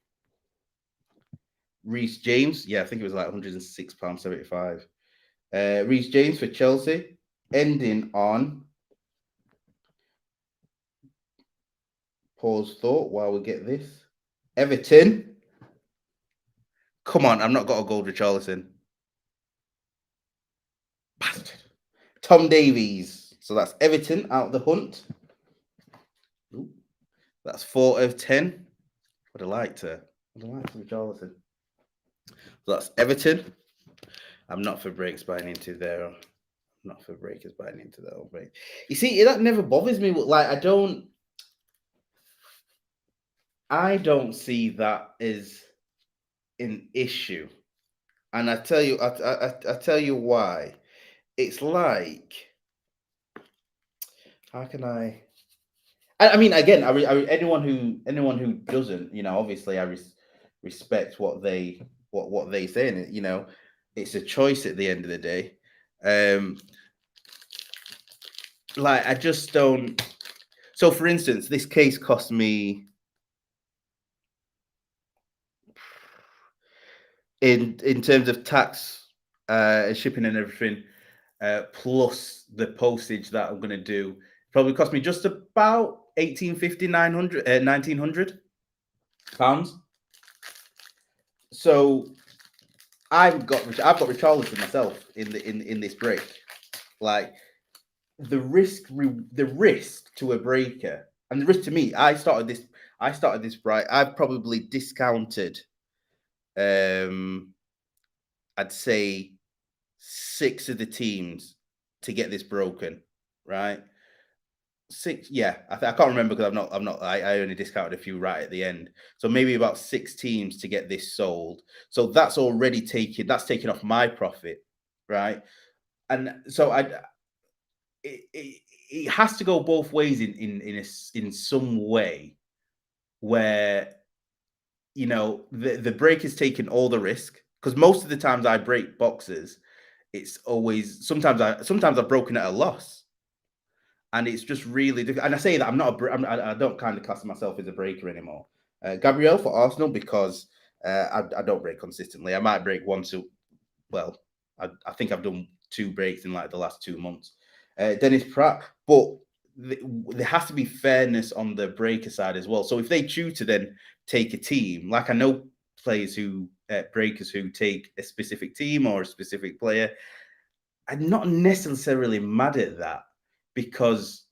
Reece James, yeah, I think it was like £106.75. Reece James for Chelsea, ending on pause thought while we get this. Everton. Come on, I've not got a gold Richarlison. Bastard. Tom Davies. So that's Everton out the hunt. Ooh, that's 4 of 10. Would have liked Richarlison. So that's Everton. I'm not for breaks buying into there. I'm not for breakers buying into their own break. You see, that never bothers me. Like I don't see that as an issue, and I tell you, I tell you why. It's like, how can I mean, again, anyone who doesn't, obviously, I respect what they say, and it's a choice at the end of the day. Like I just don't. So, for instance, this case cost me in terms of tax, shipping and everything, plus the postage that I'm going to do, probably cost me just about 1850, 900, 1900 pounds. So I've got Richarlison myself in this break. Like the risk to a breaker and the risk to me. I started this bright. I've probably discounted. I'd say 6 of the teams to get this broken, right? 6, yeah. I can't remember because I only discounted a few right at the end. So maybe about 6 teams to get this sold. So that's already taken off my profit, right? And so it has to go both ways in some way where the break is taking all the risk, because most of the times I break boxes, it's always sometimes I've broken at a loss, and it's just really difficult. And I say that I don't kind of class myself as a breaker anymore. Gabriel for Arsenal, because I don't break consistently. I might break once. Well, I think I've done 2 breaks in like the last 2 months. Dennis Pratt, but there has to be fairness on the breaker side as well. So if they choose to then take a team, like I know players breakers who take a specific team or a specific player, I'm not necessarily mad at that, because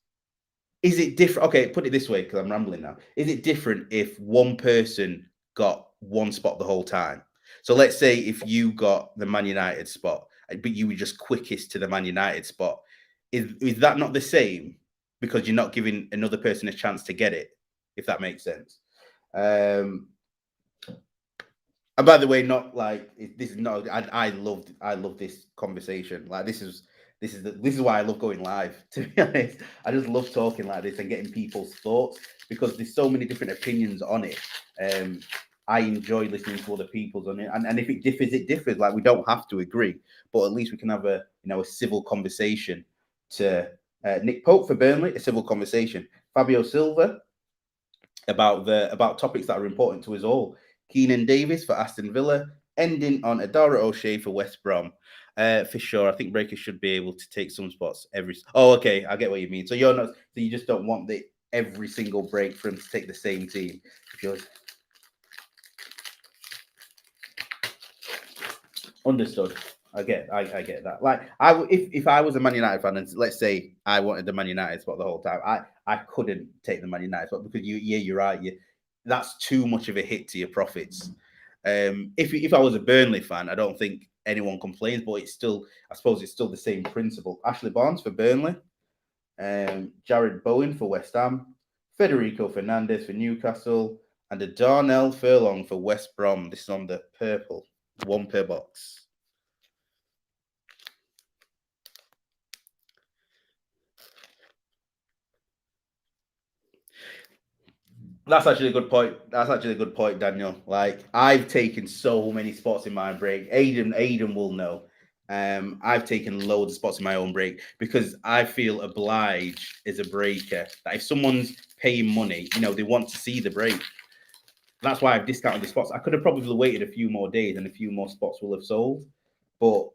is it different? Okay, put it this way, because I'm rambling now. Is it different if one person got one spot the whole time? So let's say if you got the Man United spot, but you were just quickest to the Man United spot, is that not the same? Because you're not giving another person a chance to get it, if that makes sense. And by the way, not like this is not. I love this conversation. Like this is why I love going live. To be honest, I just love talking like this and getting people's thoughts, because there's so many different opinions on it. I enjoy listening to other people's on it, and if it differs, it differs. Like we don't have to agree, but at least we can have a civil conversation. To Nick Pope for Burnley, a civil conversation. Fabio Silva about topics that are important to us all. Keenan Davis for Aston Villa, ending on Adara O'Shea for West Brom. For sure, I think breakers should be able to take some spots every. Oh, okay, I get what you mean. So you're not. So you just don't want every single break for them to take the same team. Understood. I get that. Like if I was a Man United fan, and let's say I wanted the Man United spot the whole time, I couldn't take the Man United spot, because you're right. That's too much of a hit to your profits. If I was a Burnley fan, I don't think anyone complains, but I suppose it's still the same principle. Ashley Barnes for Burnley, Jared Bowen for West Ham, Federico Fernandez for Newcastle, and a Darnell Furlong for West Brom. This is on the purple, 1 per box. That's actually a good point. That's actually a good point, Daniel. Like I've taken so many spots in my break. Aiden will know. I've taken loads of spots in my own break because I feel obliged as a breaker that if someone's paying money, they want to see the break. That's why I've discounted the spots. I could have probably waited a few more days and a few more spots will have sold, but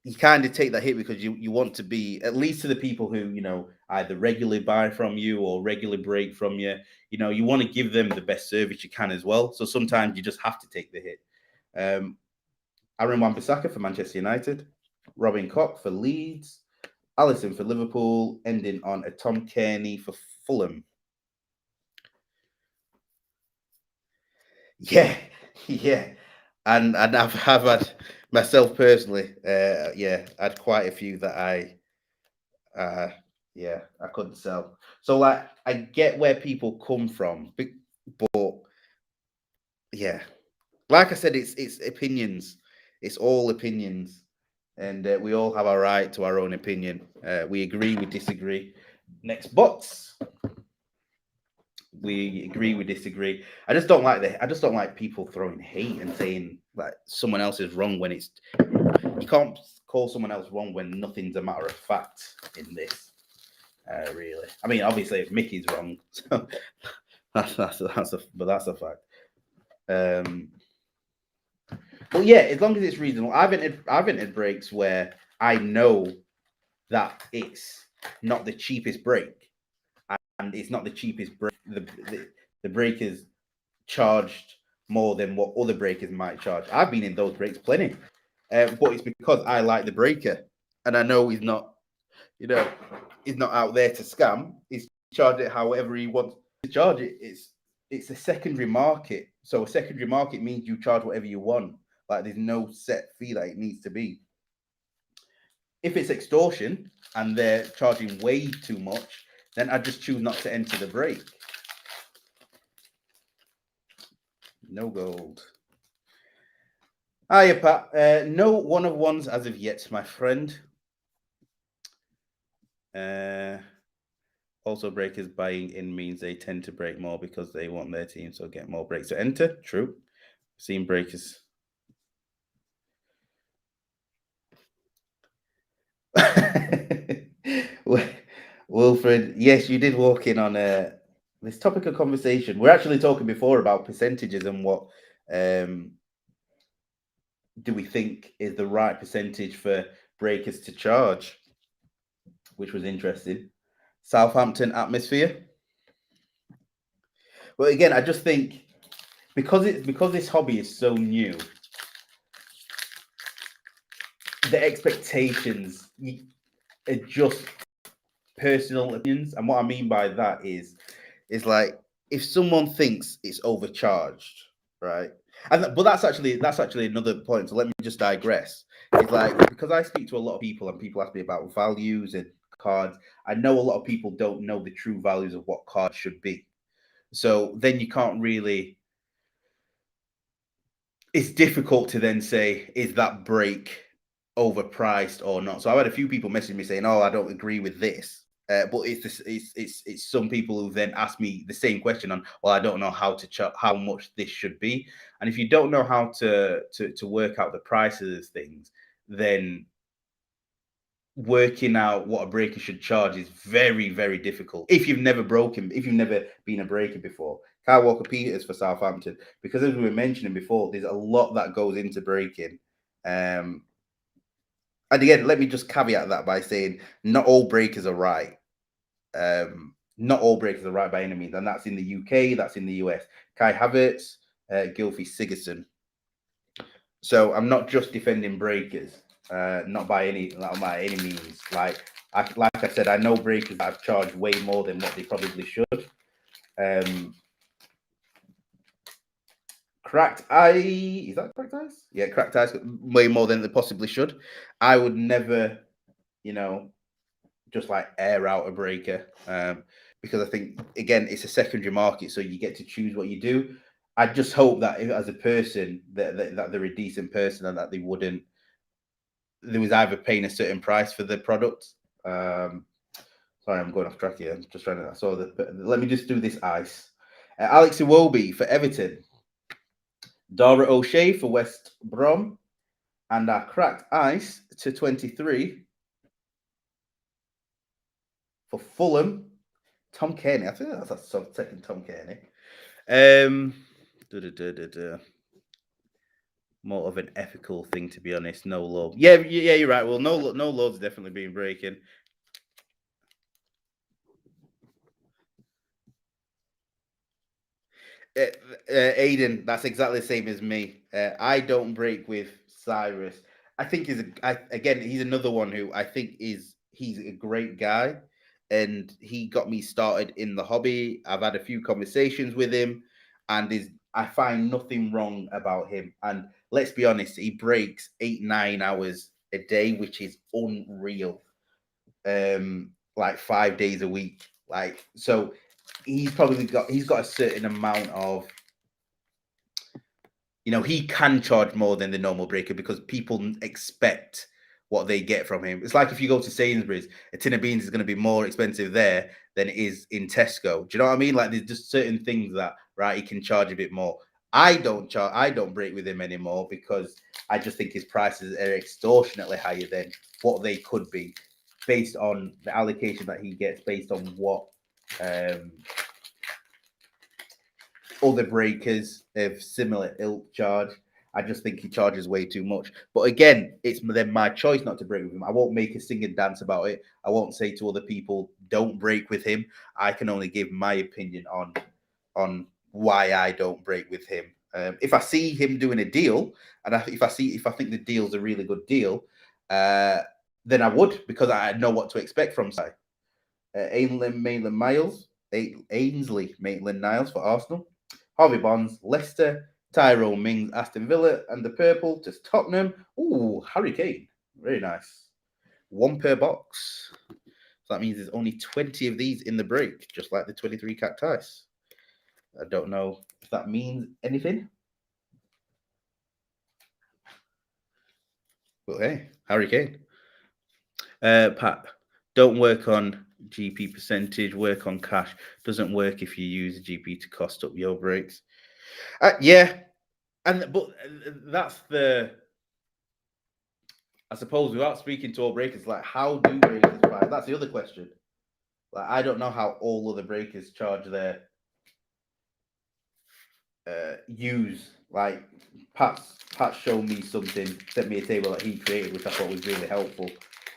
you kind of take that hit because you want to be at least to the people who either regularly buy from you or regularly break from you. You want to give them the best service you can as well. So sometimes you just have to take the hit. Aaron Wan-Bissaka for Manchester United, Robin Koch for Leeds, Allison for Liverpool, ending on a Tom Kearney for Fulham. Yeah, yeah. And I've had myself personally, I had quite a few that uh yeah, I couldn't sell. So like I get where people come from, but yeah, like I said, it's opinions. It's all opinions, and we all have a right to our own opinion. We agree, we disagree. Next box. We agree, we disagree. I just don't like people throwing hate and saying like someone else is wrong when it's you can't call someone else wrong when nothing's a matter of fact in this. Really, I mean, obviously Mickey's wrong, so that's a fact. Um, but yeah, as long as it's reasonable, I've entered breaks where I know that it's not the cheapest break, and it's not the cheapest break. The break is charged more than what other breakers might charge. I've been in those breaks plenty, but it's because I like the breaker, and I know you know, he's not out there to scam. He's charged it however he wants to charge it. It's a secondary market, so a secondary market means you charge whatever you want. Like there's no set fee that it needs to be. If it's extortion and they're charging way too much, then I just choose not to enter the break. No gold. Hiya, Pat. No one of ones as of yet, my friend. Also, breakers buying in means they tend to break more because they want their team so get more breaks to enter. True. Seen breakers. Wilfred, yes, you did walk in on this topic of conversation. We're actually talking before about percentages and what um, do we think is the right percentage for breakers to charge, which was interesting. Southampton atmosphere. Well, again, I just think because this hobby is so new, the expectations are just personal opinions, and what I mean by that is like if someone thinks it's overcharged, right? But that's actually another point. So let me just digress. It's like because I speak to a lot of people and people ask me about values and cards. I know a lot of people don't know the true values of what cards should be. So then you can't really. It's difficult to then say is that break overpriced or not. So I've had a few people message me saying, "Oh, I don't agree with this." But it's some people who then ask me the same question on, well, I don't know how much this should be, and if you don't know how to work out the prices of things, then working out what a breaker should charge is very, very difficult. If you've never been a breaker before. Kyle Walker Peters for Southampton, because as we were mentioning before, there's a lot that goes into breaking. And again, let me just caveat that by saying not all breakers are right. Not all breakers are right by any means, and that's in the UK, that's in the US. Kai Havertz, Gylfi Sigurdsson. So I'm not just defending breakers, not by any means. Like I said, I know breakers that have charged way more than what they probably should. Cracked eye, is that cracked eyes? Yeah, cracked eyes way more than they possibly should. I would never, you know, just like air out a breaker because I think again it's a secondary market, so you get to choose what you do. I just hope that as a person that they're a decent person and that they was either paying a certain price for the product. Sorry, I'm going off track here. I'm just trying to. I saw that. Let me just do this ice. Alex Iwobi for Everton. Dara O'Shea for West Brom. And our cracked ice to 23 for Fulham. Tom Kearney. I think that's a second Tom Kearney. More of an ethical thing, to be honest. No low. Yeah, you're right. Well, no loads definitely been breaking. Aiden, that's exactly the same as me. I don't break with Cyrus. I think he's another one who I think he's a great guy, and he got me started in the hobby. I've had a few conversations with him, and I find nothing wrong about him. And let's be honest, he breaks 8-9 hours a day, which is unreal. Like 5 days a week, like so he's got a certain amount of, he can charge more than the normal breaker because people expect what they get from him. It's like if you go to Sainsbury's, a tin of beans is going to be more expensive there than it is in Tesco. Do you know what I mean? Like there's just certain things that, right, he can charge a bit more. I don't break with him anymore because I just think his prices are extortionately higher than what they could be based on the allocation that he gets, based on what other breakers of similar ilk charge. I just think he charges way too much. But again, it's then my choice not to break with him. I won't make a sing and dance about it. I won't say to other people, don't break with him. I can only give my opinion on why I don't break with him. If I see him doing a deal, and if I think the deal's a really good deal, then I would, because I know what to expect from Sai. Ainsley Maitland-Niles for Arsenal. Harvey Bonds, Leicester. Tyrone Mings, Aston Villa. And the purple to Tottenham. Ooh, Harry Kane. Very nice. One per box. So that means there's only 20 of these in the break, just like the 23 cacti. I don't know if that means anything. But hey, Harry Kane. Pat, don't work on GP percentage, work on cash. Doesn't work if you use a GP to cost up your breaks. Yeah, but that's I suppose, without speaking to all breakers, like how do breakers price? That's the other question. Like I don't know how all other breakers charge their use. Like Pat's showed me something, sent me a table that he created, which I thought was really helpful.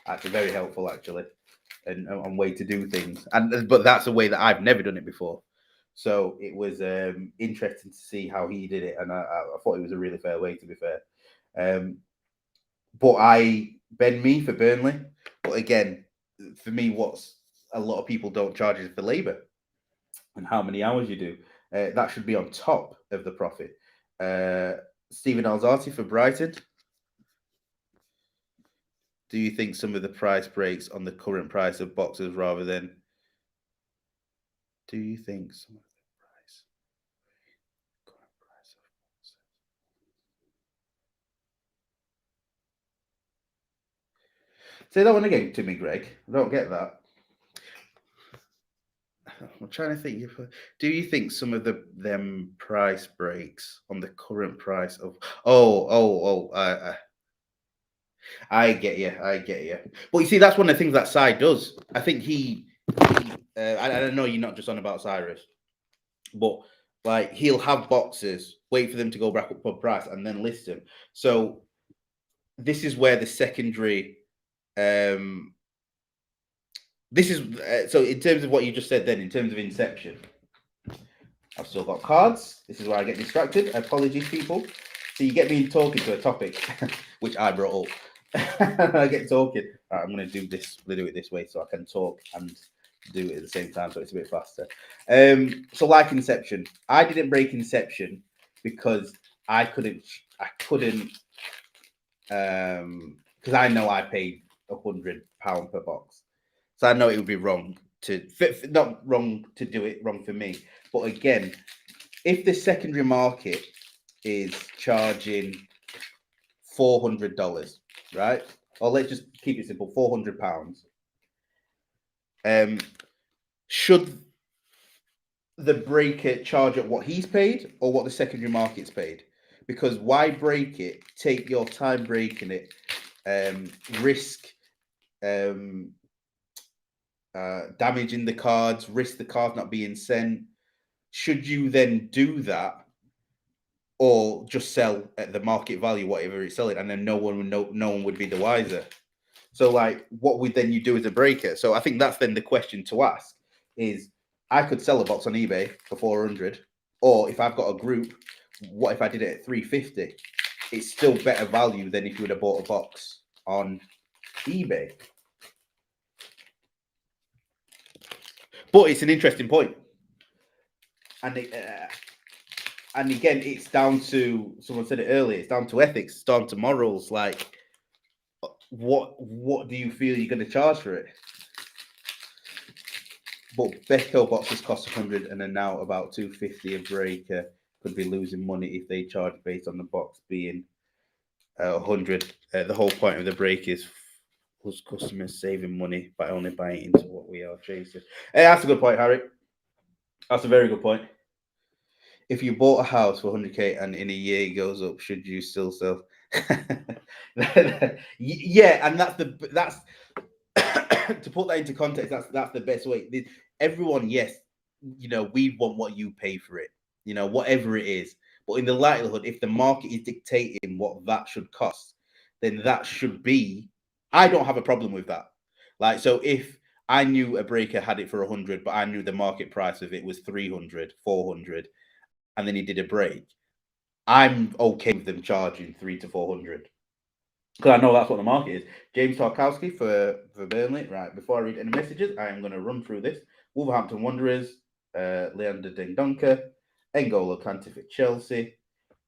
Actually, very helpful actually. And way to do things. But that's a way that I've never done it before. So it was interesting to see how he did it, and I thought it was a really fair way, to be fair. But I bend me for Burnley. But again, for me, what's a lot of people don't charge is for labour and how many hours you do. That should be on top of the profit. Stephen Alzati for Brighton. Do you think some of the price breaks on the current price of boxes rather than? Do you think some of the current price of boxes? Say that one again to me, Greg. I don't get that. I'm trying to think. Do you think some of them price breaks on the current price of? I get you. I get you. But you see, that's one of the things that side does. I think I know you're not just on about Cyrus, but like he'll have boxes, wait for them to go back up on price, and then list them. So this is where the secondary. This is so in terms of what you just said. Then in terms of Inception, I've still got cards. This is where I get distracted. Apologies, people. So you get me talking to a topic, which I brought up. I get talking. Right, I'm going to do this. I'm going to do it this way so I can talk and do it at the same time, so it's a bit faster. So like Inception, I didn't break Inception because I couldn't, because I know I paid £100 per box, so I know it would be wrong not wrong to do it, wrong for me. But again, if the secondary market is charging $400, right? Or let's just keep it simple, £400. Should the breaker charge at what he's paid or what the secondary market's paid? Because why break it? Take your time breaking it, risk damaging the cards, risk the cards not being sent. Should you then do that, or just sell at the market value, whatever it's selling, and then no one would be the wiser? So, like, what would then you do as a breaker? So, I think that's then the question to ask: is I could sell a box on eBay for 400, or if I've got a group, what if I did it at 350? It's still better value than if you would have bought a box on eBay. But it's an interesting point, and again, it's down to, someone said it earlier, it's down to ethics, it's down to morals. Like, what do you feel you're going to charge for it? But Becco boxes cost 100 and are now about 250 a breaker. Could be losing money if they charge based on the box being 100. The whole point of the break is us customers saving money by only buying into what we are chasing. Hey, that's a good point, Harry. That's a very good point. If you bought a house for 100k and in a year it goes up, should you still sell? Yeah, and that's to put that into context. That's the best way. Everyone, yes, we want what you pay for it, whatever it is. But in the likelihood, if the market is dictating what that should cost, then that should be. I don't have a problem with that. Like, so if I knew a breaker had it for 100, but I knew the market price of it was 300, 400, and then he did a break, I'm okay with them charging 300 to 400 because I know that's what the market is. James Tarkowski for Burnley. Right, before I read any messages, I am going to run through this. Wolverhampton Wanderers, Leander Dendoncker, N'Golo Kante for Chelsea,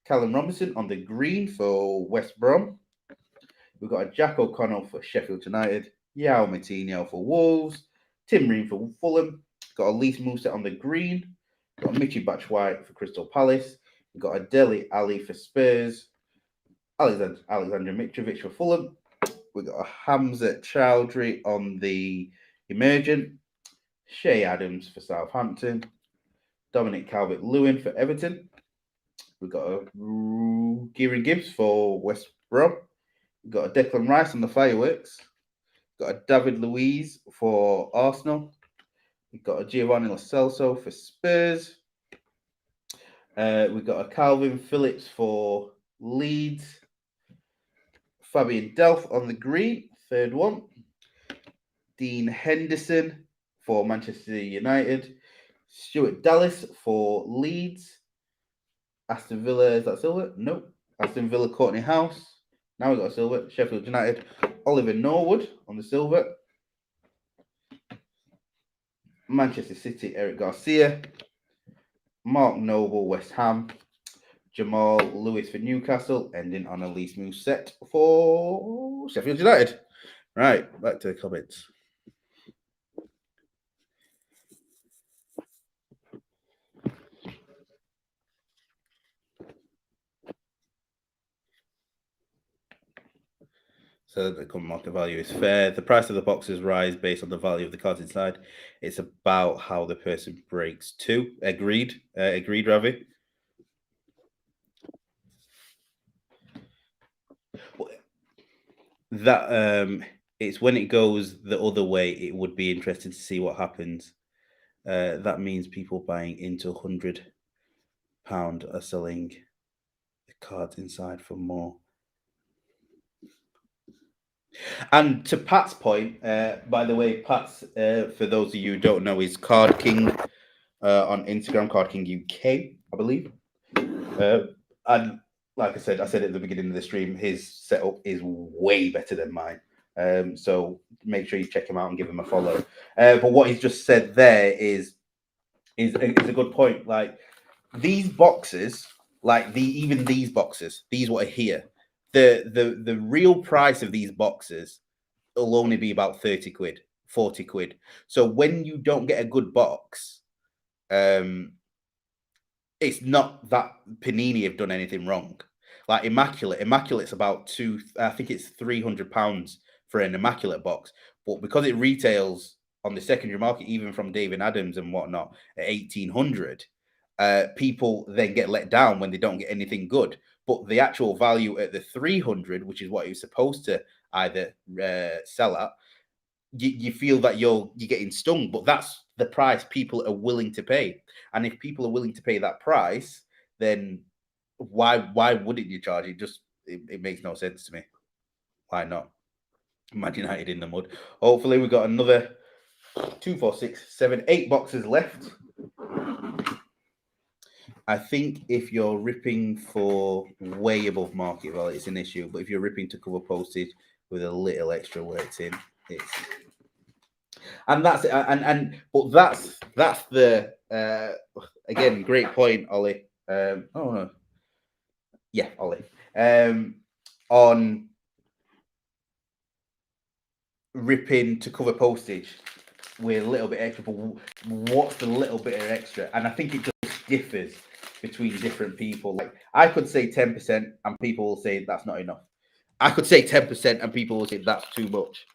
Callum Robinson on the green for West Brom. We've got a Jack O'Connell for Sheffield United, Yao Matinho for Wolves, Tim Ream for Fulham. Got a Elise Musa on the green. Got a Michy Batshuayi for Crystal Palace. We've got a Dele Ali for Spurs. Alexander Mitrovic for Fulham. We've got a Hamza Chowdhury on the emergent. Shea Adams for Southampton. Dominic Calvert-Lewin for Everton. We've got a Kieran Gibbs for West Brom. We've got a Declan Rice on the fireworks. We've got a David Luiz for Arsenal. We've got a Giovanni Lo Celso for Spurs. We've got a Calvin Phillips for Leeds. Fabian Delph on the green, third one. Dean Henderson for Manchester United. Stuart Dallas for Leeds. Aston Villa, is that silver? Nope. Aston Villa, Courtney House. Now we've got a silver. Sheffield United, Oliver Norwood on the silver. Manchester City, Eric Garcia. Mark Noble, West Ham. Jamal Lewis for Newcastle, ending on Elise Musset for Sheffield United. Right, back to the comments. So the current market value is fair. The price of the boxes rise based on the value of the cards inside. It's about how the person breaks too. Agreed, Ravi. That it's when it goes the other way, it would be interesting to see what happens. That means people buying into £100 are selling the cards inside for more. And to Pat's point, by the way, Pat's, for those of you who don't know, is Card King on Instagram, Card King UK, I believe. And like I said at the beginning of the stream, his setup is way better than mine. So make sure you check him out and give him a follow. But what he's just said there is a good point. Like, these boxes, like even these boxes, these what are here, the real price of these boxes will only be about 30 quid, 40 quid. So when you don't get a good box, it's not that Panini have done anything wrong. Like Immaculate's about I think it's £300 for an Immaculate box, but because it retails on the secondary market, even from David Adams and whatnot, at 1800, people then get let down when they don't get anything good. But the actual value at the 300, which is what you're supposed to either sell at, you feel that you're getting stung, but that's the price people are willing to pay. And if people are willing to pay that price, then why wouldn't you charge it? It makes no sense to me. Why not? Man United in the mud. Hopefully we got another 2, 4, 6, 7, 8 boxes left. I think if you're ripping for way above market value, it's an issue. But if you're ripping to cover postage with a little extra worked in, it's and that's but that's the again, great point, Ollie. Oh no, yeah, Ollie. On ripping to cover postage with a little bit extra, but what's the little bit of extra? And I think it just differs between different people. Like I could say 10%, and people will say that's not enough. I could say 10%, and people will say that's too much.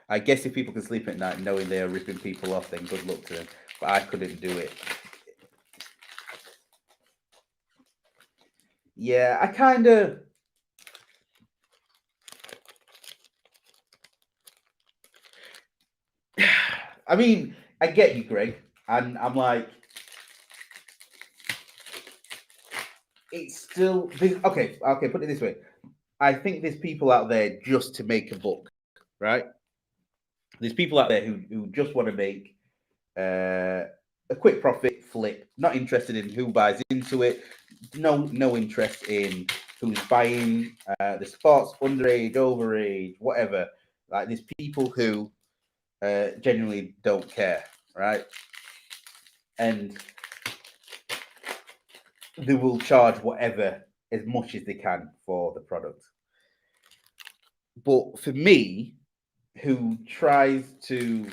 I guess if people can sleep at night knowing they are ripping people off, then good luck to them. But I couldn't do it. Yeah, I kind of. I mean, I get you, Greg, and I'm like, it's still okay. Okay, put it this way. I think there's people out there just to make a buck, right? There's people out there who just want to make a quick profit flip, not interested in who buys into it, no interest in who's buying the spots, underage, overage, whatever. Like there's people who genuinely don't care, right? And they will charge whatever as much as they can for the product. But for me, who tries to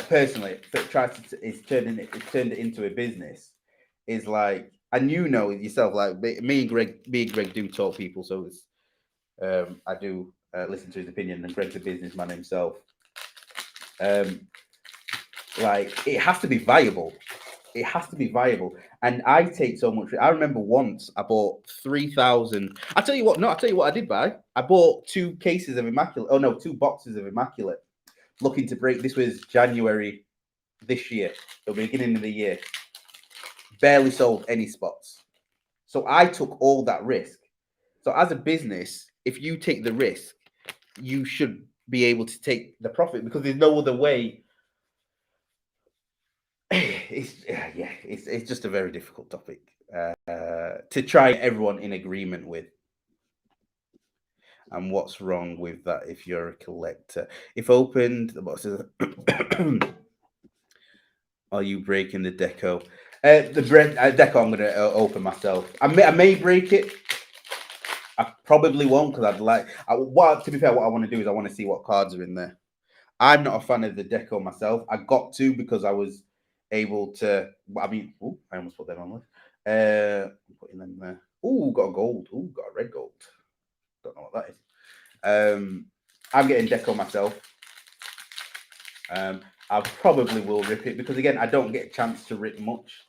personally tries to it's turned it into a business, is like, and you know yourself, like me and Greg do talk people, so it's I do listen to his opinion, and Greg's a businessman himself. Like it has to be viable. It has to be viable. And I take so much. I remember once I bought 3,000. I tell you what, no, I tell you what I did buy. I bought 2 cases of Immaculate. Oh no, 2 boxes of Immaculate. Looking to break. This was January this year, the beginning of the year. Barely sold any spots. So I took all that risk. So as a business, if you take the risk, you should be able to take the profit, because there's no other way. It's just a very difficult topic to try everyone in agreement with. And what's wrong with that if you're a collector? If opened, the box says, are you breaking the deco? Deco I'm going to open myself. I may break it. I probably won't, because to be fair, what I want to do is I want to see what cards are in there. I'm not a fan of the deco myself. I got to because I was able to. I mean, I almost put them on there. I'm putting them there. Got a gold. Got a red gold. Don't know what that is. I'm getting deco myself. I probably will rip it, because again, I don't get a chance to rip much.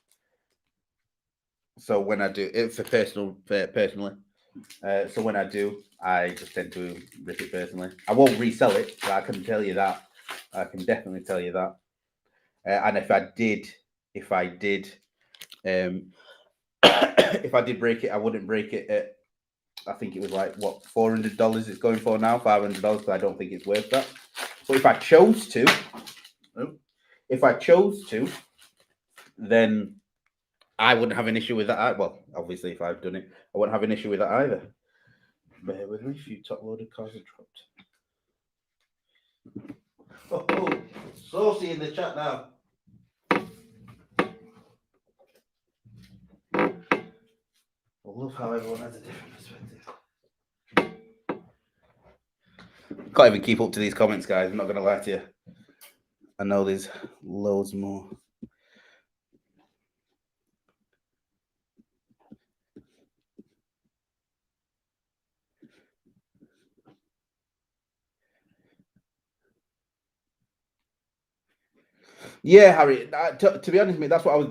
So when I do, it's a personally. So when I do, I just tend to rip it personally. I won't resell it, but I can tell you that. I can definitely tell you that. And if I did, if I did break it, I wouldn't break it at, I think it was like what, $400 it's going for now, $500, because I don't think it's worth that. But if I chose to, then I wouldn't have an issue with that. Well, obviously, if I've done it, I wouldn't have an issue with that either. Bear with me, a few top loaded cards are dropped. Oh, saucy in the chat now. I love how everyone has a different perspective. Can't even keep up to these comments, guys. I'm not going to lie to you. I know there's loads more. Yeah, Harry. To be honest, mate, that's what I was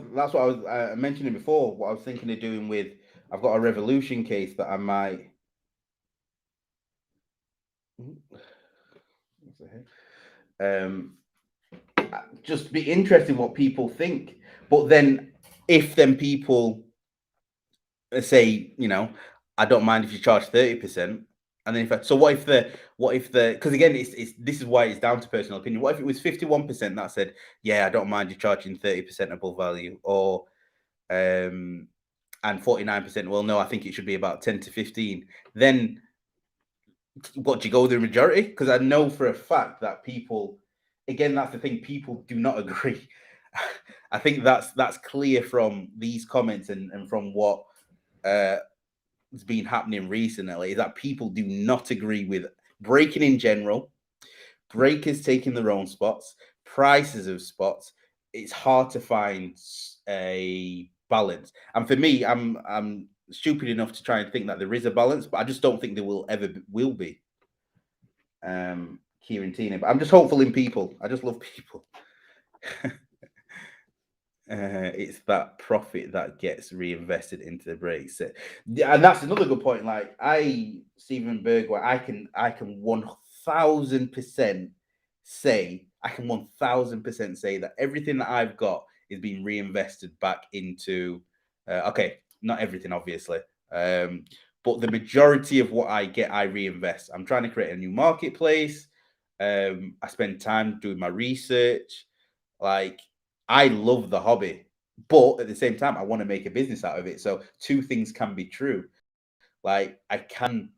mentioning before. What I was thinking of doing with, I've got a Revolution case that I might. Um, just be interesting what people think. But then, if then people say, I don't mind if you charge 30%, and then so what if the because again it's this is why it's down to personal opinion. What if it was 51% that said, yeah, I don't mind you charging 30% above value, or and 49%, well, no, I think it should be about 10 to 15. Then what, do you go with the majority? Because I know for a fact that people, again, that's the thing, people do not agree. I think that's clear from these comments and from what has been happening recently, is that people do not agree with breaking in general, breakers taking their own spots, prices of spots. It's hard to find a balance. And for me, I'm stupid enough to try and think that there is a balance, but I just don't think there will be. Kieran Tina, but I'm just hopeful in people. I just love people. It's that profit that gets reinvested into the breaks, and that's another good point. Like Stephen Bergwijn, I can 1,000% say, that everything that I've got is being reinvested back into. Okay, not everything, obviously, but the majority of what I get, I reinvest. I'm trying to create a new marketplace. I spend time doing my research. Like, I love the hobby, but at the same time, I want to make a business out of it. So two things can be true. Like, I can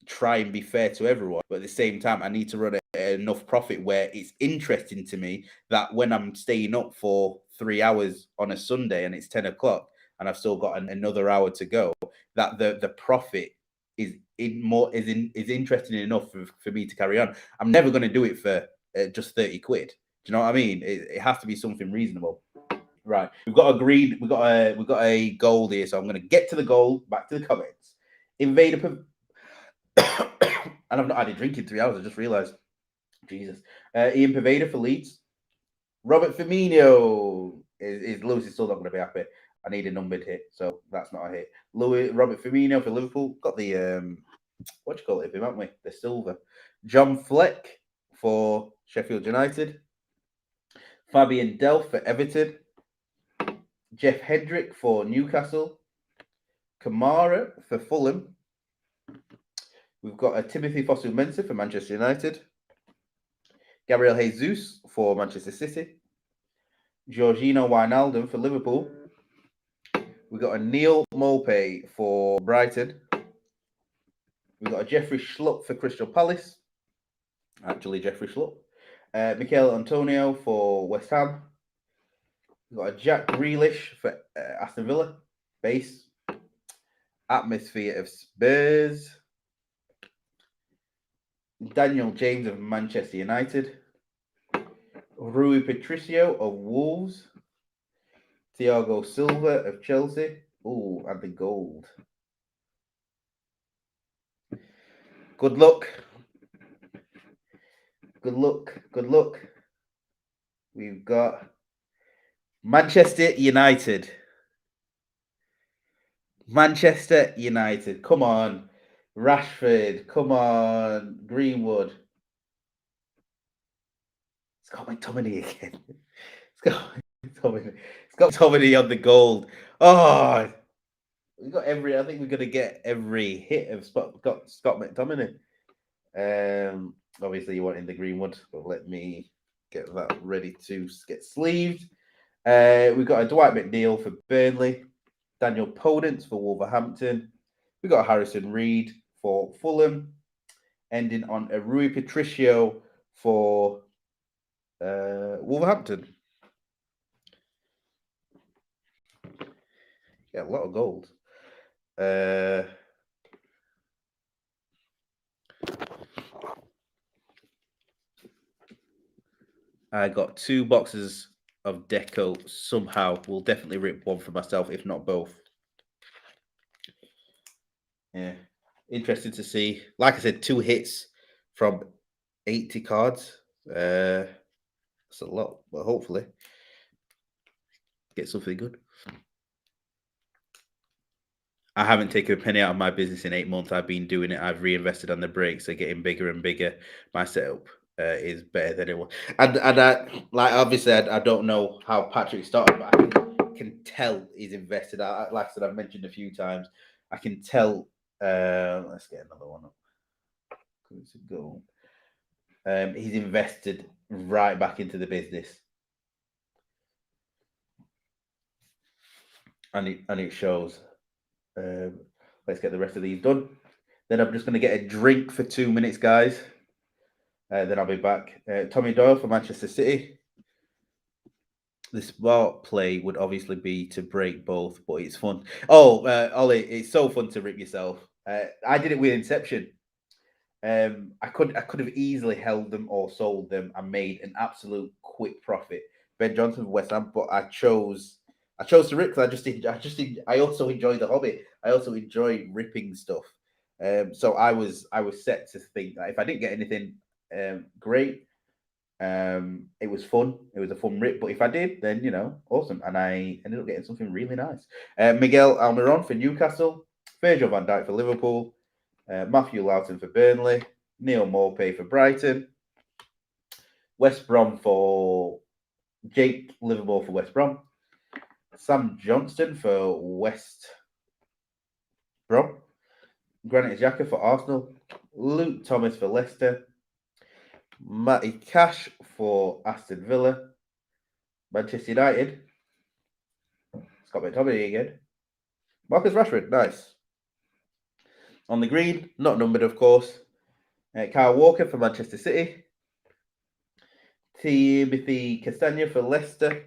try and be fair to everyone, but at the same time, I need to run enough profit where it's interesting to me that when I'm staying up for 3 hours on a Sunday and it's 10 o'clock and I've still got another hour to go, that the profit is interesting enough for me to carry on. I'm never going to do it for just 30 quid. Do you know what I mean? It has to be something reasonable. Right. We've got a gold here, so I'm going to get to the gold. Back to the comments. Invader, and I've not had a drink in 3 hours. I just realised. Jesus. Ian Pervader for Leeds. Robert Firmino is Lewis is still not going to be happy. I need a numbered hit, so that's not a hit. Robert Firmino for Liverpool. Got the what do you call it, haven't we? The silver. John Fleck for Sheffield United. Fabian Delph for Everton. Jeff Hedrick for Newcastle. Kamara for Fulham. We've got a Timothy Fosu-Mensah for Manchester United. Gabriel Jesus for Manchester City. Georgino Wijnaldum for Liverpool. We've got a Neil Maupay for Brighton. We've got a Jeffrey Schlupp for Crystal Palace. Actually, Jeffrey Schlupp. Mikel Antonio for West Ham. We've got a Jack Grealish for Aston Villa. Base. Atmosphere of Spurs. Daniel James of Manchester United. Rui Patricio of Wolves. Thiago Silva of Chelsea. Oh, and the gold. Good luck. Good luck. Good luck. We've got Manchester United. Manchester United. Come on. Rashford. Come on. Greenwood. It's got McTominay again. It's got McTominay. It's got McTominay on the gold. Oh, we got every. I think we're gonna get every hit of Scott McTominay. Obviously you want in the Greenwood, but let me get that ready to get sleeved. We've got a Dwight McNeil for Burnley, Daniel Podence for Wolverhampton. We've got Harrison Reed for Fulham, ending on a Rui Patricio for Wolverhampton. Yeah, a lot of gold. I got 2 boxes of Deco somehow. We'll definitely rip one for myself, if not both. Yeah, interesting to see. Like I said, 2 hits from 80 cards. It's a lot, but hopefully get something good. I haven't taken a penny out of my business in 8 months. I've been doing it. I've reinvested on the breaks. They're getting bigger and bigger. My setup is better than it was. And I, like, obviously, I don't know how Patrick started, but I can tell he's invested. Like I said, I've mentioned a few times. I can tell. Let's get another one up. Go. He's invested right back into the business, and it shows. Let's get the rest of these done. Then I'm just going to get a drink for 2 minutes, guys. Then I'll be back. Tommy Doyle for Manchester City. The smart play would obviously be to break both, but it's fun. Oh, Ollie, it's so fun to rip yourself. I did it with Inception. I could have easily held them or sold them and made an absolute quick profit. Ben Johnson for West Ham, but I chose to rip because I also enjoy the hobby. I also enjoy ripping stuff. So I was set to think that if I didn't get anything great, it was fun. It was a fun rip. But if I did, then awesome. And I ended up getting something really nice. Miguel Almiron for Newcastle, Virgil van Dijk for Liverpool, Matthew Loughton for Burnley, Neil Maupay for Brighton, West Brom for Jake Liverpool for West Brom, Sam Johnston for West Brom, Granit Xhaka for Arsenal, Luke Thomas for Leicester, Matty Cash for Aston Villa, Manchester United, Scott McTominay again, Marcus Rashford, nice. On the green, not numbered, of course, Kyle Walker for Manchester City, Timothy Castagna for Leicester,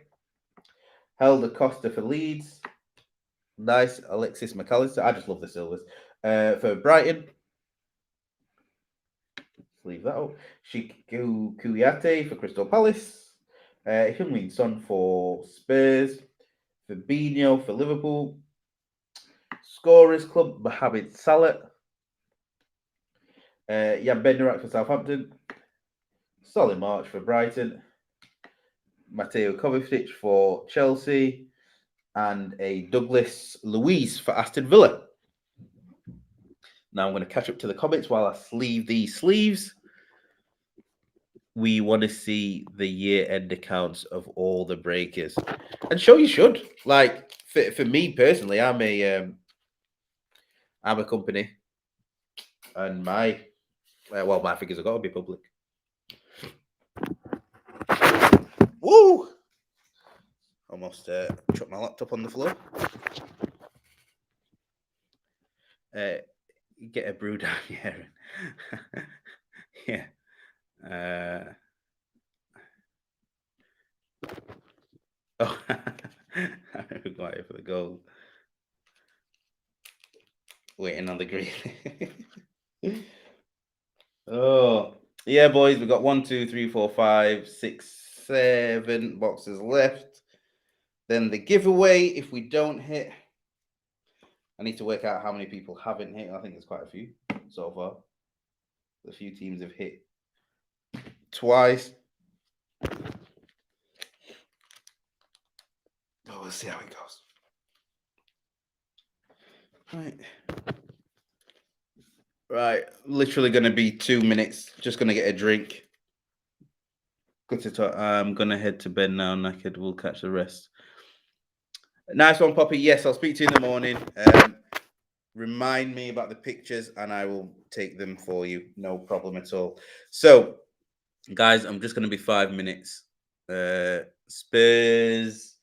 Helder Costa for Leeds, nice. Alexis McAllister, I just love the silvers, for Brighton. Let's leave that out. Shiku Kuyate for Crystal Palace, Heung-min Son for Spurs, Fabinho for Liverpool, Scorers Club, Mohamed Salah, Jan Bednarak for Southampton, Solly March for Brighton, Mateo Kovacic for Chelsea, and a Douglas Luiz for Aston Villa. Now I'm going to catch up to the comments while I sleeve these sleeves. We want to see the year-end accounts of all the breakers, and sure you should. Like for me personally, I'm a company, and my figures have got to be public. Woo! Almost chucked my laptop on the floor. Get a brew down here. Yeah. Oh, I'm going for the goal. Waiting on the green. Oh, yeah, boys. We've got 1, 2, 3, 4, 5, 6, 7 boxes left. Then the giveaway, if we don't hit, I need to work out how many people haven't hit. I think there's quite a few so far. A few teams have hit twice. Oh, we'll see how it goes. Right. Literally going to be 2 minutes. Just going to get a drink. Good to talk. I'm going to head to bed now, knackered. We'll catch the rest. Nice one, Poppy. Yes, I'll speak to you in the morning. Remind me about the pictures and I will take them for you. No problem at all. So, guys, I'm just going to be 5 minutes. Spurs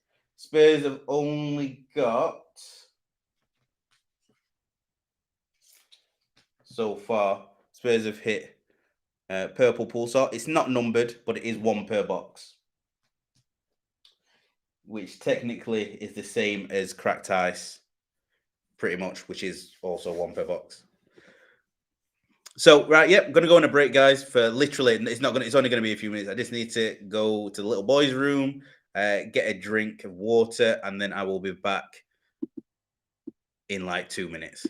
have only got so far. Spurs have hit purple pulsar. It's not numbered, but it is one per box, which technically is the same as cracked ice, pretty much, which is also one per box. So, right, yep, I'm gonna go on a break, guys. For literally, it's only gonna be a few minutes. I just need to go to the little boys' room, get a drink of water, and then I will be back in like 2 minutes.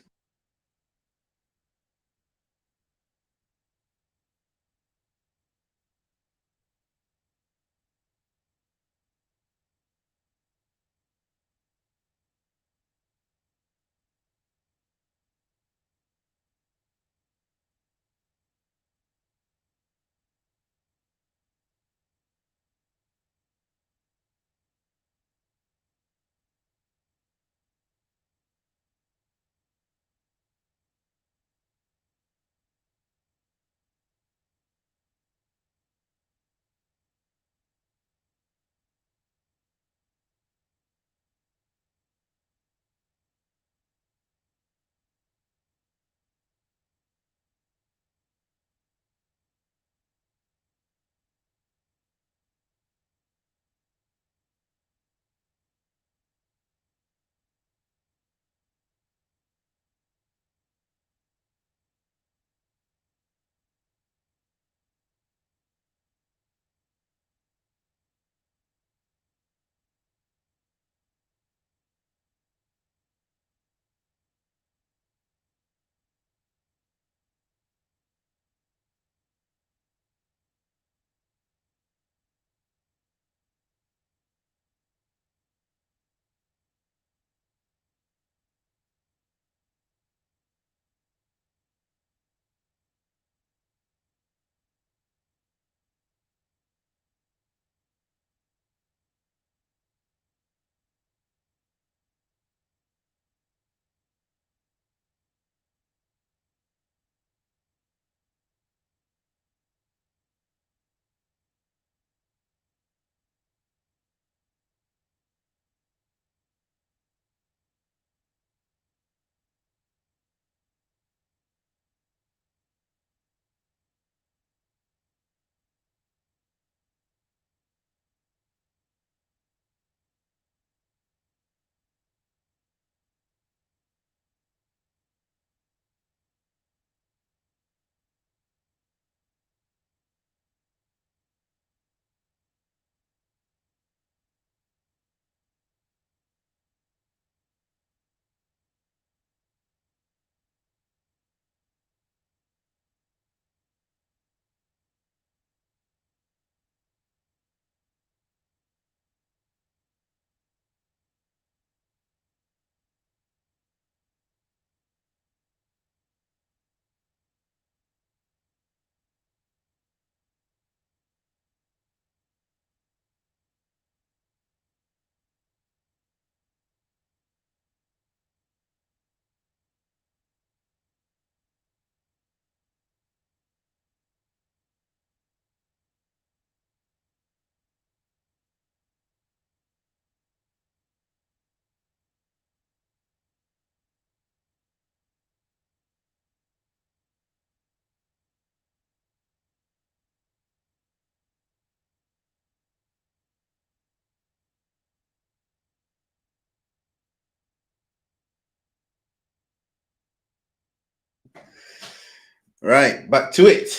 Right, back to it.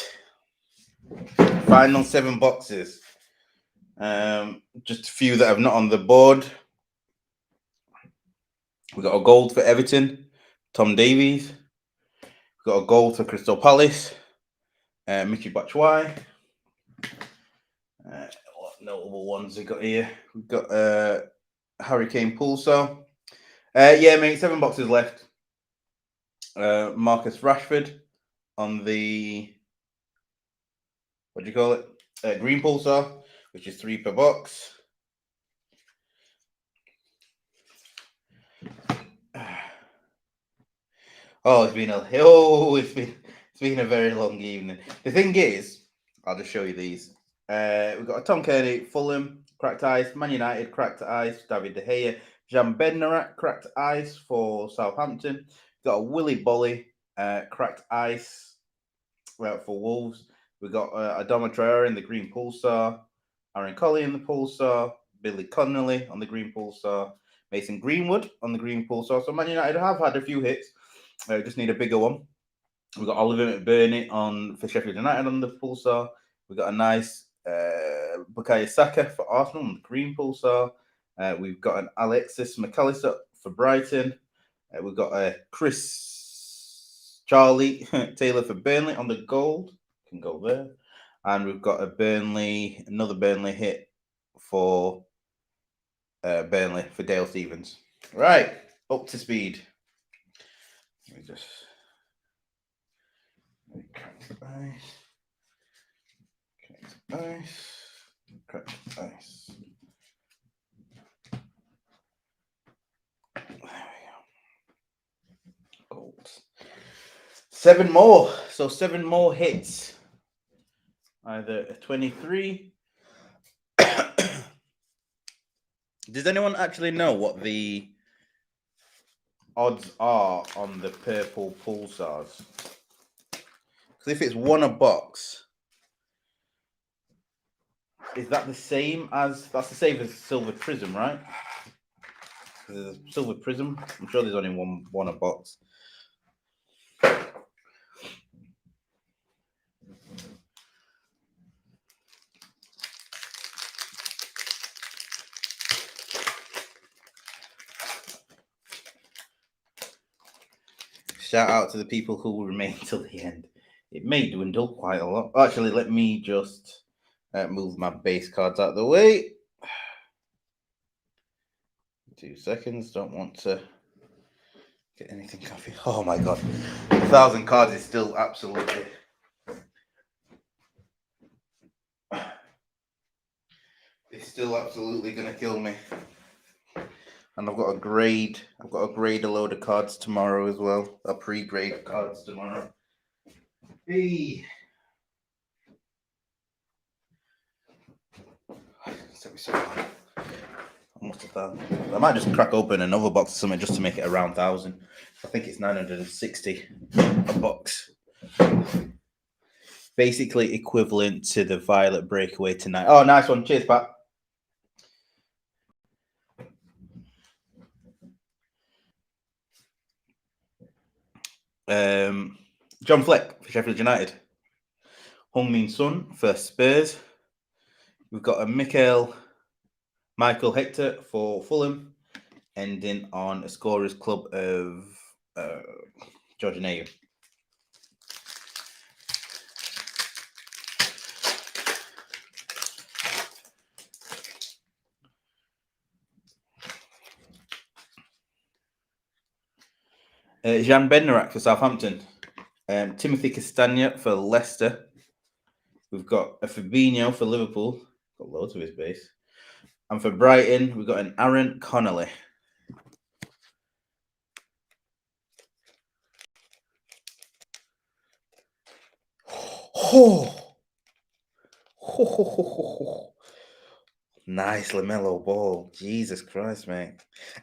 Final 7 boxes. Just a few that have not on the board. We got a gold for Everton, Tom Davies. We got a gold for Crystal Palace, Michi Batshuayi. What notable ones we got here? We've got Hurricane Pulsar. Yeah, mate, 7 boxes left. Marcus Rashford on the, what do you call it? Green Pulsar, which is 3 per box. It's been a very long evening. The thing is, I'll just show you these. We've got a Tom Kearney, Fulham, cracked ice, Man United, cracked ice, David De Gea, Jan Bednarak, cracked ice for Southampton. We've got a Willy Bolly, cracked ice for Wolves. We've got Adama Traore in the green Pulsar, Aaron Colley in the Pulsar, Billy Connolly on the green Pulsar, Mason Greenwood on the green Pulsar. So Man United have had a few hits. Just need a bigger one. We've got Oliver McBurney for Sheffield United on the Pulsar. We've got a nice Bukayo Saka for Arsenal on the green Pulsar. We've got an Alexis McAllister for Brighton. We've got a Charlie Taylor for Burnley on the gold. Can go there. And we've got another Burnley hit for Burnley for Dale Stevens. Right, up to speed. Let me just crack ice. There we go. Gold. 7 more. So 7 more hits. Either a 23. Does anyone actually know what the odds are on the purple pulsars? Because if it's 1 a box, is that the same as silver Prizm, right? There's a silver Prizm. I'm sure there's only one a box. Shout out to the people who will remain till the end. It may dwindle quite a lot. Actually, let me just move my base cards out of the way. 2 seconds. Don't want to get anything coffee. Oh my god. 1,000 cards is still absolutely. It's still absolutely gonna kill me. And I've got to grade a load of cards tomorrow as well. A pre-grade cards tomorrow. Hey. Almost 1,000. I might just crack open another box or something just to make it around 1,000. I think it's 960 a box. Basically equivalent to the Violet Breakaway tonight. Oh, nice one. Cheers, Pat. John Fleck for Sheffield United. Heung-min Son for Spurs. We've got a Michael Hector for Fulham, ending on a scorers club of Jorginho. Jan Bednarak for Southampton. Timothy Castagna for Leicester. We've got a Fabinho for Liverpool. Got loads of his base. And for Brighton, we've got an Aaron Connolly. Oh. Nice LaMelo Ball. Jesus Christ, mate.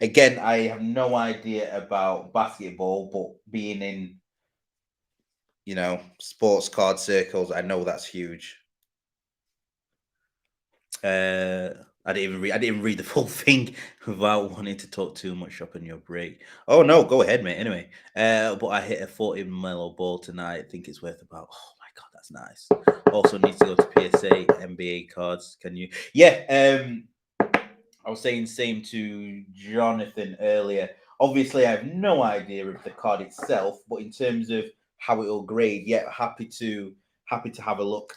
Again, I have no idea about basketball, but being in, sports card circles, I know that's huge. I didn't even read the full thing without wanting to talk too much up in your break. Oh no, go ahead, mate. Anyway, but I hit a 40 mellow ball tonight. I think it's worth about. Oh my god, that's nice. Also needs to go to PSA NBA cards. Can you? Yeah. I was saying same to Jonathan earlier. Obviously, I have no idea of the card itself, but in terms of how it will grade, yeah, happy to have a look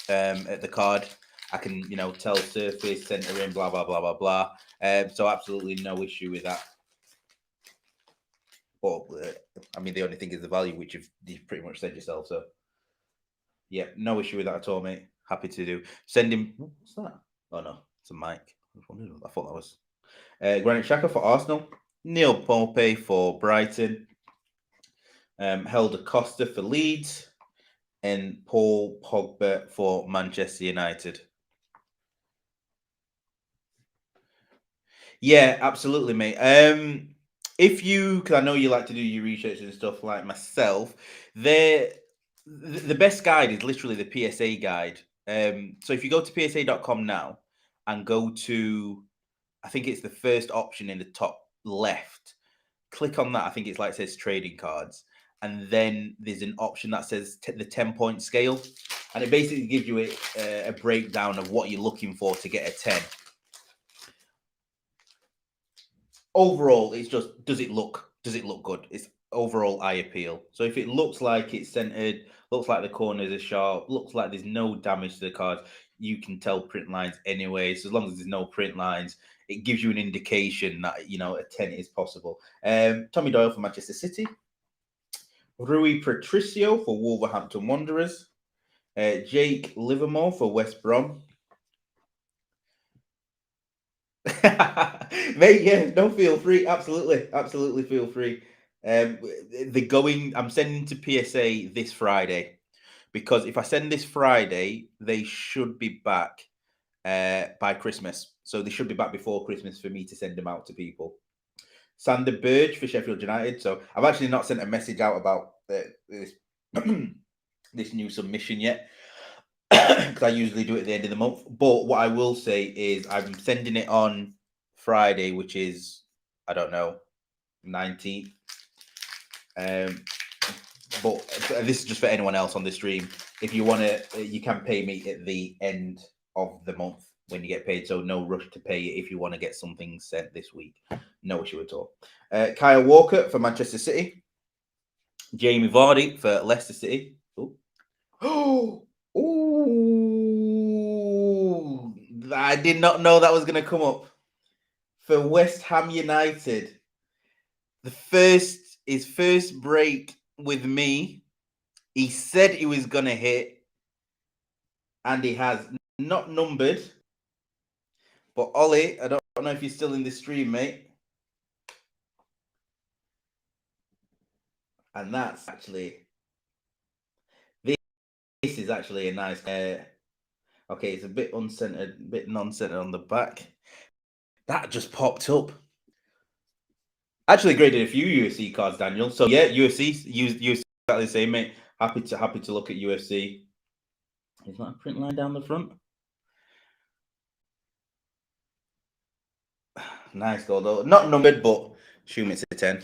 at the card. I can, tell surface, centering, blah blah blah blah blah. So absolutely no issue with that. But I mean, the only thing is the value, which you've pretty much said yourself. So yeah, no issue with that at all, mate. Happy to do. Send him. What's that? Oh no, it's a mic. I thought that was Granit Xhaka for Arsenal. Neil Pope for Brighton. Helder Costa for Leeds. And Paul Pogba for Manchester United. Yeah, absolutely, mate. If you, because I know you like to do your research and stuff like myself, the best guide is literally the PSA guide. So if you go to psa.com now and go to, I think it's the first option in the top left, click on that. I think it's like it says trading cards, and then there's an option that says the 10-point scale, and it basically gives you a breakdown of what you're looking for to get a 10. Overall, it's just does it look good? It's overall eye appeal. So if it looks like it's centered, looks like the corners are sharp, looks like there's no damage to the cards, you can tell print lines anyway. So as long as there's no print lines, it gives you an indication that a 10 is possible. Tommy Doyle for Manchester City, Rui Patricio for Wolverhampton Wanderers, Jake Livermore for West Brom. Mate, yeah, no, feel free. Absolutely feel free. I'm sending to PSA this Friday, because if I send this Friday, they should be back by Christmas. So they should be back before Christmas for me to send them out to people. Sander Burge for Sheffield United. So I've actually not sent a message out about this this new submission yet, because I usually do it at the end of the month. But what I will say is I'm sending it on Friday, which is, I don't know, 19th. But this is just for anyone else on the stream. If you want to, you can pay me at the end of the month when you get paid. So no rush to pay it if you want to get something sent this week. No issue at all. Kyle Walker for Manchester City. Jamie Vardy for Leicester City. Oh, ooh, I did not know that was going to come up. For West Ham United, his first break with me, he said he was going to hit, and he has not numbered. But Ollie, I don't know if you're still in the stream, mate. And that's actually, this is actually a nice, okay, it's a bit uncentered, a bit non-centered on the back. That just popped up. Actually graded a few UFC cards, Daniel. So yeah, UFC exactly the same, mate. Happy to look at UFC. Is that a print line down the front? Nice goal though. Not numbered, but assume it's a 10.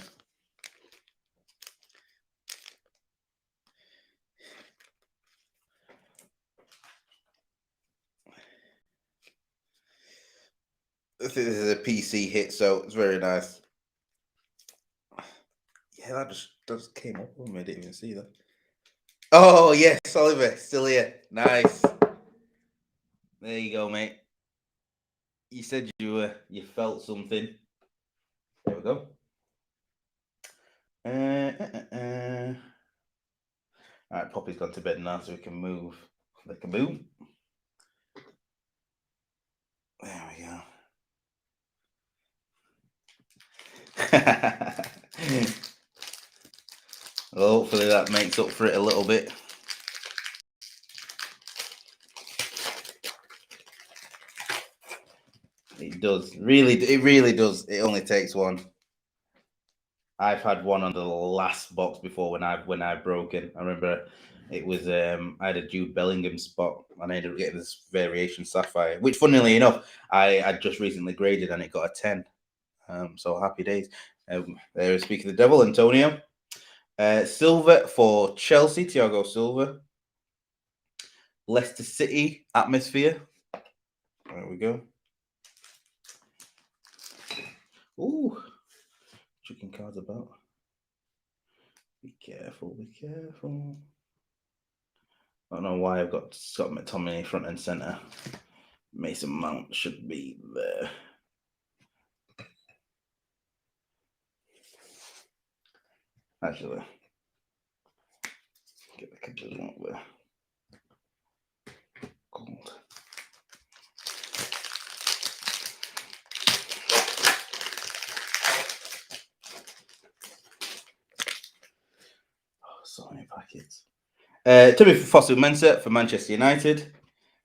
This is a PC hit, so it's very nice. Yeah, that just came up. I didn't even see that. Oh yes, Oliver, still here. Nice. There you go, mate. You said you felt something. There we go. All right, Poppy's gone to bed now, so we can move the kaboom. There we go. Well, hopefully that makes up for it a little bit. It does. It really does. It only takes one. I've had one on the last box before when I've broken. I remember it was I had a Jude Bellingham spot and I ended up getting this variation sapphire, which funnily enough I had just recently graded and it got a 10. So happy days. There is speaking of the devil, Antonio. Silver for Chelsea, Thiago Silva. Leicester City atmosphere. There we go. Ooh, chicken cards about. Be careful, be careful. I don't know why I've got Scott McTominay front and centre. Mason Mount should be there. Actually, get the colours out there. Gold. Oh, so many packets. Timothy Fosu-Mensah for Manchester United.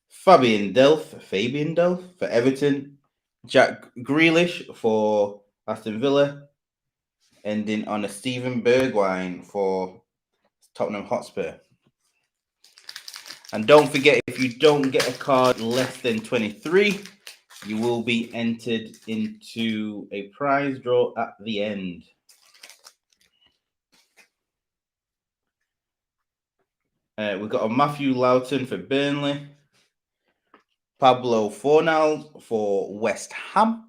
Fabian Delph for Everton. Jack Grealish for Aston Villa. Ending on a Steven Bergwijn for Tottenham Hotspur. And don't forget, if you don't get a card less than 23, you will be entered into a prize draw at the end. We've got a Matthew Loughton for Burnley. Pablo Fornal for West Ham.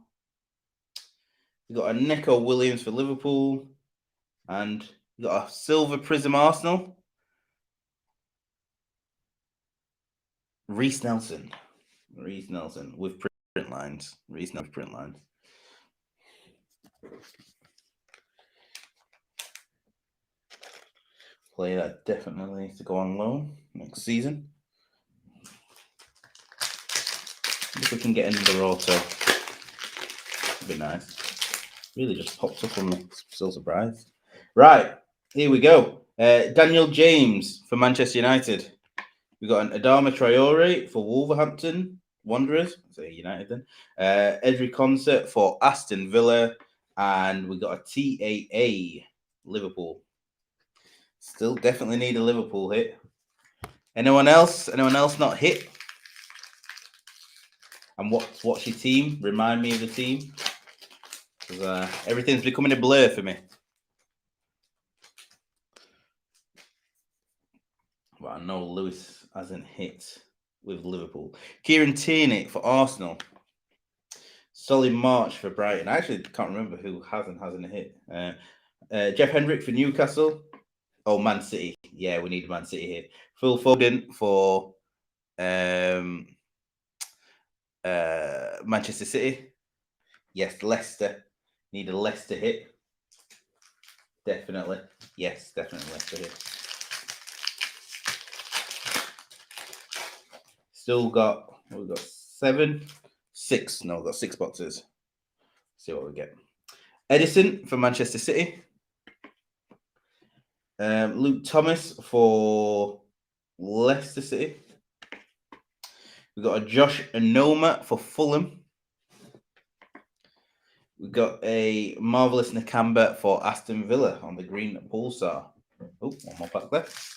We've got a Neco Williams for Liverpool. And we've got a silver Prizm Arsenal. Reece Nelson with print lines. Reece Nelson with print lines. Player that definitely needs to go on loan next season. If we can get another auto, it'd be nice. Really just popped up on me. Still surprised. Right, here we go. Daniel James for Manchester United. We've got an Adama Traore for Wolverhampton Wanderers. Say United then. Edry Concert for Aston Villa. And we got a TAA Liverpool. Still definitely need a Liverpool hit. Anyone else? Anyone else not hit? And what's your team? Remind me of the team. Because everything's becoming a blur for me. But I know Lewis hasn't hit with Liverpool. Kieran Tierney for Arsenal. Solly March for Brighton. I actually can't remember who hasn't hit. Jeff Hendrick for Newcastle. Oh, Man City. Yeah, we need Man City here. Phil Foden for Manchester City. Yes, Leicester. Need a Leicester hit. Definitely. Yes, definitely Leicester hit. Still got, we've got 6. No, we've got 6 boxes. Let's see what we get. Edison for Manchester City. Luke Thomas for Leicester City. We've got a Josh Anoma for Fulham. We've got a Marvelous Nakamba for Aston Villa on the green pulsar. Oh, one more pack left.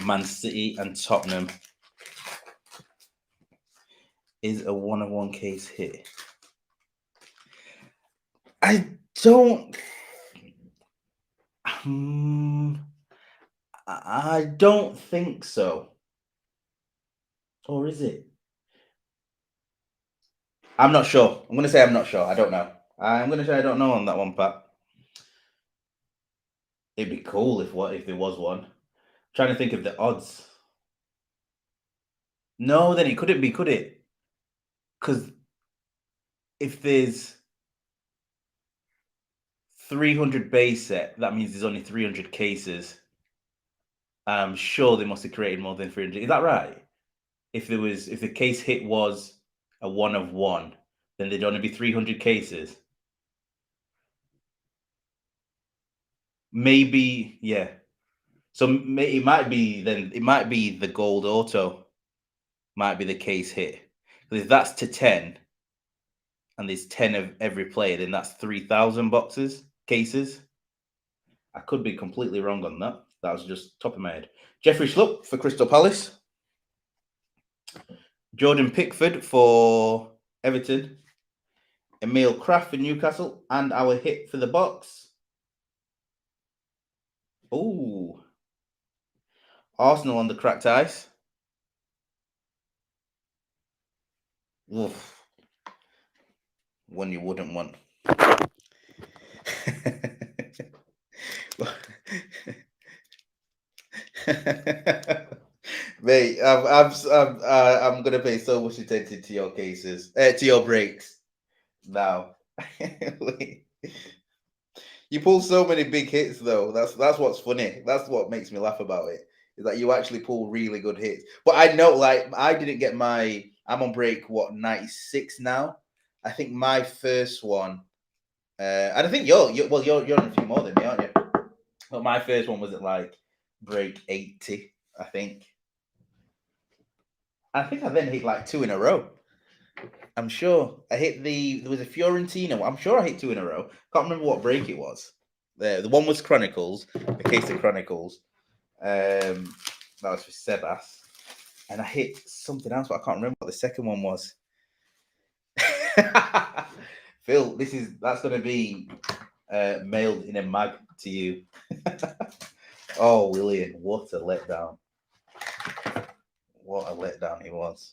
Man City and Tottenham is a 1-of-1 case hit. I don't think so. Or is it? I'm not sure. I'm going to say I'm not sure. I don't know. I'm going to say I don't know on that one, Pat. It'd be cool if there was one. I'm trying to think of the odds. No, then it couldn't be, could it? Because if there's 300 base set, that means there's only 300 cases. I'm sure they must have created more than 300. Is that right? If the case hit was a 1-of-1, then there'd only be 300 cases. Maybe, yeah. So it might be the gold auto might be the case hit. Because if that's to 10 and there's 10 of every player, then that's 3,000 cases. I could be completely wrong on that. That was just top of my head. Jeffrey Schlupp for Crystal Palace. Jordan Pickford for Everton. Emil Kraft for Newcastle. And our hit for the box. Oh. Arsenal on the cracked ice. Oof. One you wouldn't want. Mate, I'm gonna pay so much attention to your cases, to your breaks. Now, you pull so many big hits though. That's what's funny. That's what makes me laugh about it. Is that you actually pull really good hits. But I know, like, I didn't get my. I'm on break 96 now. I think my first one, and I think you're on a few more than me, aren't you? But my first one was at like break 80, I think. I think I then hit like 2 in a row. I'm sure I hit there was a Fiorentina. I'm sure I hit 2 in a row. Can't remember what break it was. The one was Chronicles, a case of Chronicles. That was for Sebas, and I hit something else, but I can't remember what the second one was. Phil, that's going to be mailed in a mag to you. Oh, William, what a letdown! What a letdown he was.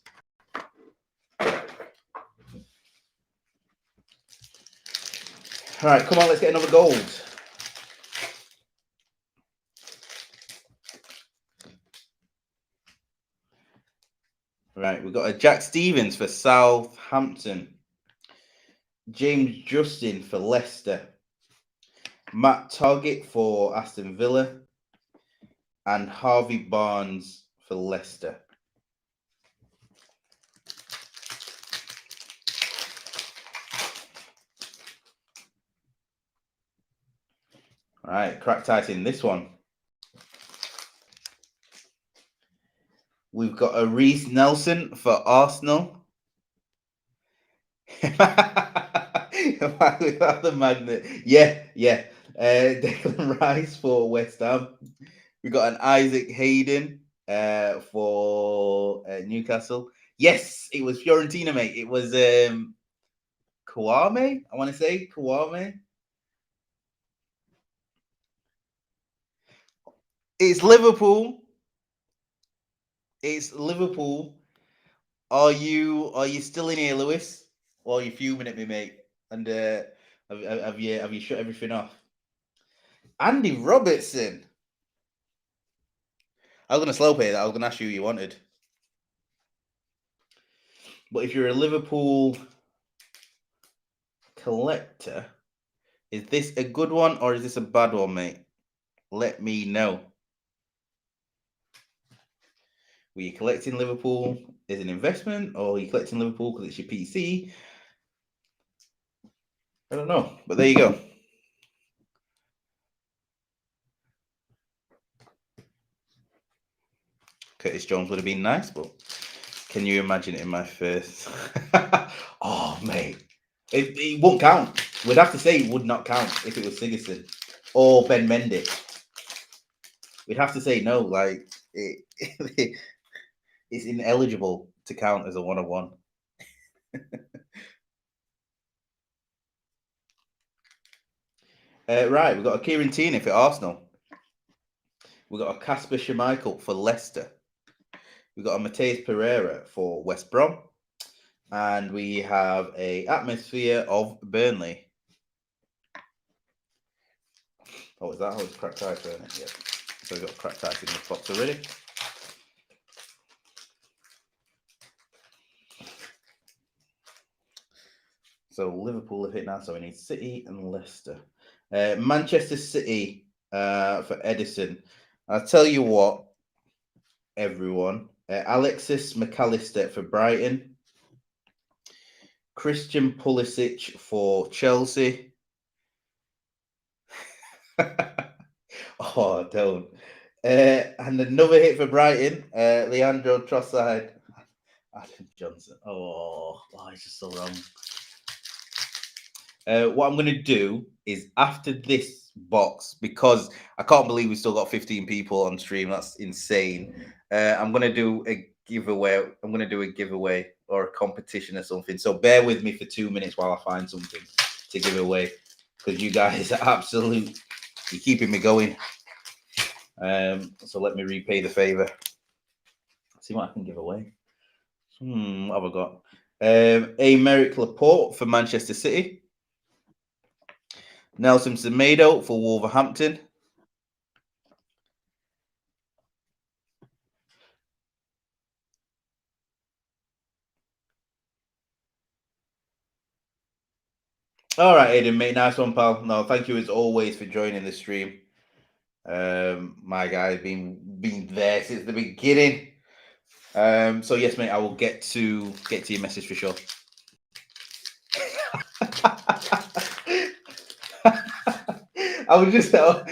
All right, come on, let's get another gold. Right, we've got a Jack Stevens for Southampton. James Justin for Leicester. Matt Targett for Aston Villa. And Harvey Barnes for Leicester. All right, crack tight in this one. We've got a Reece Nelson for Arsenal. Without the magnet. Yeah. Declan Rice for West Ham. We got an Isaac Hayden for Newcastle. Yes, it was Fiorentina, mate. It was Kouame. I want to say Kouame. It's Liverpool. It's Liverpool. Are you still in here, Lewis? Or are you fuming at me, mate? And have you shut everything off? Andy Robertson. I was gonna slow play that. I was gonna ask you who you wanted. But if you're a Liverpool collector, is this a good one or is this a bad one, mate? Let me know. Were you collecting Liverpool as an investment, or are you collecting Liverpool because it's your PC? I don't know, but there you go. Curtis Jones would have been nice, but can you imagine it in my first? Oh, mate. It won't count. We'd have to say it would not count if it was Sigerson or Ben Mendy. We'd have to say no, like it's ineligible to count as a 1-on-1. Right, we've got a Kieran Tierney for Arsenal. We've got a Kasper Schmeichel for Leicester. We've got a Mateus Pereira for West Brom. And we have a Atmosphere of Burnley. Oh, is that how it's cracked ice, isn't it? Yeah. So we've got cracked ice in this box already. So Liverpool have hit now, so we need City and Leicester. Manchester City for Edison. I'll tell you what, everyone. Alexis McAllister for Brighton. Christian Pulisic for Chelsea. Oh, don't. And another hit for Brighton. Leandro Trossard. Adam Johnson. Oh, it's just so wrong. What I'm going to do is after this box, because I can't believe we still got 15 people on stream. That's insane. I'm going to do a giveaway. I'm going to do a giveaway or a competition or something. So bear with me for 2 minutes while I find something to give away, because you guys are absolutely, you're keeping me going. So let me repay the favor. See what I can give away. What have I got? Aymeric Laporte for Manchester City. Nelson Semedo for Wolverhampton. All right, Aiden, mate. Nice one, pal. No, thank you as always for joining the stream. My guy's been there since the beginning. So yes, mate, I will get to your message for sure. I was just I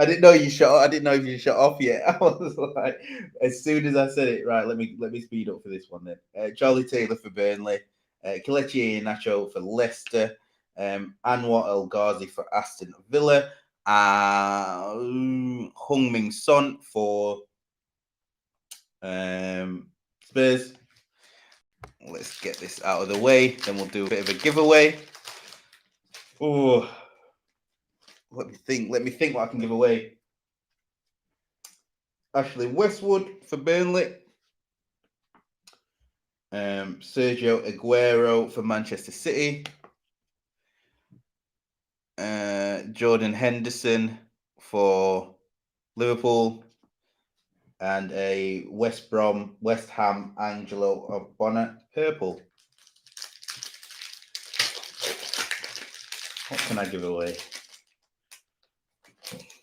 didn't know you shut. I didn't know if you shut off yet. I was like, as soon as I said it, right? Let me speed up for this one then. Charlie Taylor for Burnley, Kelechi Iheanacho for Leicester, Anwar El Ghazi for Aston Villa, Heung-min Son for Spurs. Let's get this out of the way. Then we'll do a bit of a giveaway. Oh, let me think what I can give away. Ashley Westwood for Burnley. Sergio Aguero for Manchester City. Jordan Henderson for Liverpool. And a West Ham Angelo Bonnet purple. What can I give away?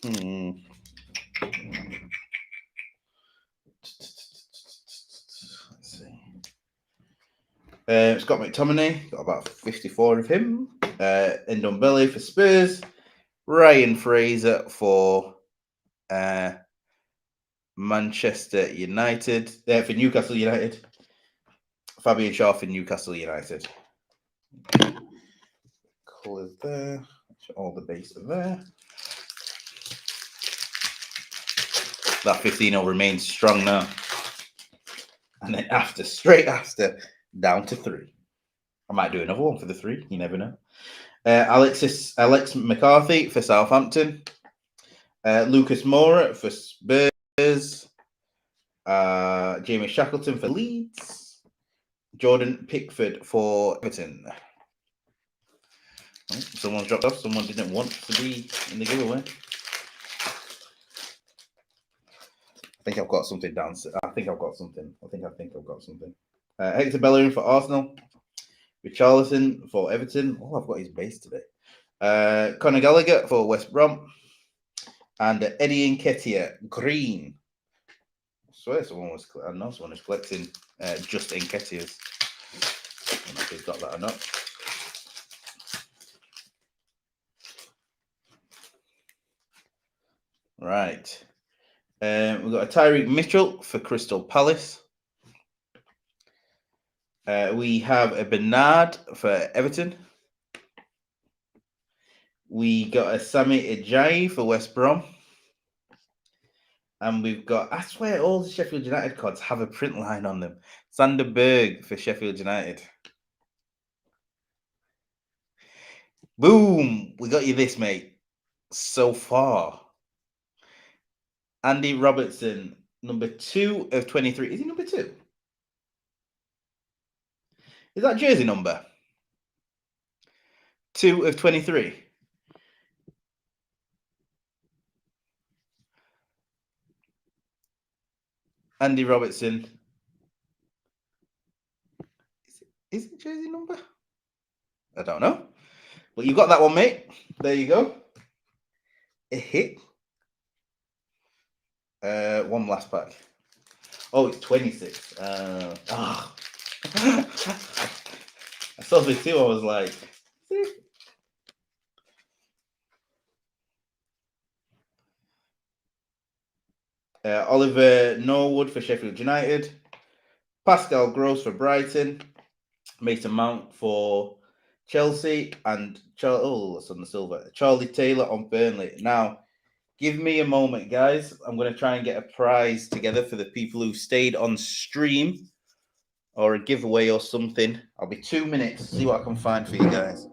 Let's see. Scott McTominay, got about 54 of him. Ndombele for Spurs. Ryan Fraser for Manchester United. For Newcastle United. Fabian Shaw for Newcastle United. Colours there. All the base are there. That 15 will remain strong now. And then straight after, down to 3. I might do another one for the 3. You never know. Alex McCarthy for Southampton. Lucas Moura for Spurs. Jamie Shackleton for Leeds. Jordan Pickford for Everton. Oh, someone's dropped off. Someone didn't want to be in the giveaway. I think I've got something downstairs. I think I've got something. Hector Bellerin for Arsenal. Richarlison for Everton. Oh, I've got his base today. Conor Gallagher for West Brom. And Eddie Nketiah green. I swear someone was collecting just Nketiahs. I don't know if he's got that or not. Right. We've got a Tyreek Mitchell for Crystal Palace. We have a Bernard for Everton. We got a Sami Ajayi for West Brom. And we've got, I swear all the Sheffield United cards have a print line on them. Sander Berg for Sheffield United. Boom! We got you this, mate. So far. Andy Robertson, number 2 of 23. Is he number 2? Is that jersey number? 2 of 23. Andy Robertson. Is it jersey number? I don't know. Well, you got that one, mate. There you go. A hit. One last pack. Oh, it's 26. I saw this too. I was like, Oliver Norwood for Sheffield United. Pascal Gross for Brighton. Mason Mount for Chelsea and that's on the silver. Charlie Taylor on Burnley. Now, give me a moment, guys. I'm going to try and get a prize together for the people who stayed on stream, or a giveaway or something. I'll be 2 minutes. See what I can find for you guys.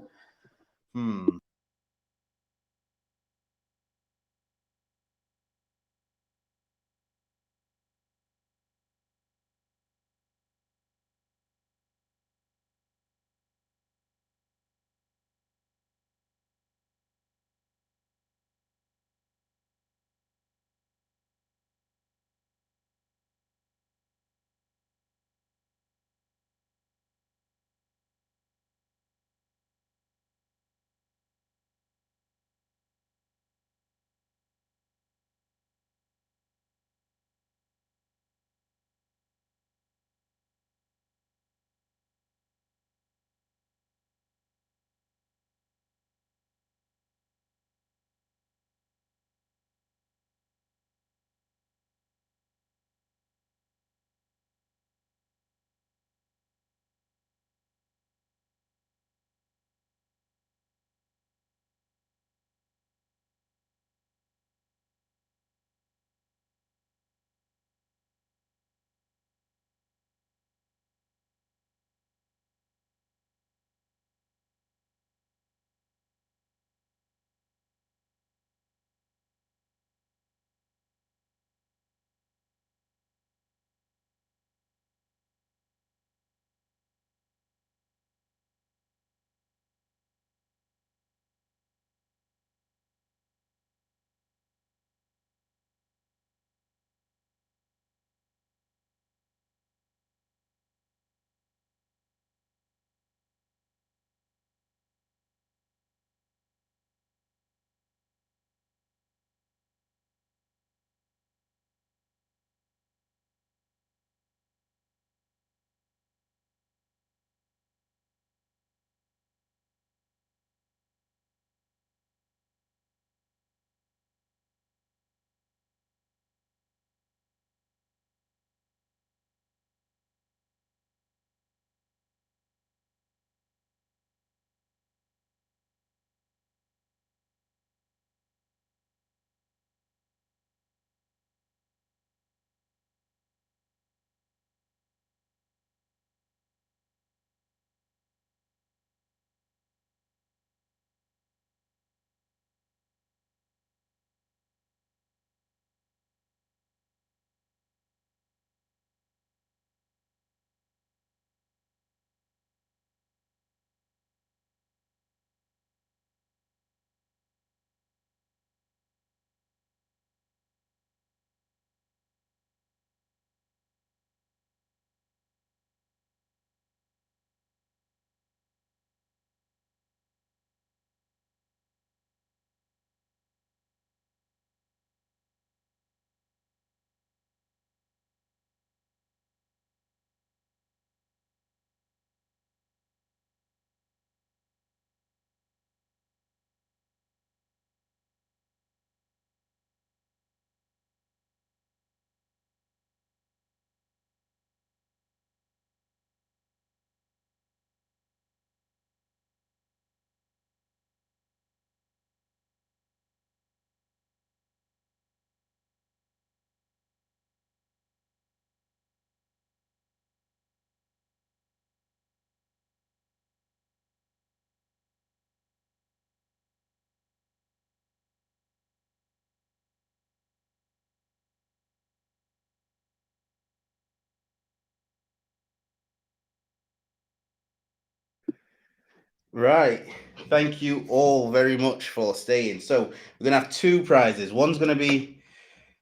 Right. Thank you all very much for staying. So we're going to have two prizes. One's going to be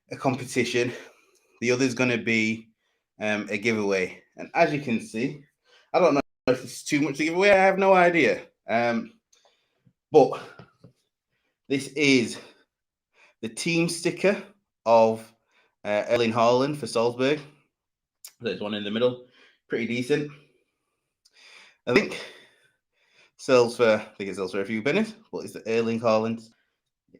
a competition. The other's going to be a giveaway. And as you can see, I don't know if it's too much to give away. I have no idea. But this is the team sticker of Erling Haaland for Salzburg. There's one in the middle. Pretty decent. I think it sells for a few pennies, but it's the Erling Haaland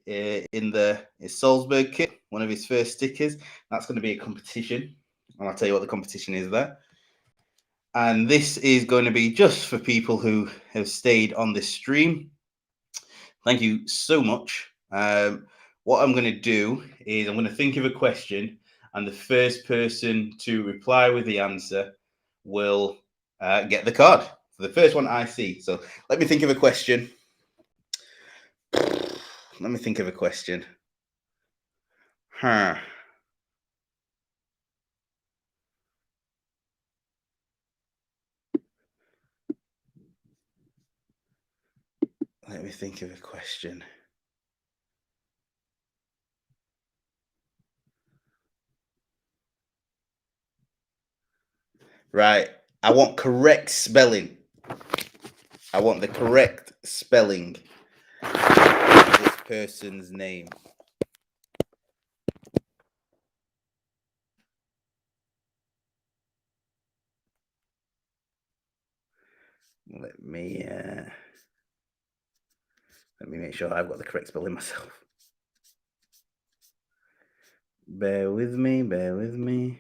in his Salzburg kit, one of his first stickers. That's going to be a competition, and I'll tell you what the competition is there. And this is going to be just for people who have stayed on this stream. Thank you so much. What I'm going to do is I'm going to think of a question, and the first person to reply with the answer will get the card. So the first one I see. So let me think of a question. Let me think of a question. Huh. Let me think of a question. Right. I want correct spelling. I want the correct spelling of this person's name. Let me make sure I've got the correct spelling myself. Bear with me, bear with me.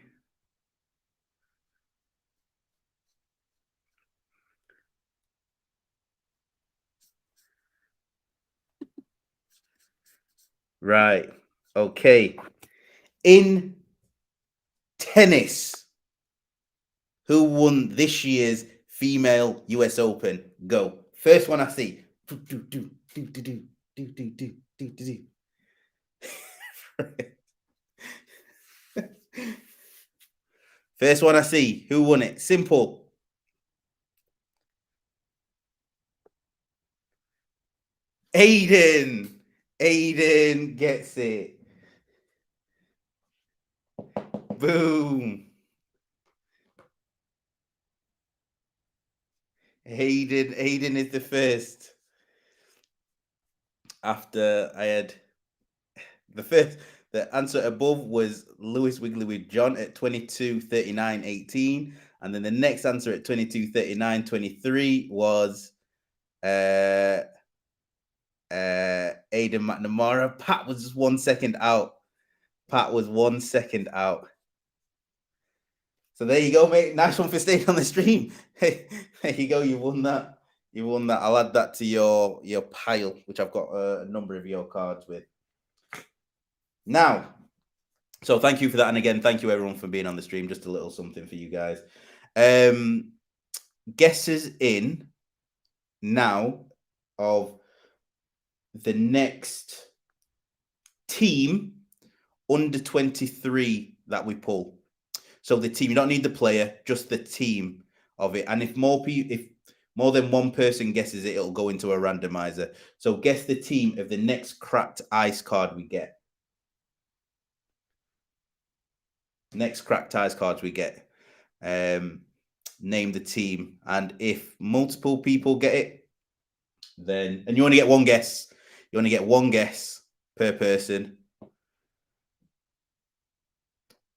Right. Okay. In tennis, who won this year's female US Open? Go. First one I see. First one I see. Who won it? Simple. Aiden. Aiden gets it. Boom. Aiden is the first. After I had the answer above was Lewis Wigley with John at 22:39:18, and then the next answer at 22:39:23 was Aiden McNamara. Pat was just 1 second out. Pat was 1 second out. So there you go, mate. Nice one for staying on the stream. Hey, there you go. You won that. You won that. I'll add that to your pile, which I've got a number of your cards with. Now, so thank you for that. And again, thank you everyone for being on the stream. Just a little something for you guys. Guesses in now of the next team under 23 that we pull. So the team, you don't need the player, just the team of it. And if more than one person guesses it, it'll go into a randomizer. So guess the team of the next cracked ice card we get. Next cracked ice cards we get. Name the team. And if multiple people get it, then, and you only get one guess. You only get one guess per person.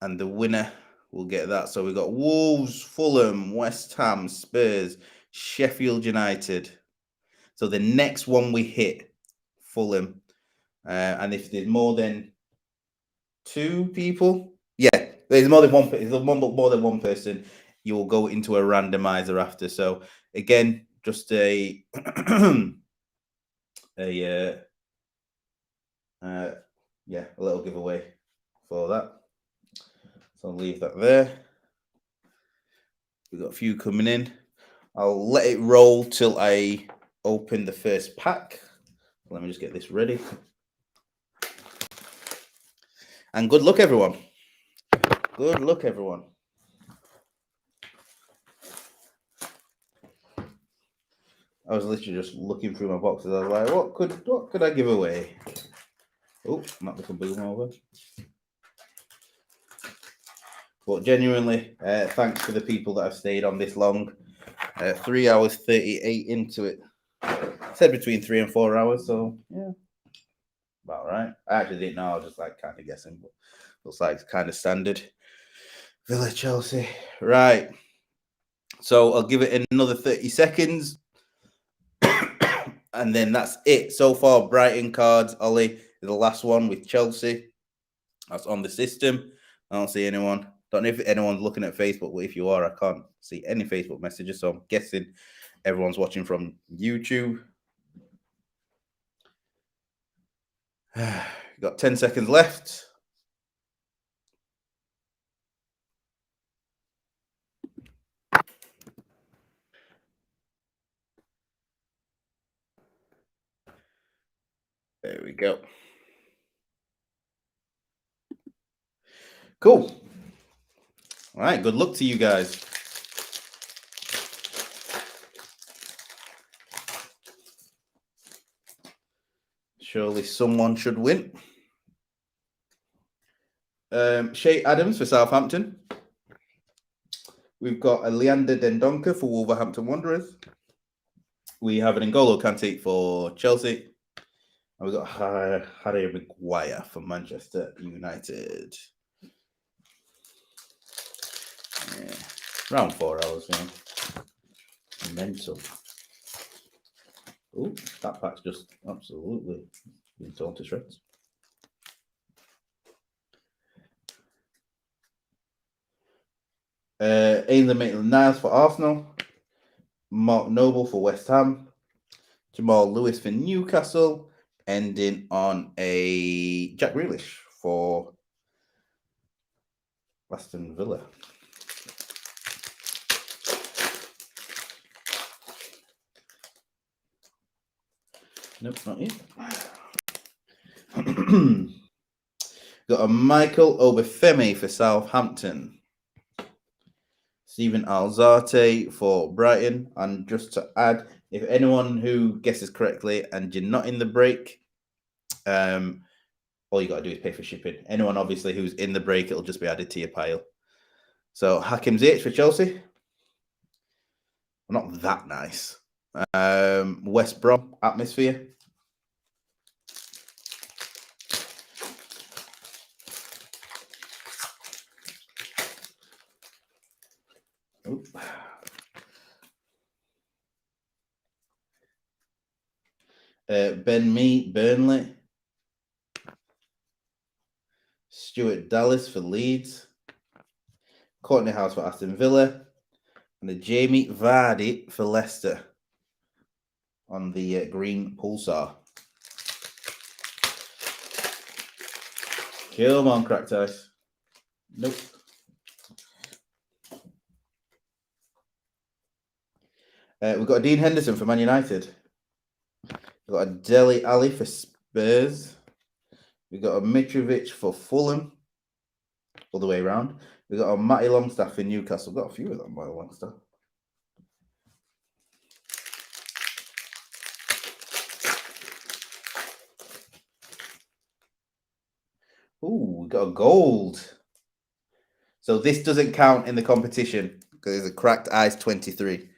And the winner will get that. So we've got Wolves, Fulham, West Ham, Spurs, Sheffield United. So the next one we hit, Fulham. And if there's more than two people, yeah, there's more than one. There's more than one person. You will go into a randomizer after. So again, just a a little giveaway for that. So I'll leave that there. We've got a few coming in. I'll let it roll till I open the first pack. Let me just get this ready. And good luck, everyone. Good luck, everyone. I was literally just looking through my boxes. I was like, what could I give away? Oh, not the boom over. But genuinely, thanks for the people that have stayed on this long. 3 hours 38 into it. Said between 3 and 4 hours, so yeah, about right. I actually didn't know. I was just like kind of guessing, but looks like it's kind of standard. Villa Chelsea, right? So I'll give it another 30 seconds, and then that's it so far. Brighton cards, Ollie, the last one with Chelsea. That's on the system. I don't see anyone. Don't know if anyone's looking at Facebook, but if you are, I can't see any Facebook messages. So I'm guessing everyone's watching from YouTube. Got 10 seconds left. There we go. Cool. All right. Good luck to you guys. Surely someone should win. Shay Adams for Southampton. We've got a Leander Dendoncker for Wolverhampton Wanderers. We have an N'Golo Kante for Chelsea. And we've got Harry Maguire for Manchester United. Yeah. Round 4 hours, yeah. Mental. Oh, that pack's just absolutely been torn to shreds. Ainsley Maitland-Niles for Arsenal. Mark Noble for West Ham. Jamal Lewis for Newcastle. Ending on a Jack Grealish for Aston Villa. Nope, not yet. Got a Michael Obafemi for Southampton. Stephen Alzate for Brighton. And just to add, if anyone who guesses correctly and you're not in the break, all you got to do is pay for shipping. Anyone, obviously, who's in the break, it'll just be added to your pile. So Hakim Ziyech for Chelsea. Not that nice. West Brom atmosphere. Ben Mee, Burnley. Stuart Dallas for Leeds. Courtney House for Aston Villa. And the Jamie Vardy for Leicester on the green pulsar. Come on, cracked ice. Nope. We've got a Dean Henderson for Man United. We've got a Dele Alli for Spurs. We've got a Mitrovic for Fulham. All the way around. We've got a Matty Longstaff in Newcastle. We've got a few of them, Matty Longstaff. Ooh, we got a gold. So this doesn't count in the competition because it's a cracked ice 23.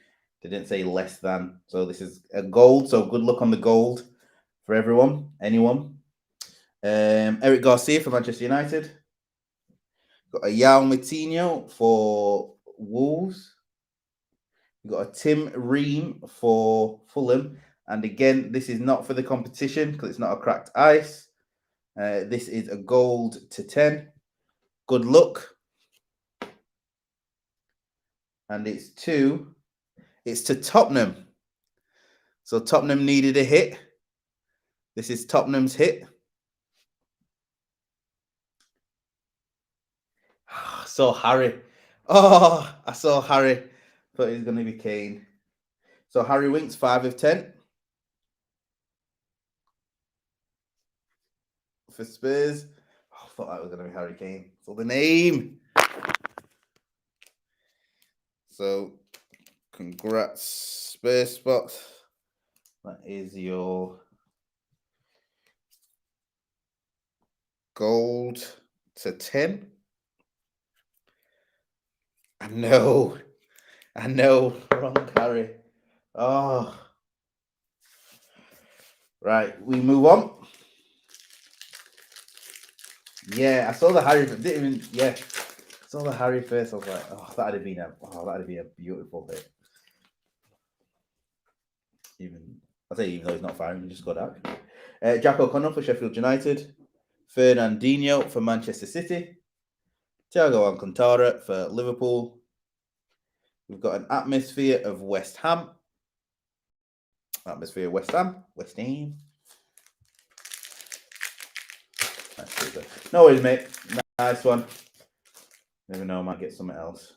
They didn't say less than. So this is a gold. So good luck on the gold for everyone. Anyone. Eric Garcia for Manchester United. Got a Yao Moutinho for Wolves. We've got a Tim Ream for Fulham. And again, this is not for the competition because it's not a cracked ice. This is a gold to 10. Good luck. And it's to Tottenham. So Tottenham needed a hit. This is Tottenham's hit. I saw Harry. Oh, I saw Harry. Thought he was going to be Kane. So Harry Winks, 5 of 10. For Spurs. Oh, I thought that was going to be Harry Kane. So the name. So congrats, Spurs spot. That is your gold to 10. I know. Wrong Harry. Oh. Right, we move on. Yeah, I saw the Harry. Didn't even. Yeah, I saw the Harry first. I was like, oh, that'd have been a beautiful hit. Even though he's not firing, he just got out. Jack O'Connell for Sheffield United. Fernandinho for Manchester City. Thiago Alcantara for Liverpool. We've got an atmosphere of West Ham. Atmosphere West Ham. West Ham. No worries, mate. Nice one. Never know, I might get something else.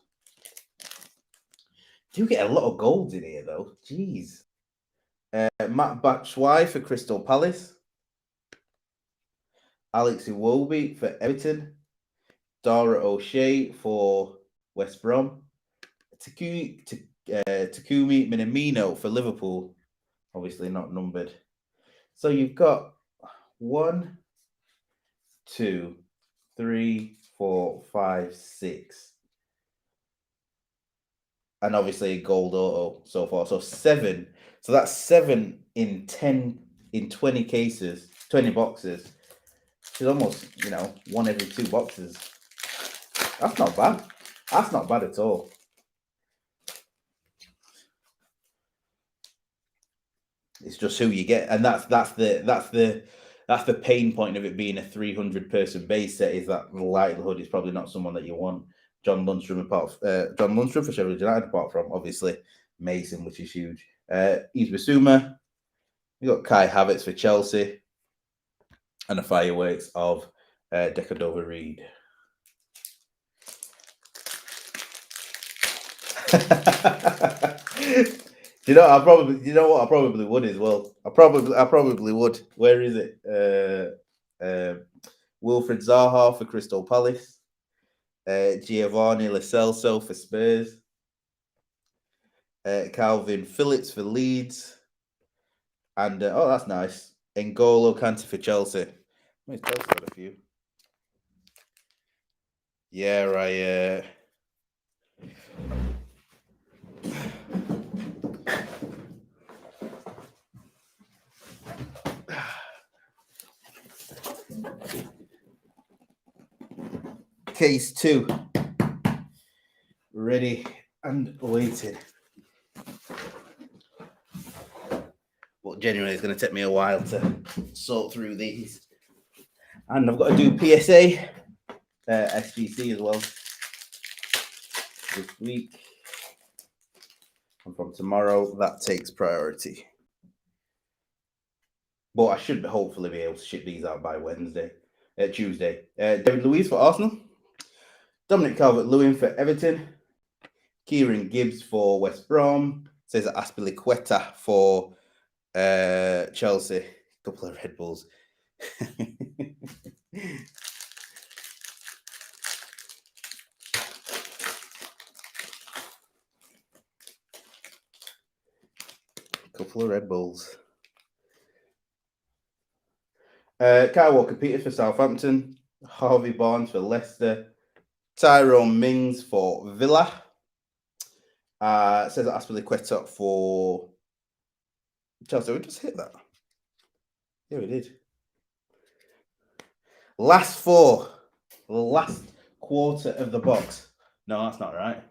Do get a lot of golds in here, though. Jeez. Matt Batshuayi for Crystal Palace. Alex Iwobi for Everton. Dara O'Shea for West Brom. Takumi Minamino for Liverpool. Obviously not numbered. So you've got 1, 2, 3, 4, 5, 6. And obviously a gold auto so far. So 7. So that's 7 in 20 cases, 20 boxes. Which is almost, 1 every 2 boxes. That's not bad. That's not bad at all. It's just who you get, and that's the pain point of it being a 300-person base set, is that the likelihood is probably not someone that you want. John Lundstrom for Sheffield United, apart from obviously Mason, which is huge. Yves Bissouma. We got Kai Havertz for Chelsea, and a fireworks of Decordova Reed. Do you know? I probably would as well. I probably would. Where is it? Wilfred Zaha for Crystal Palace. Giovanni Lo Celso for Spurs. Calvin Phillips for Leeds. And oh, that's nice. N'Golo Kante for Chelsea. Chelsea got a few. Yeah, Case 2. Ready and waiting. But genuinely, it's going to take me a while to sort through these. And I've got to do PSA, SGC as well this week. And from tomorrow, that takes priority. But I should hopefully be able to ship these out by Tuesday. David Luiz for Arsenal. Dominic Calvert-Lewin for Everton. Kieran Gibbs for West Brom. Says Aspilicueta for Chelsea. A couple of Red Bulls. Couple of Red Bulls. Kyle Walker-Peters for Southampton. Harvey Barnes for Leicester. Tyrone Mings for Villa. Says Aspilicueta for Chelsea. We just hit that. Yeah, we did. Last 4. The last quarter of the box. No, that's not right.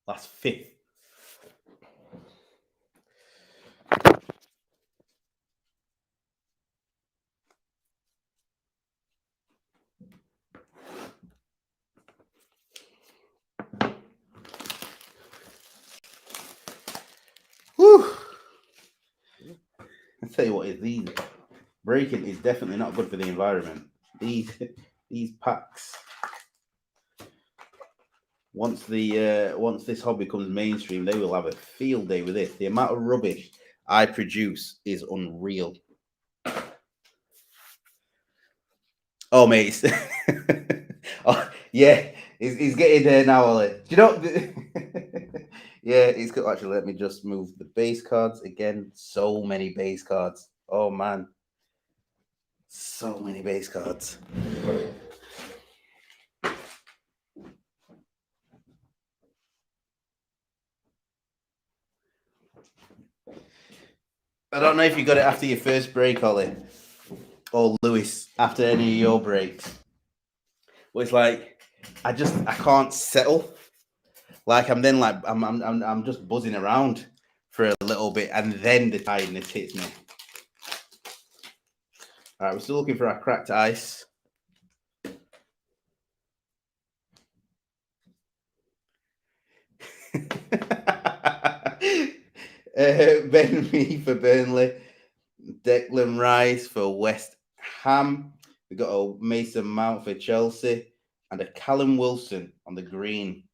Last 5th. Whew. I'll tell you what, these breaking is definitely not good for the environment. These packs. Once this hobby becomes mainstream, they will have a field day with it. The amount of rubbish I produce is unreal. Oh, mate. Oh, yeah, he's getting there now, Ollie. Do you know? Yeah, he's good. Actually, let me just move the base cards again. So many base cards. Oh, man. So many base cards. I don't know if you got it after your first break, Ollie, or Lewis, after any of your breaks. Well, it's like I can't settle. Like I'm just buzzing around for a little bit, and then the tiredness hits me. All right, we're still looking for our cracked ice. Ben Mee for Burnley. Declan Rice for West Ham. We got a Mason Mount for Chelsea and a Callum Wilson on the green.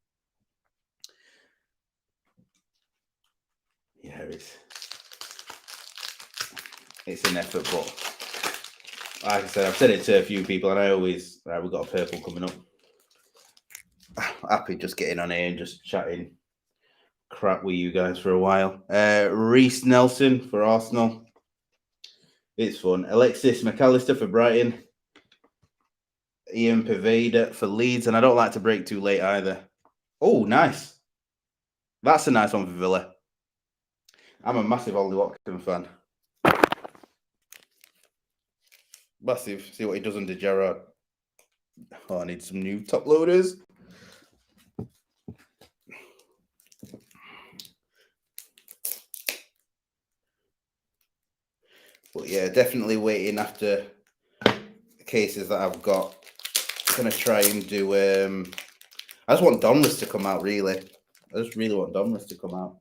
Yeah, it's an effort, but like I said, I've said it to a few people, and I always we've got a purple coming up. Happy just getting on here and just chatting crap with you guys for a while. Reece Nelson for Arsenal. It's fun. Alexis McAllister for Brighton. Ian Paveda for Leeds, and I don't like to break too late either. Oh, nice. That's a nice one for Villa. I'm a massive Ollie Watkins fan. Massive. See what he does under Gerrard. Oh, I need some new top loaders. But yeah, definitely waiting after the cases that I've got. I'm going to try and do... I just want Donruss to come out, really. I just really want Donruss to come out.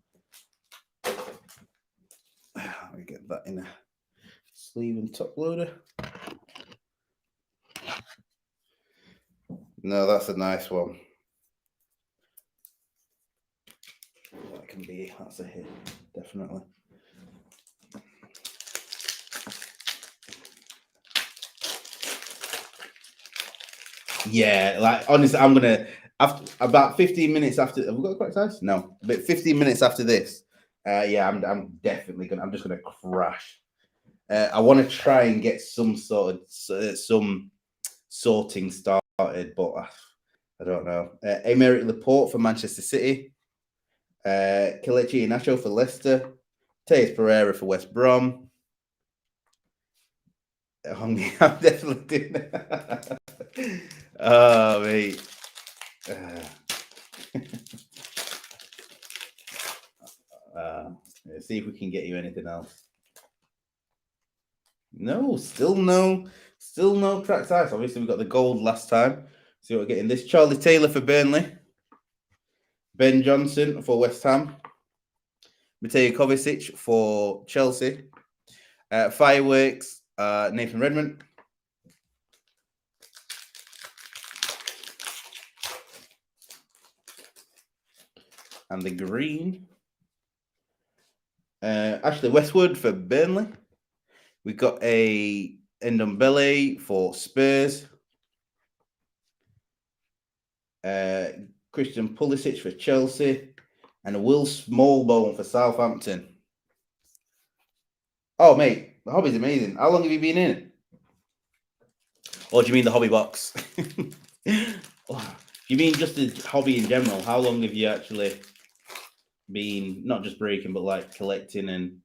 Let me get that in a sleeve and top loader. No, that's a nice one. That can be, that's a hit, definitely. Yeah, like honestly, I'm gonna after about 15 minutes after. Have we got the correct size? No, but 15 minutes after this, yeah, I'm definitely gonna. I'm just gonna crash. I want to try and get some sort of some sorting started, but I don't know. Aymeric Laporte for Manchester City. Kelechi Iheanacho for Leicester. Tejas Pereira for West Brom. I'm definitely doing that. Oh, mate. Let's see if we can get you anything else. No, still no cracked ice. Obviously, we got the gold last time. See what we're getting. This Charlie Taylor for Burnley. Ben Johnson for West Ham. Mateo Kovacic for Chelsea. Fireworks, Nathan Redmond. And the green, Ashley Westwood for Burnley. We've got a Ndombele for Spurs. Christian Pulisic for Chelsea. And a Will Smallbone for Southampton. Oh, mate, the hobby's amazing. How long have you been in it? Or do you mean the hobby box? You mean just the hobby in general? How long have you actually been, not just breaking, but like collecting and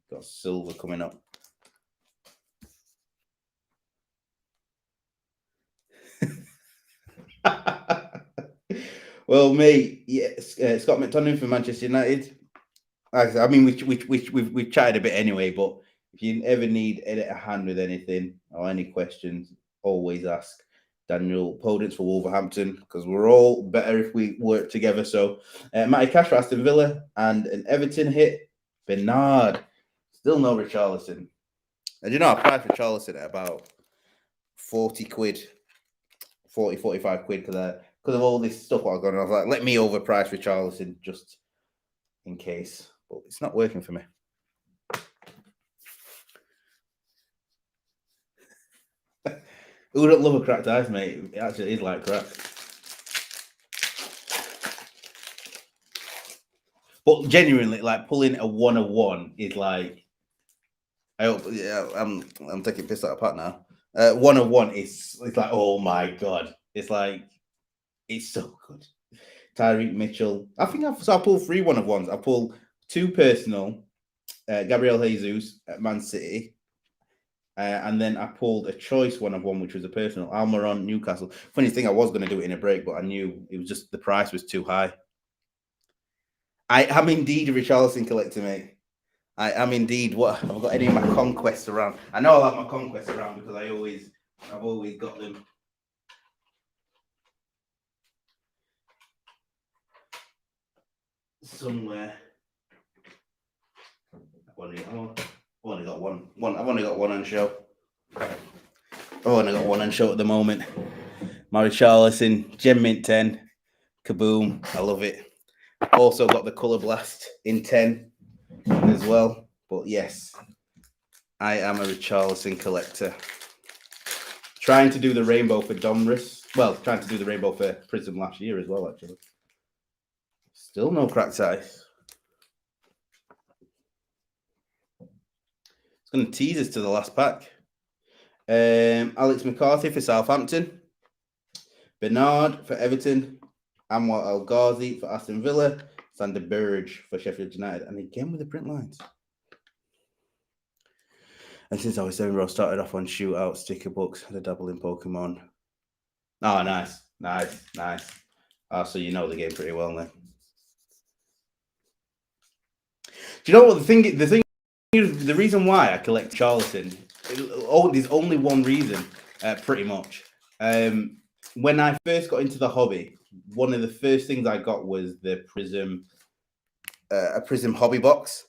got silver coming up? Well, mate, yes, Scott McTominay from Manchester United. I mean, we've chatted a bit anyway, but if you ever need a hand with anything or any questions, always ask Daniel Podence for Wolverhampton, because we're all better if we work together. So, Matty Cash for Aston Villa and an Everton hit. Bernard, still no Richarlison. And you know, I applied for Richarlison at about 40 quid, 40, 45 quid because of all this stuff I was going on. I was like, let me overprice Richarlison just in case. But it's not working for me. Who don't love a cracked ice, mate? It actually is like crack. But genuinely, like pulling a 101 is like, I hope. Yeah, I'm taking piss out of Pat now. 101 is it's like, oh my god, it's like it's so good. Tyreek Mitchell. I think I pulled 3 1-of-1s. I pulled 2 personal. Gabriel Jesus at Man City. And then I pulled a choice 1-of-1, which was a personal. Almiron, Newcastle. Funny thing, I was going to do it in a break, but I knew it was just the price was too high. I am indeed a Richarlison collector, mate. I am indeed. What have I got any of my conquests around? I know I'll have my conquests around because I've always got them. Somewhere. one. I've only got one on show. I've only got one on show at the moment. My Richarlison, Gem Mint 10. Kaboom. I love it. Also got the Colour Blast in 10 as well. But yes, I am a Richarlison collector. Trying to do the rainbow for Domris. Well, trying to do the rainbow for Prizm last year as well, actually. Still no cracked ice. It's going to tease us to the last pack. Alex McCarthy for Southampton. Bernard for Everton. Anwar El Ghazi for Aston Villa. Sander Burridge for Sheffield United. And again with the print lines. And since I was 7 row, started off on shootout, sticker books, had a double in Pokemon. Oh, nice. Oh, so you know the game pretty well then. Do you know what the reason why I collect Charlton, there's only one reason, pretty much. When I first got into the hobby, one of the first things I got was the Prizm, a Prizm hobby box,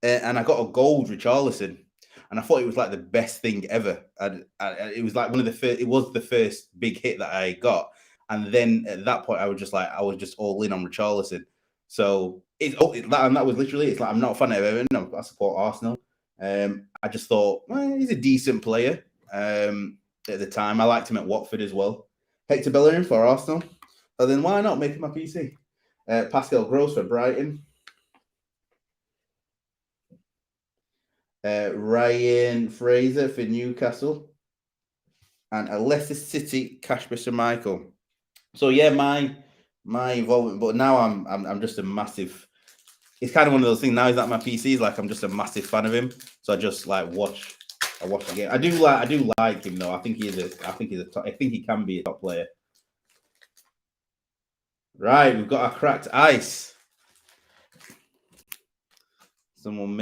and I got a gold Richarlison, and I thought it was like the best thing ever. It was like one of the first. It was the first big hit that I got, and then at that point, I was just all in on Richarlison. So that was literally. It's like I'm not a fan of Everton. I support Arsenal. I just thought, well, he's a decent player. At the time, I liked him at Watford as well. Hector Bellerin for Arsenal. So then why not make him my PC? Pascal Gross for Brighton. Ryan Fraser for Newcastle. And a Leicester City Kasper Schmeichel. So yeah, my involvement, but now I'm just a massive. It's kind of one of those things. Now he's at my PC. Like I'm just a massive fan of him. So I just like watch the game. I do like him though. I think he can be a top player. Right, we've got our cracked ice. Someone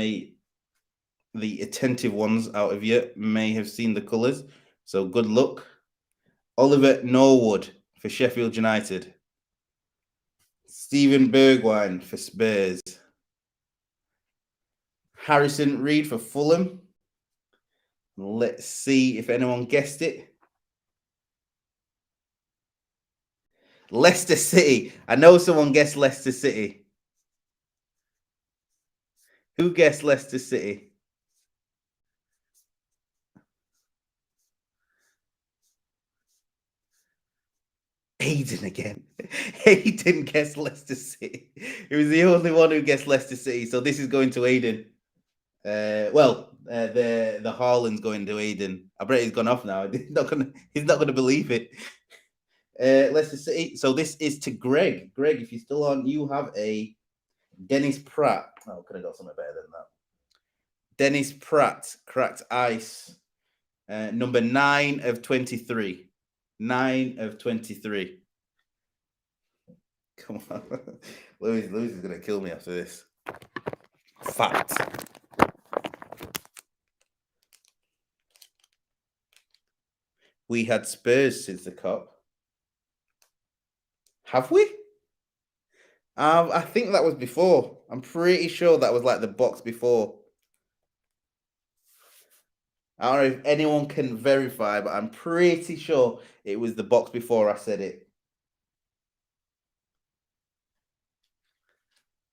the attentive ones out of you may have seen the colours. So good luck. Oliver Norwood for Sheffield United. Steven Bergwijn for Spurs. Harrison Reed for Fulham. Let's see if anyone guessed it. Leicester City. I know someone guessed Leicester City. Who guessed Leicester City? Aiden again. Aiden guessed Leicester City. He was the only one who guessed Leicester City. So this is going to Aiden. The Haaland's going to Aiden. I bet he's gone off now. He's not gonna believe it. Leicester City. So this is to Greg. Greg, if you're still on, you have a Dennis Pratt. Oh, could have got something better than that. Dennis Pratt, cracked ice. Number 9 of 23. 9 of 23. Come on. Louis is going to kill me after this. Fact. We had Spurs since the Cup. Have we? I think that was before. I'm pretty sure that was like the box before. I don't know if anyone can verify, but I'm pretty sure it was the box before I said it.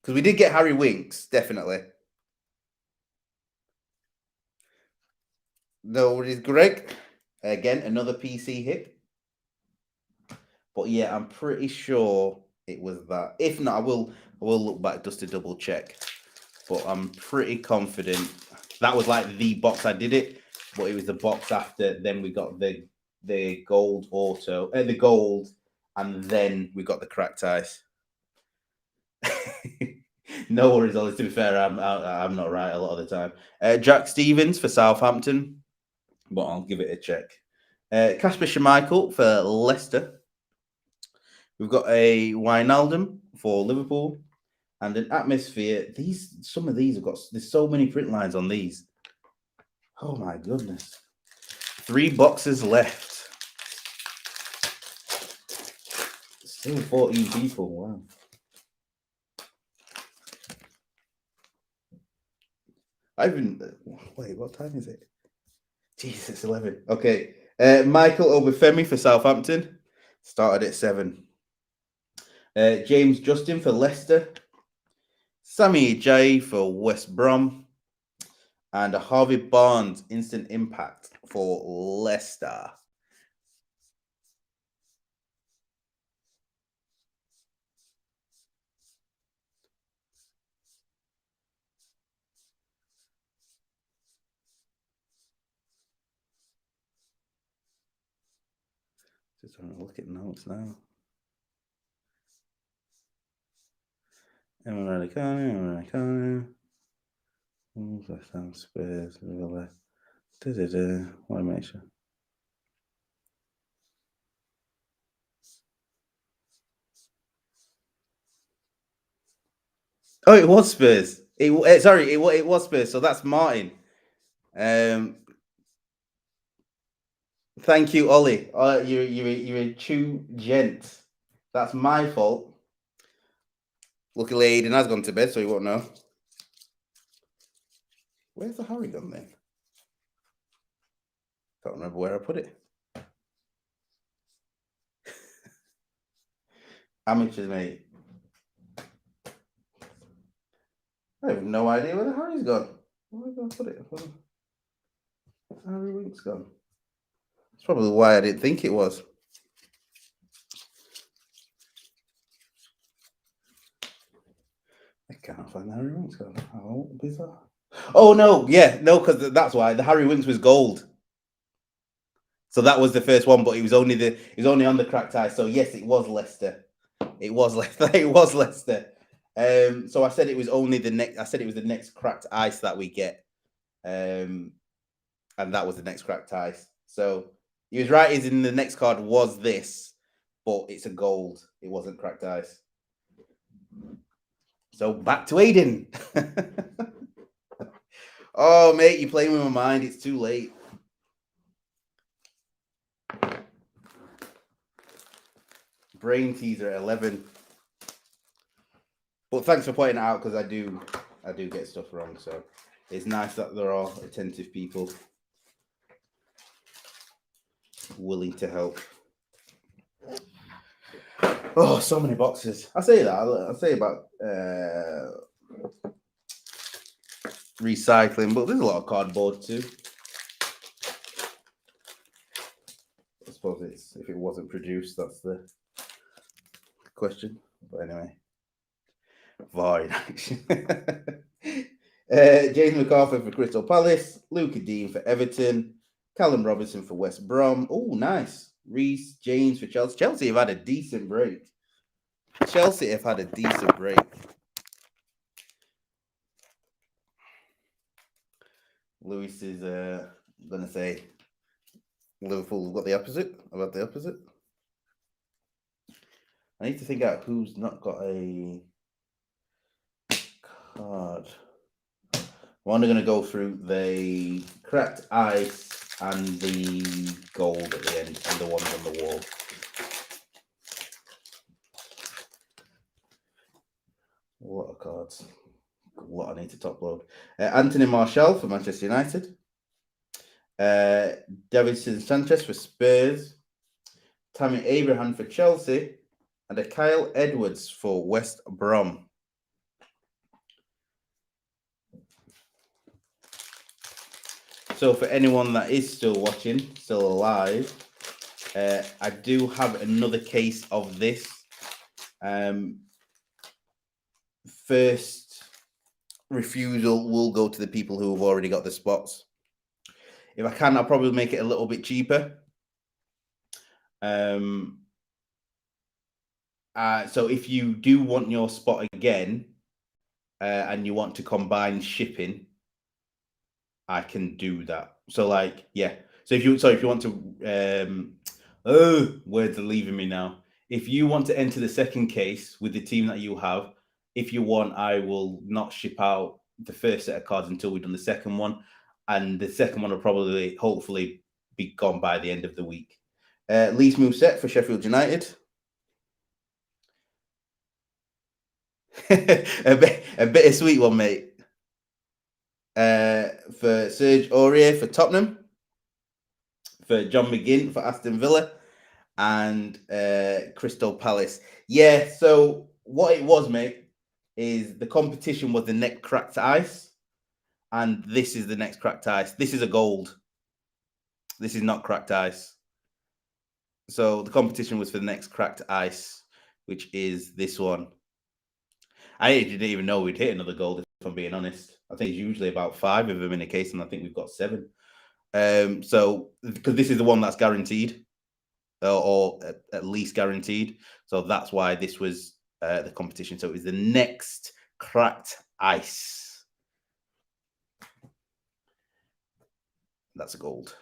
Because we did get Harry Winks, definitely. No, it is Greg. Again, another PC hit. But yeah, I'm pretty sure it was that. If not, I will look back just to double check. But I'm pretty confident that was like the box I did it. But it was the box after. Then we got the gold auto, the gold, and then we got the cracked ice. No worries, Ollie. To be fair, I'm not right a lot of the time. Jack Stevens for Southampton, but I'll give it a check. Kasper Schmeichel for Leicester. We've got a Wijnaldum for Liverpool, and an Atmosphere. Some of these have got. There's so many print lines on these. Oh my goodness! 3 boxes left. Still 14 people. Wow. Wait, what time is it? Jesus, it's 11. Okay. Michael Obafemi for Southampton. Started at 7. James Justin for Leicester. Sammy Ajayi for West Brom. And Harvey Barnes, instant impact for Leicester. Just trying to look at notes now. Emma Raducanu. West Ham Spurs. Want to make sure. Oh, it was Spurs. It was Spurs. So that's Martin. Thank you, Ollie. You're a true gent. That's my fault. Luckily, Aiden has gone to bed, so he won't know. Where's the Harry gone then? Can't remember where I put it. Amateurs, mate. I have no idea where the Harry's gone. Where did I put it? Harry Wink's gone. That's probably why I didn't think it was. I can't find the Harry Winks gone. How bizarre. Oh no, because that's why the Harry Winks was gold. So that was the first one, but it was only on the cracked ice. So yes, it was Leicester. It was Leicester. It was Leicester. So I said it was only the next. I said it was the next cracked ice that we get, and that was the next cracked ice. So he was right. Is in the next card was this, but it's a gold. It wasn't cracked ice. So back to Aiden. Oh, mate, you're playing with my mind. It's too late. Brain teaser at 11. But thanks for pointing it out, because I do get stuff wrong. So it's nice that there are attentive people willing to help. Oh, so many boxes. I say that. I say about recycling, but there's a lot of cardboard too. I suppose it's if it wasn't produced, that's the question. But anyway, very nice. James McArthur for Crystal Palace, Luca Dean for Everton, Callum Robinson for West Brom. Oh, nice. Reece James for Chelsea. Chelsea have had a decent break. Lewis is going to say Liverpool got the opposite. About the opposite. I need to think out who's not got a card. We're only going to go through the cracked ice and the gold at the end and the ones on the wall. A lot of cards. A lot I need to top load. Anthony Martial for Manchester United. Davinson Sanchez for Spurs. Tammy Abraham for Chelsea. And a Kyle Edwards for West Brom. So for anyone that is still watching, still alive, I do have another case of this. First refusal will go to the people who have already got the spots. If I can, I'll probably make it a little bit cheaper. So if you do want your spot again, and you want to combine shipping, I can do that. So like, yeah. So if you want to, words are leaving me now. If you want to enter the second case with the team that you have, if you want, I will not ship out the first set of cards until we've done the second one, and the second one will probably, hopefully, be gone by the end of the week. Lee's moveset for Sheffield United. a bittersweet one, mate. For Serge Aurier for Tottenham, for John McGinn for Aston Villa, and Crystal Palace. Yeah, so what it was, mate, is the competition was the next cracked ice, and this is the next cracked ice. This is a gold. This is not cracked ice. So the competition was for the next cracked ice, which is this one. I didn't even know we'd hit another gold, if I'm being honest. I think it's usually about 5 of them in a case, and I think we've got 7. So because this is the one that's guaranteed, or at least guaranteed, so that's why this was the competition. So it was the next cracked ice. That's a gold.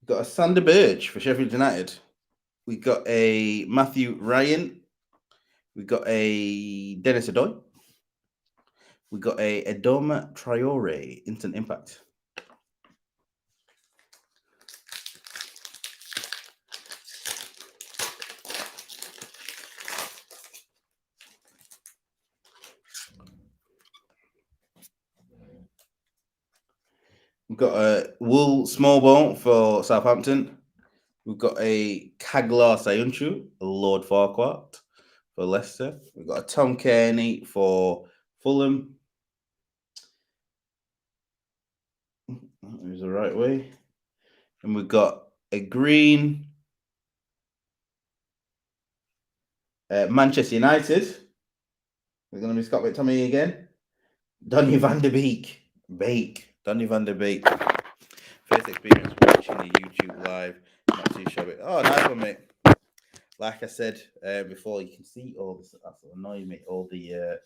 Got a Sander Burge for Sheffield United. We got a Matthew Ryan. We got a Dennis Adoy. We got a Adoma Traore, Instant Impact. We've got a Wool Small Ball for Southampton. We've got a Kaglar Sayuncu, a Lord Farquhar for Leicester. We've got a Tom Kearney for Fulham. It was the right way. And we've got a green Manchester United. We're going to be Scott McTominay again. Donny van der Beek. Donny van der Beek. First experience watching the YouTube live. Not too sure. Oh, nice one, mate. Like I said before, you can see all this. That's annoying me. All the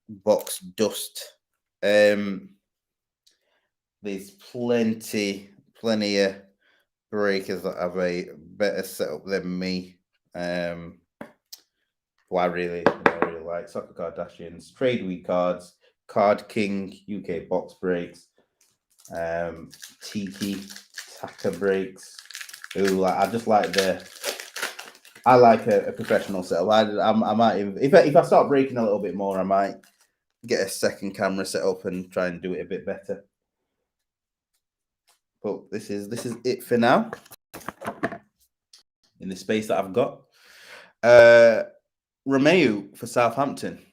box dust. There's plenty of breakers that have a better setup than me. Who I really like Soccer Kardashians, Trade Week cards, Card King, UK box breaks, Tiki Taka breaks. Ooh, I just like I like a professional setup. I might if I start breaking a little bit more, I might get a second camera set up and try and do it a bit better. But this is it for now. In the space that I've got, Romeu for Southampton.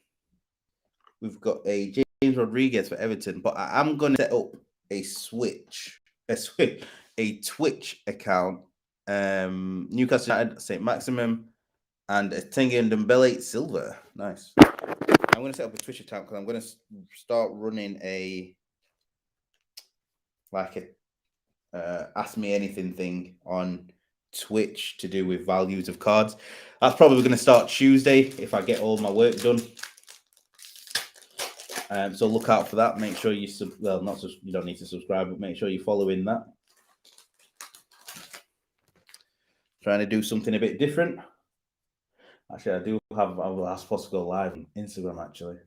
We've got a James Rodriguez for Everton, but I am going to set up a Twitch account. Newcastle United, St. Maximum, and a Tengi and Dembele Silver. Nice. I'm going to set up a Twitch account because I'm going to start running a Ask Me Anything thing on Twitch to do with values of cards. That's probably going to start Tuesday if I get all my work done. So look out for that. Make sure you you don't need to subscribe, but make sure you're following that. Trying to do something a bit different. Actually, I will ask Post to go live on Instagram. Actually,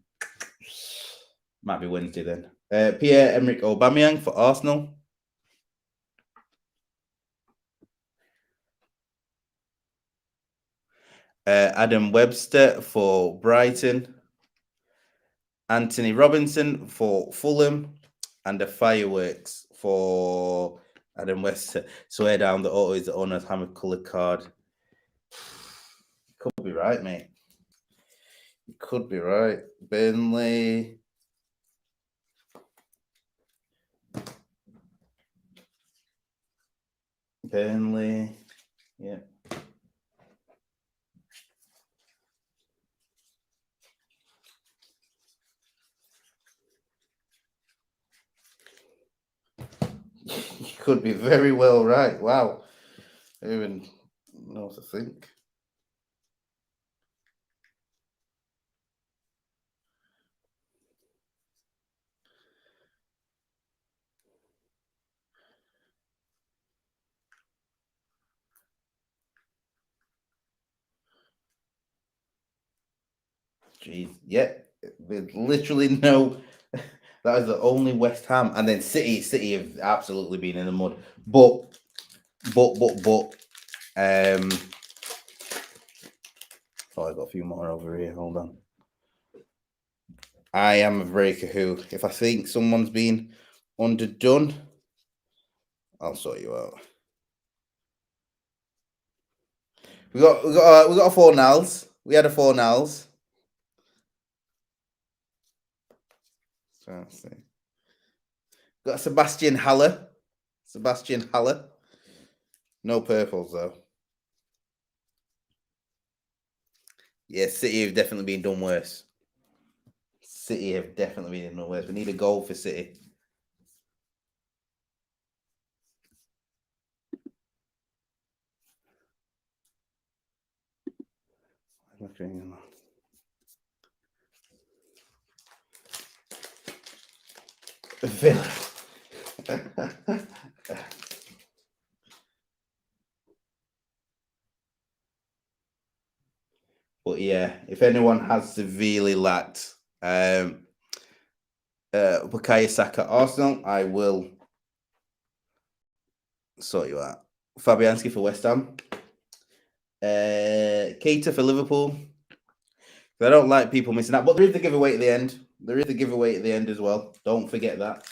might be Wednesday then. Pierre-Emerick Aubameyang for Arsenal. Adam Webster for Brighton. Anthony Robinson for Fulham, and the fireworks for Adam Webster. Swear down the auto is the owner's hammer colored card. Could be right, mate. You could be right. Burnley. Yeah. You could be very well right. Wow. I don't even know what to think. Jeez. Yeah. There's literally no That is the only West Ham, and then City have absolutely been in the mud. But, oh, I got a few more over here. Hold on. I am a breaker who, if I think someone's been underdone, I'll sort you out. We got a 4-0. We had a 4-0. Let's see. Got Sebastian Haller. No purples though. Yeah, City have definitely been done worse. We need a goal for City. Villa. But yeah, if anyone has severely lacked Bukayo Saka Arsenal, I will sort you out. Fabianski for West Ham. Keita for Liverpool. I don't like people missing out, but there is the giveaway at the end. As well. Don't forget that.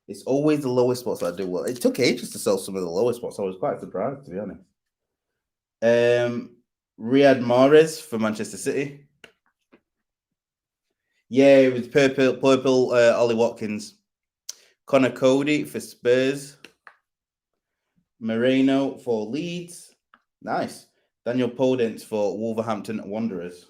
It's always the lowest spots that I do well. It took ages to sell some of the lowest spots. I was quite surprised, to be honest. Riyad Mahrez for Manchester City. Yeah, it was purple. Ollie Watkins. Connor Cody for Spurs. Moreno for Leeds. Nice. Daniel Podence for Wolverhampton Wanderers.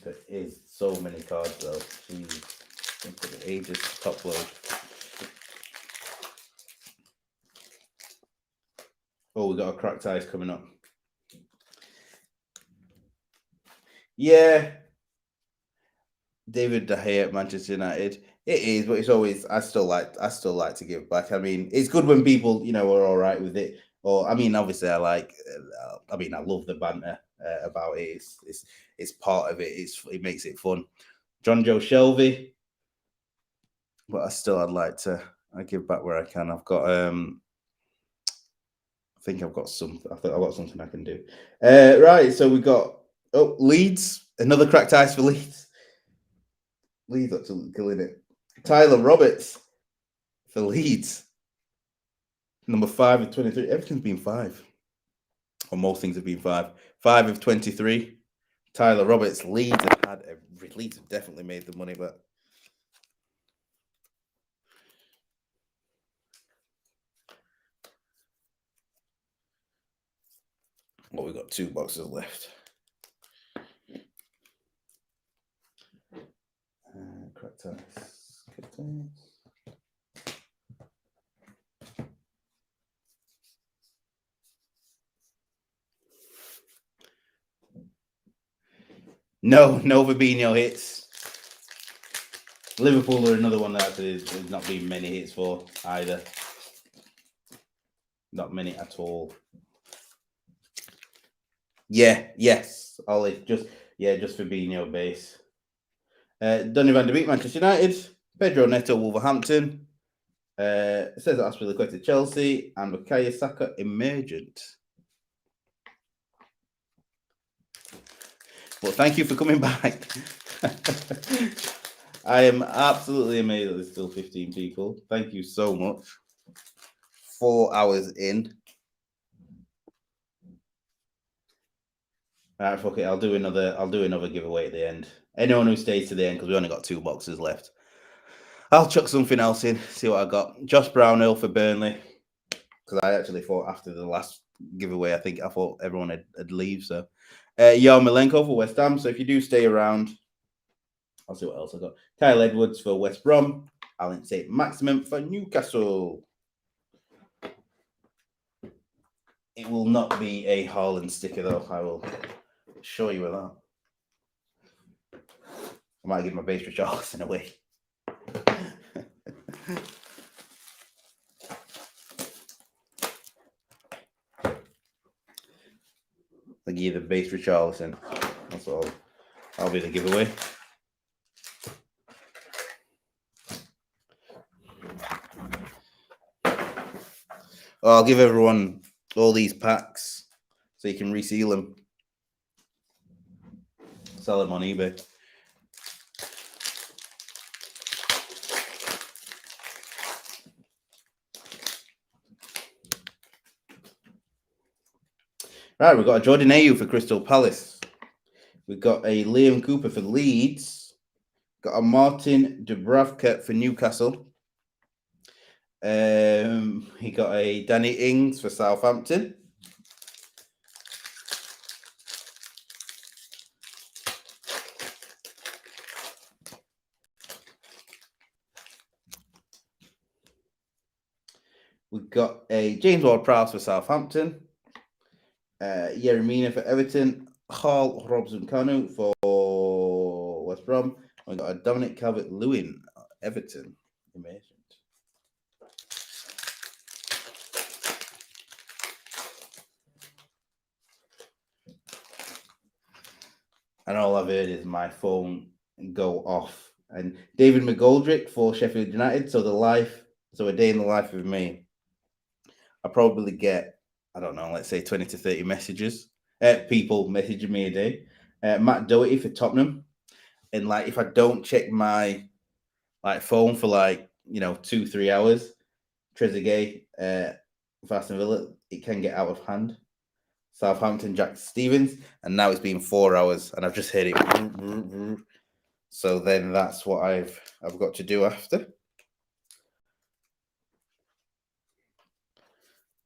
There is so many cards though. Jeez. It took ages to top load. Oh, we got a cracked ice coming up. Yeah. David De Gea at Manchester United. It is, but it's always I still like to give back. I mean, it's good when people, are all right with it. Or I mean, obviously I like I love the banter about it. It's part of it. It makes it fun. John Joe Shelby. But I'd like to give back where I can. I've got I think I've got something I can do. Right, so we got Leeds, another cracked ice for Leeds. Leeds absolutely killing it. Tyler Roberts for Leeds. Number 5 of 23. Everything's been 5. Or most things have been 5. 5 of 23. Tyler Roberts. Leeds have definitely made the money, but we've got 2 boxes left. Cracked ice. No Fabinho hits. Liverpool are another one that there's not been many hits for either. Not many at all. Yes, Ollie. Just Fabinho base. Donny van de Beek, Manchester United. Pedro Neto, Wolverhampton. It says that Aspilicueta, Chelsea, and Bukayo Saka, Emergent. Well, thank you for coming back. I am absolutely amazed that there's still 15 people. Thank you so much. 4 hours in. All right, fuck it. I'll do another giveaway at the end. Anyone who stays to the end, because we only got 2 boxes left. I'll chuck something else in, see what I got. Josh Brownhill for Burnley. Because I actually thought after the last giveaway, I thought everyone had leave. So Yarmolenko for West Ham. So if you do stay around, I'll see what else I got. Kyle Edwards for West Brom. Alan St. Maximum for Newcastle. It will not be a Haaland sticker though. I will show you that. I might give my base Richarlison away. I'll give you the base Richarlison. That's all. I'll be the giveaway. I'll give everyone all these packs so you can reseal them. Sell them on eBay. Right, we've got a Jordan Ayew for Crystal Palace. We've got a Liam Cooper for Leeds. Got a Martin Dubravka for Newcastle. He got a Danny Ings for Southampton. We've got a James Ward-Prowse for Southampton. Yeremina for Everton. Carl Robson-Kanu for West Brom. We've got a Dominic Calvert-Lewin, Everton. Amazing. And all I've heard is my phone go off. And David McGoldrick for Sheffield United. So a day in the life of me. I probably get, I don't know, let's say 20 to 30 messages. People messaging me a day. Matt Doherty for Tottenham. And like, if I don't check my phone for 2-3 hours, Trezeguet, for Aston Villa, it can get out of hand. Southampton, Jack Stevens, and now it's been 4 hours, and I've just heard it. So then that's what I've got to do after.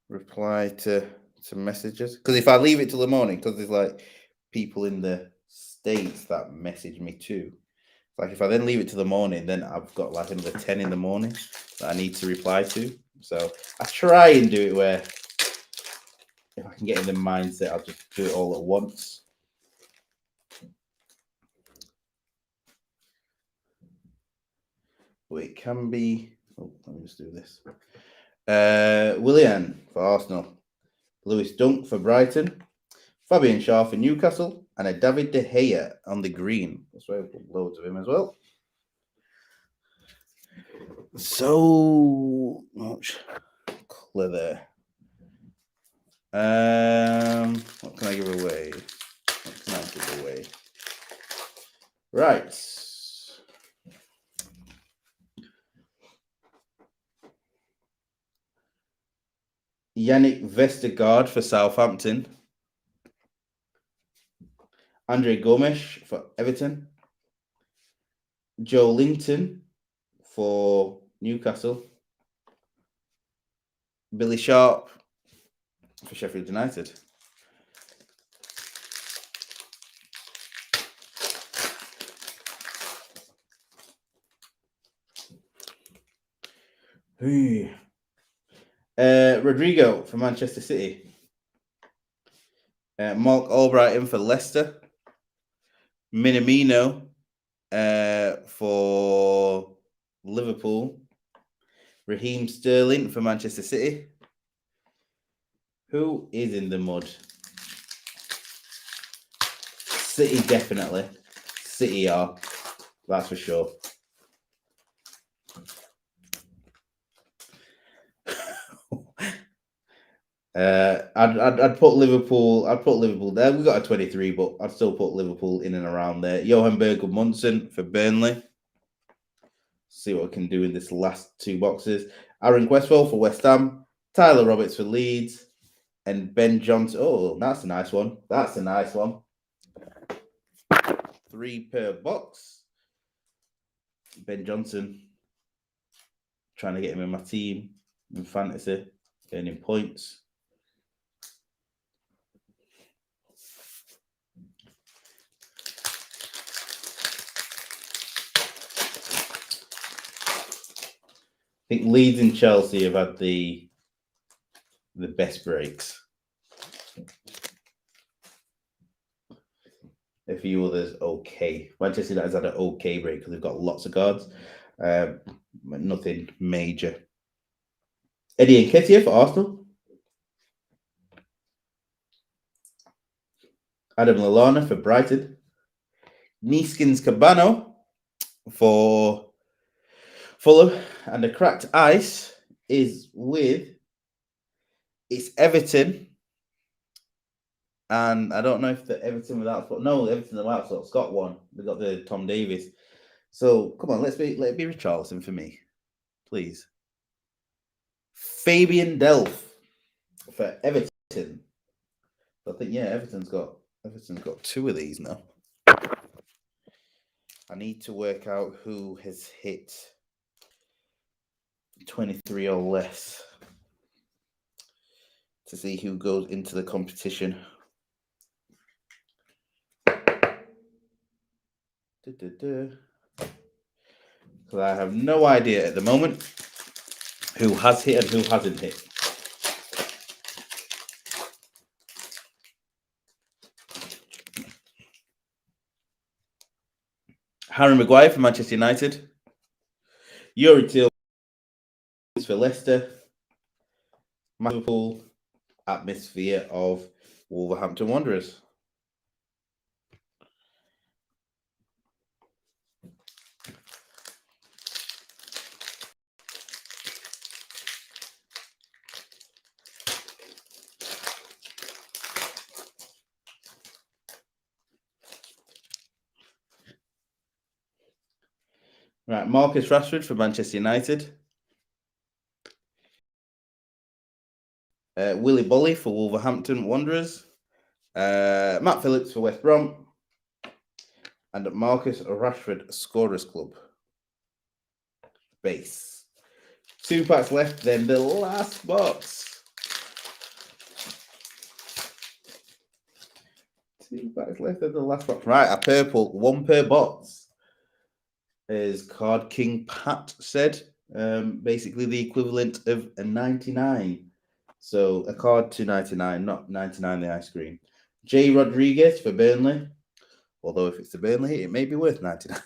Reply to messages, because if I leave it till the morning, because there's like people in the States that message me too. Like if I then leave it to the morning, then I've got like another 10 in the morning that I need to reply to. So I try and do it where if I can get in the mindset, I'll just do it all at once. But it can be. Oh, let me just do this. Willian for Arsenal. Lewis Dunk for Brighton. Fabian Shaw for Newcastle. And a David De Gea on the green. That's why I've got loads of him as well. So much clever. What can I give away? Right. Yannick Vestergaard for Southampton. Andre Gomes for Everton. Joe Linton for Newcastle. Billy Sharp for Sheffield United. Rodrigo for Manchester City. Mark Albrighton for Leicester. Minamino for Liverpool. Raheem Sterling for Manchester City. Who is in the mud? City, definitely. City are. That's for sure. I'd put Liverpool. I'd put Liverpool there. We got a 23, but I'd still put Liverpool in and around there. Johan Berg Munson for Burnley. See what I can do in this last two boxes. Aaron Questwell for West Ham. Tyler Roberts for Leeds. And Ben Johnson. Oh, that's a nice one. That's a nice one. 3 per box. Ben Johnson. Trying to get him in my team in fantasy. Earning points. I think Leeds and Chelsea have had the best breaks. few others okay. Manchester United's had an okay break because they've got lots of cards, but nothing major. Eddie Nketiah for Arsenal. Adam Lallana for Brighton. Neeskins Cabano for Fulham. And the cracked ice is with it's Everton. And I don't know if the Everton without spot. No, Everton without spot's got one. They got the Tom Davies. So come on, let it be Richarlison for me, please. Fabian Delph for Everton. I think Everton's got two of these now. I need to work out who has hit 23 or less to see who goes into the competition. Because I have no idea at the moment who has hit and who hasn't hit. Harry Maguire for Manchester United. Yuri Tillmans for Leicester. Liverpool atmosphere of Wolverhampton Wanderers. Right, Marcus Rashford for Manchester United. Willy Bolly for Wolverhampton Wanderers. Matt Phillips for West Brom. And Marcus Rashford Scorers Club. Base. 2 packs left, then the last box. 2 packs left, then the last box. Right, a purple, 1 per box. As Card King Pat said, basically the equivalent of a 99. So a card to 99, not 99 the ice cream. Jay Rodriguez for Burnley. Although if it's a Burnley, it may be worth 99.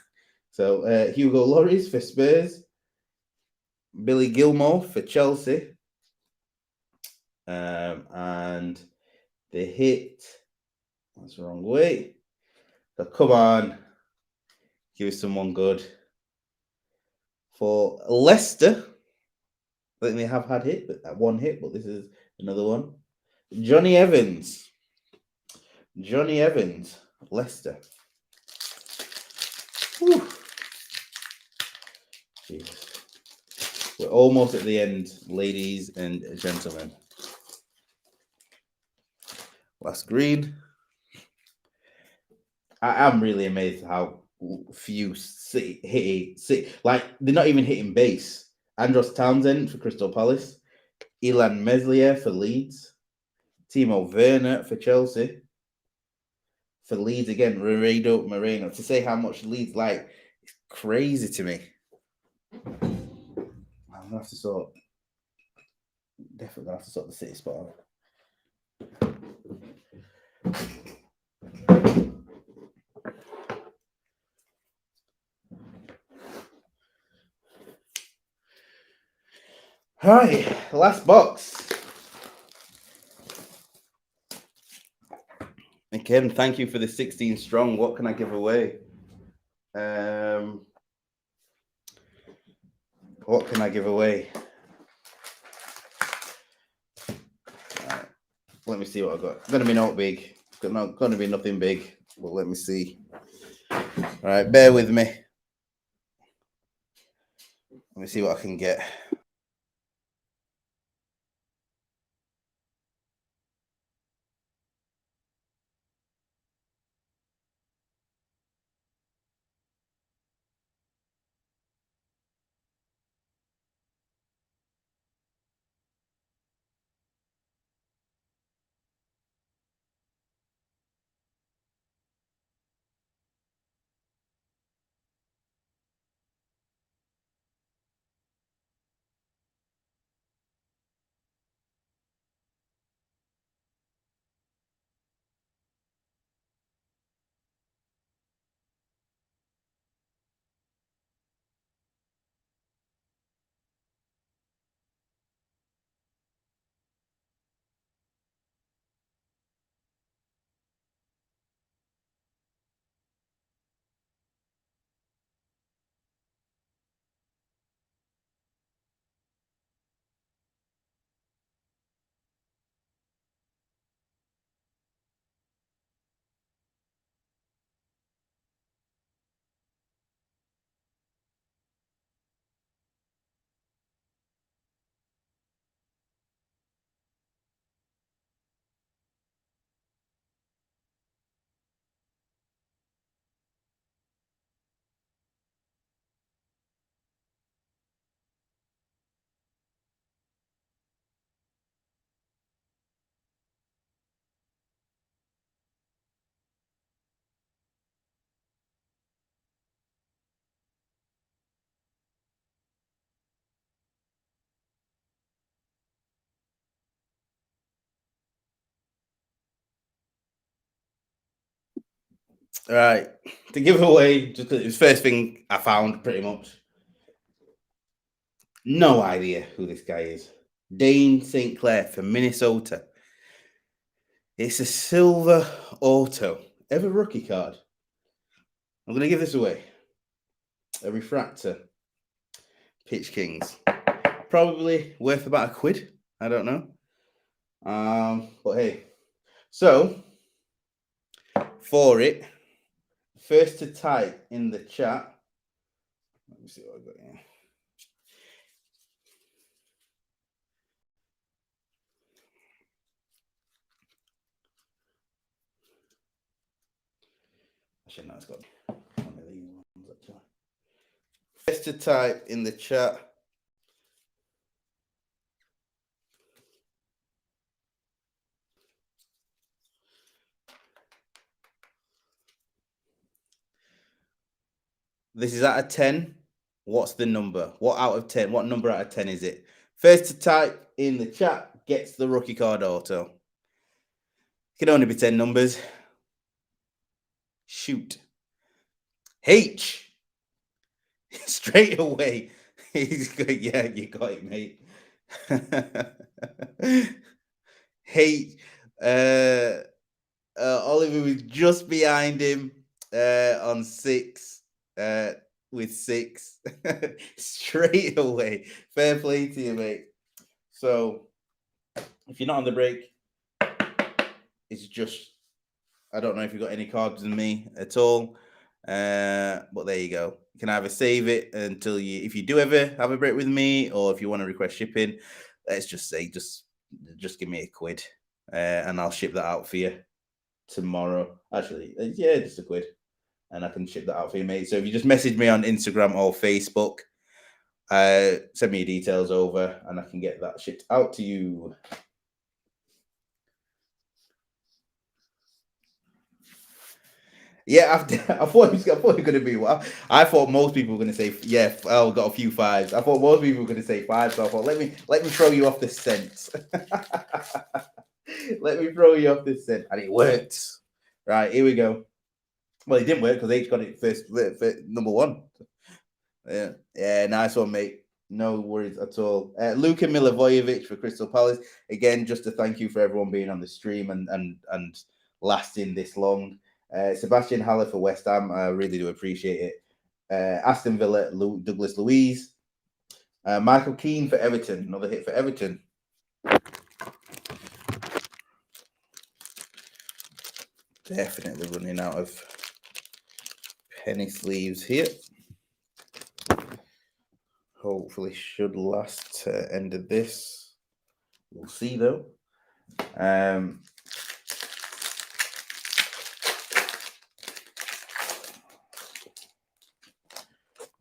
So Hugo Lloris for Spurs. Billy Gilmore for Chelsea. And the hit. That's the wrong way. So come on. Give us someone good. For Leicester. I think they have had one hit, but this is another one. Johnny Evans. Johnny Evans, Leicester. Whew. Jesus. We're almost at the end, ladies and gentlemen. Last green. I am really amazed how few hit. Like, they're not even hitting base. Andros Townsend for Crystal Palace. Ilan Meslier for Leeds. Timo Werner for Chelsea. For Leeds again, Moreno. To say how much Leeds like, it's crazy to me. I'm gonna have to sort. Definitely gonna have to sort the City spot out. Right, last box. Again, thank you for the 16 strong. What can I give away? What can I give away? Right, let me see what I've got. Gonna be not big. Gonna be nothing big. But let me see. All right, bear with me. Let me see what I can get. All right, to give away, just the first thing I found, pretty much. No idea who this guy is. Dane St. Clair from Minnesota. It's a silver auto, ever rookie card. I'm going to give this away. A refractor. Pitch Kings. Probably worth about £1. I don't know. But hey. So, for it, first to type in the chat. Let me see what I got here. Actually, no, it's got one of these ones actually. First to type in the chat. This is out of 10. What's the number? What out of 10? What number out of 10 is it? First to type in the chat gets the rookie card auto. It can only be 10 numbers. Shoot. H. Straight away. He's good. Yeah, you got it, mate. H. Oliver was just behind him on 6. With 6 straight away. Fair play to you, mate. So if you're not on the break, it's just I don't know if you've got any cards than me at all. But there you go. You can either save it until if you do ever have a break with me, or if you want to request shipping, let's just say just give me £1, and I'll ship that out for you tomorrow. Actually, yeah, just £1. And I can ship that out for you, mate. So if you just message me on Instagram or Facebook, send me your details over, and I can get that shipped out to you. Yeah, I thought it was going to be. Well, I thought most people were going to say, yeah. Oh, got a few 5s. I thought most people were going to say 5, so I thought let me throw you off the scent. Let me throw you off the scent, and it worked. Right, here we go. Well, it didn't work because H got it first number 1. Yeah, nice one, mate. No worries at all. Luka Milivojevic for Crystal Palace. Again, just to thank you for everyone being on the stream and lasting this long. Sebastian Haller for West Ham. I really do appreciate it. Aston Villa, Douglas Luiz. Michael Keane for Everton. Another hit for Everton. Definitely running out of penny sleeves here. Hopefully should last end of this. We'll see though.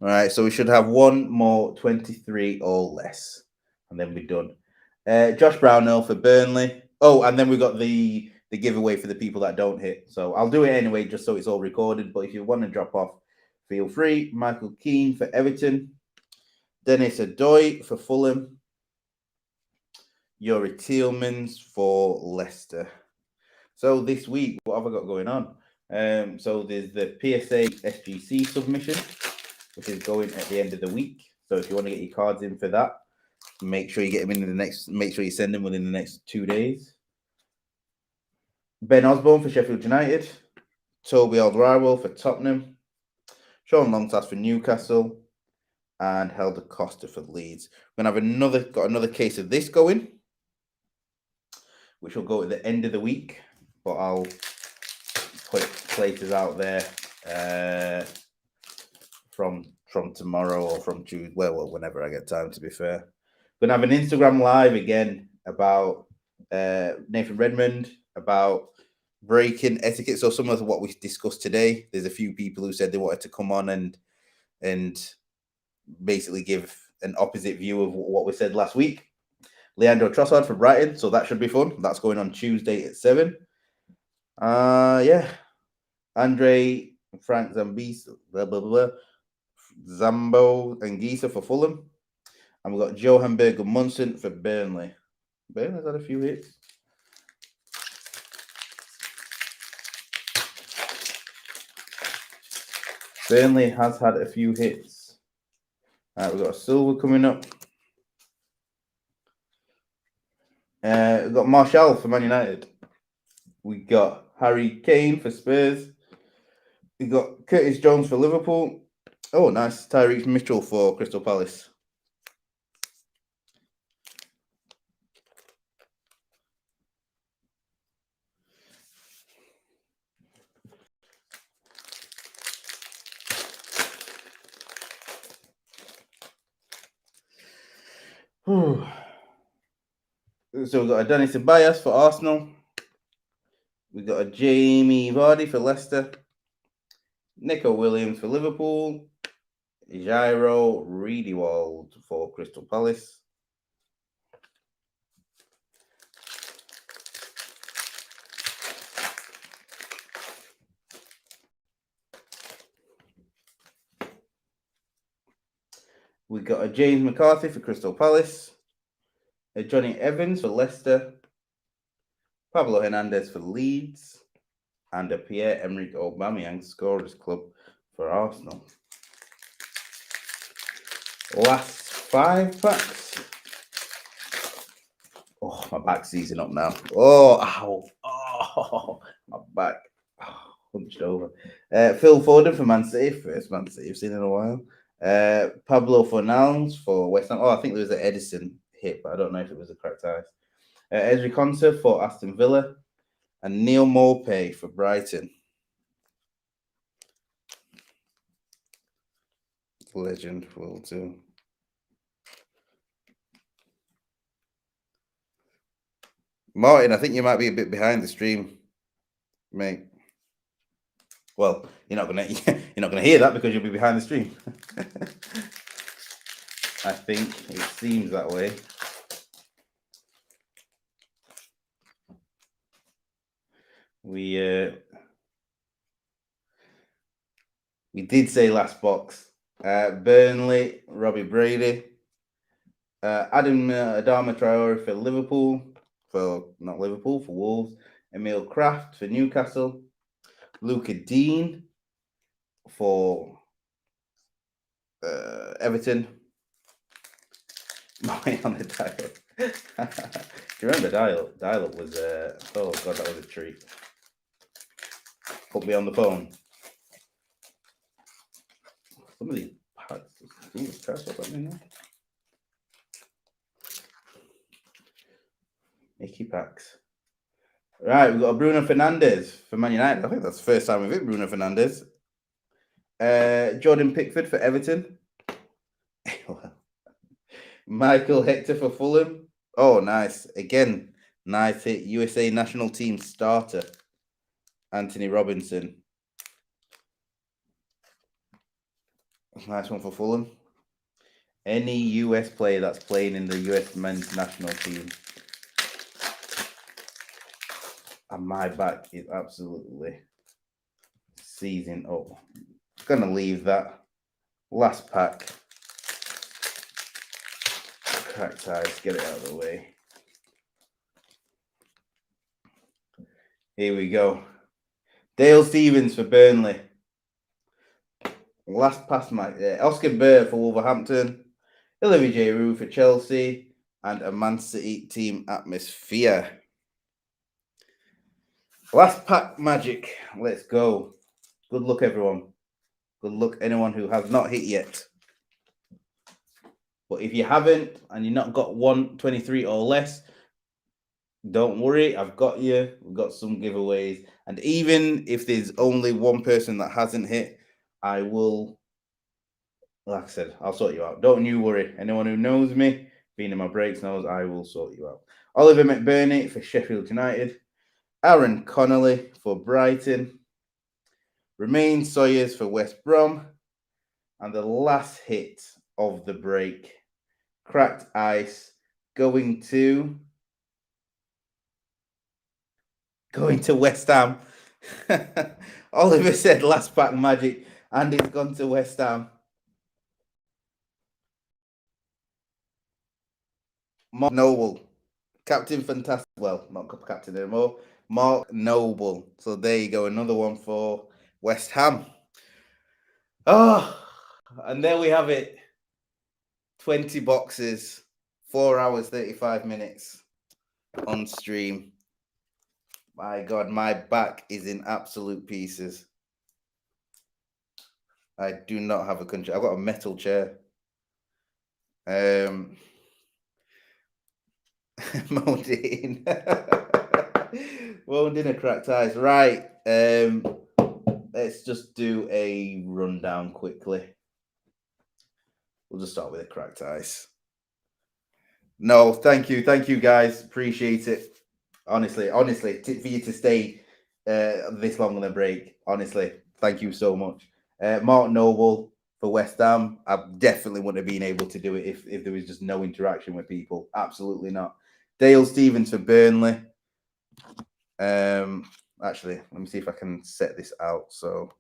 All right, so we should have one more 23 or less, and then we're done. Josh Brownell for Burnley. Oh, and then we got the giveaway for the people that don't hit. So I'll do it anyway, just so it's all recorded. But if you want to drop off, feel free. Michael Keane for Everton. Dennis Adoy for Fulham. Yuri Tielemans for Leicester. So this week, what have I got going on? So there's the PSA SGC submission, which is going at the end of the week. So if you want to get your cards in for that, make sure you get them in the next. Make sure you send them within the next 2 days. Ben Osborne for Sheffield United. Toby Alderweireld for Tottenham. Sean Longstaff for Newcastle. And Helder Costa for Leeds. We're gonna have got another case of this going, which will go at the end of the week. But I'll put places out there from tomorrow or from Tuesday. Well, whenever I get time. To be fair, we're gonna have an Instagram live again about Nathan Redmond, about breaking etiquette. So some of what we discussed today, there's a few people who said they wanted to come on and basically give an opposite view of what we said last week. Leandro Trossard for Brighton, so that should be fun. That's going on Tuesday at 7. Yeah. Andre Frank Zambisa, blah, blah, blah. Zambo and Gisa for Fulham. And we've got Johan Berger Munson for Burnley. Burnley's had a few hits. Burnley has had a few hits. We've got a silver coming up. We've got Martial for Man United. We got Harry Kane for Spurs. We got Curtis Jones for Liverpool. Oh, nice. Tyreek Mitchell for Crystal Palace. Whew. So we've got a Danny Ceballos for Arsenal. We've got a Jamie Vardy for Leicester. Nico Williams for Liverpool. Jairo Riedewald for Crystal Palace. We got a James McCarthy for Crystal Palace. A Johnny Evans for Leicester. Pablo Hernandez for Leeds. And a Pierre-Emerick Aubameyang Scorers Club for Arsenal. Last 5 packs. Oh, my back's seizing up now. Oh, ow. Oh, my back. Oh, hunched over. Phil Foden for Man City. First Man City I've seen in a while. Pablo Fornals for West Ham. Oh, I think there was an Edison hit, but I don't know if it was a cracked ice. Ezri Konsa for Aston Villa. And Neil Maupay for Brighton. Legend will do. Martin, I think you might be a bit behind the stream, mate. Well, you're not gonna hear that because you'll be behind the stream. I think it seems that way. We did say last box. Burnley, Robbie Brady, Adam Adama Traore for Liverpool, for Wolves. Emil Kraft for Newcastle. Luca Dean for Everton. On the dial. Do you remember dial-up was oh god, that was a treat. Put me on the phone. Some of these packs. Mickey packs. Right, we've got a Bruno Fernandes for Man United. I think that's the first time we've hit Bruno Fernandes. Jordan Pickford for Everton. Michael Hector for Fulham. Oh, nice. Again, nice hit. USA national team starter. Anthony Robinson. Nice one for Fulham. Any US player that's playing in the US men's national team. And my back is absolutely seizing up. Gonna leave that. Last pack. Cracked eyes, get it out of the way. Here we go. Dale Stevens for Burnley. Last pass match. Oscar Burr for Wolverhampton. Olivier Giroud for Chelsea. And a Man City team atmosphere. Last pack magic. Let's go. Good luck, everyone. Good luck, anyone who has not hit yet. But if you haven't and you've not got 123 or less, don't worry, I've got you. We've got some giveaways. And even if there's only one person that hasn't hit, I will, like I said, I'll sort you out. Don't you worry. Anyone who knows me, being in my breaks knows I will sort you out. Oliver McBurney for Sheffield United. Aaron Connolly for Brighton. Romain Sawyers for West Brom. And the last hit of the break, cracked ice, going to West Ham. Oliver said last pack magic, and it's gone to West Ham. Mark Noble, Captain Fantastic. Well, not captain anymore. Mark Noble. So there you go, another one for West Ham. Oh, and there we have it. 20 boxes, 4 hours, 35 minutes on stream. My God, my back is in absolute pieces. I do not have a control. I've got a metal chair. Modine. Modine a cracked eyes. Right. Let's just do a rundown quickly. We'll just start with a cracked ice. No, thank you guys. Appreciate it. Honestly, for you to stay this long on a break. Honestly, thank you so much. Mark Noble for West Ham. I definitely wouldn't have been able to do it if there was just no interaction with people. Absolutely not. Dale Stevens for Burnley. Actually, let me see if I can set this out. So,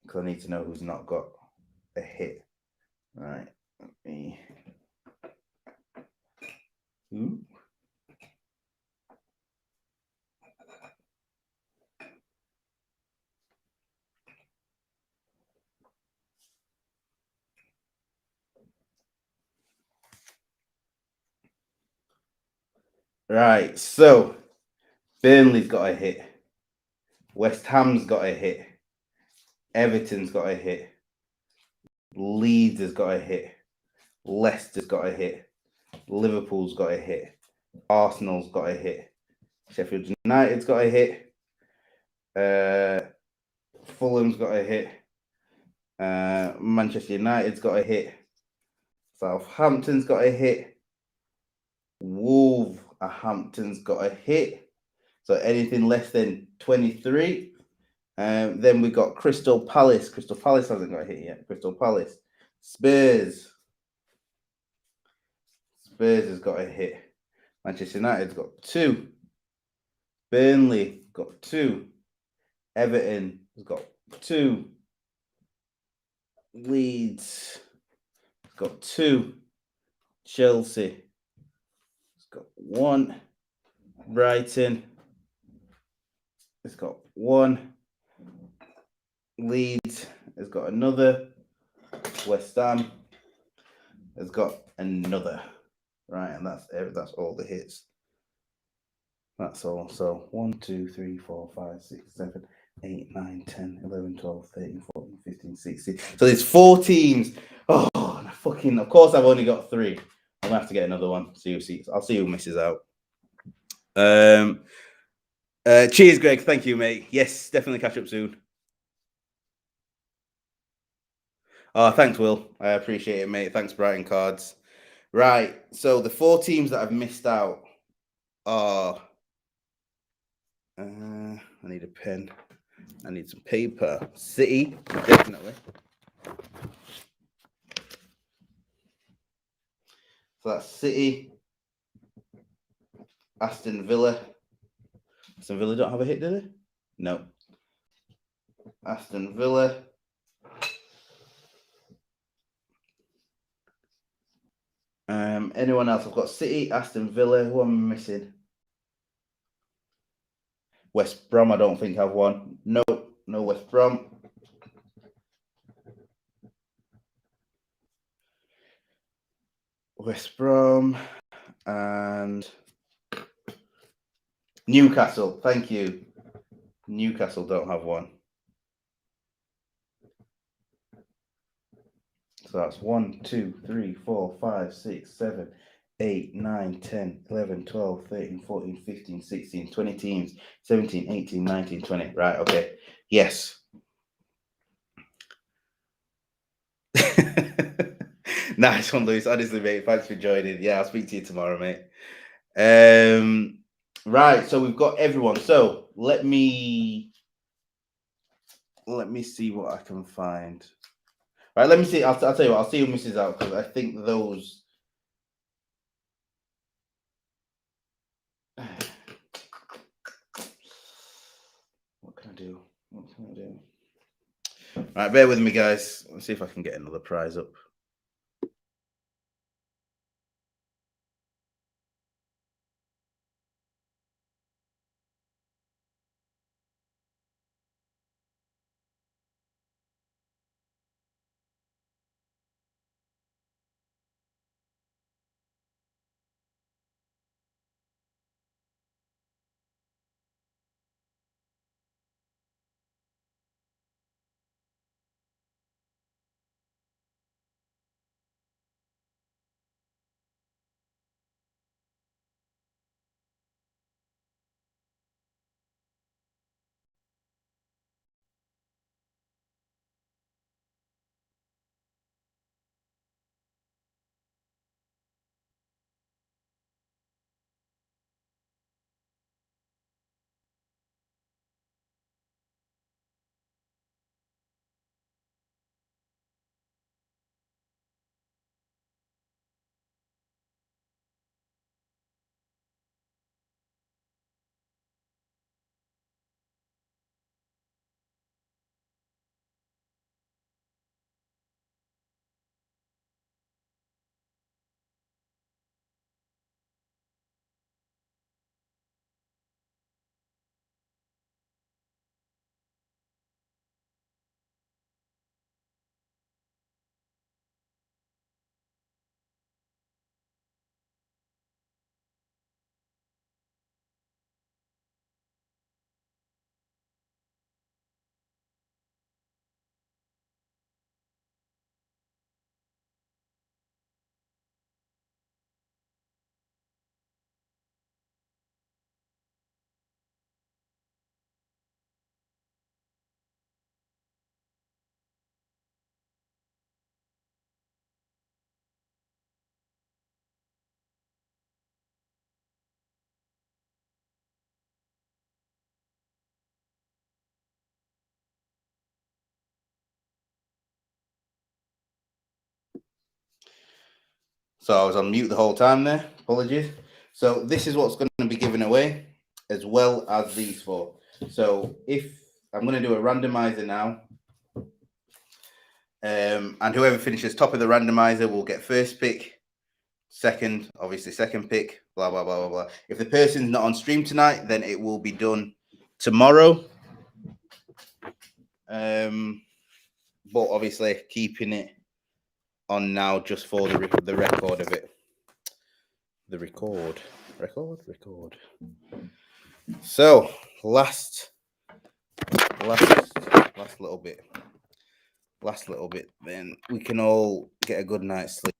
because I need to know who's not got a hit. All right. Let me. Ooh. Right. So, Burnley's got a hit. West Ham's got a hit. Everton's got a hit. Leeds has got a hit. Leicester's got a hit. Liverpool's got a hit. Arsenal's got a hit. Sheffield United's got a hit. Fulham's got a hit. Manchester United's got a hit. Southampton's got a hit. Wolverhampton's got a hit. So anything less than 23. Then we got Crystal Palace. Crystal Palace hasn't got a hit yet. Crystal Palace. Spurs has got a hit. Manchester United's got 2. Burnley got 2. Everton has got 2. Leeds has got 2. Chelsea has got 1. Brighton has got 1. Leeds has got another. West Ham has got another. Right, and that's all the hits. That's all. So 1, 2, 3, 4, 5, 6, 7, 8, 9, 10, 11, 12, 13, 14, 15, 16. So there's 4 teams. Oh, of course I've only got 3. I'm gonna have to get another one. I'll see who misses out. Cheers, Greg. Thank you, mate. Yes, definitely catch up soon. Oh, thanks, Will. I appreciate it, mate. Thanks, Brighton Cards. Right. So the 4 teams that I've missed out are. I need a pen. I need some paper. City, definitely. So that's City. Aston Villa. Aston Villa don't have a hit, do they? No. Aston Villa. Anyone else? I've got City, Aston Villa. Who am I missing? West Brom, I don't think have one. No West Brom. West Brom and Newcastle. Thank you. Newcastle don't have one. So that's 1, 2, 3, 4, 5, 6, 7, 8, 9, 10, 11, 12, 13, 14, 15, 16, 20 teams, 17, 18, 19, 20. Right, okay. Yes. Nice one, Lewis. Honestly, mate, thanks for joining. Yeah, I'll speak to you tomorrow, mate. Right, so we've got everyone. So let me see what I can find. Right, let me see. I'll tell you what. I'll see who misses out because I think those. What can I do? Right, bear with me, guys. Let's see if I can get another prize up. So I was on mute the whole time there. Apologies. So this is what's going to be given away, as well as these four. So if I'm going to do a randomizer now, and whoever finishes top of the randomizer will get first pick, second, obviously second pick, blah, blah, blah, blah, blah. If the person's not on stream tonight, then it will be done tomorrow. But obviously keeping it on now just for the record of it. The record. So last little bit, then we can all get a good night's sleep.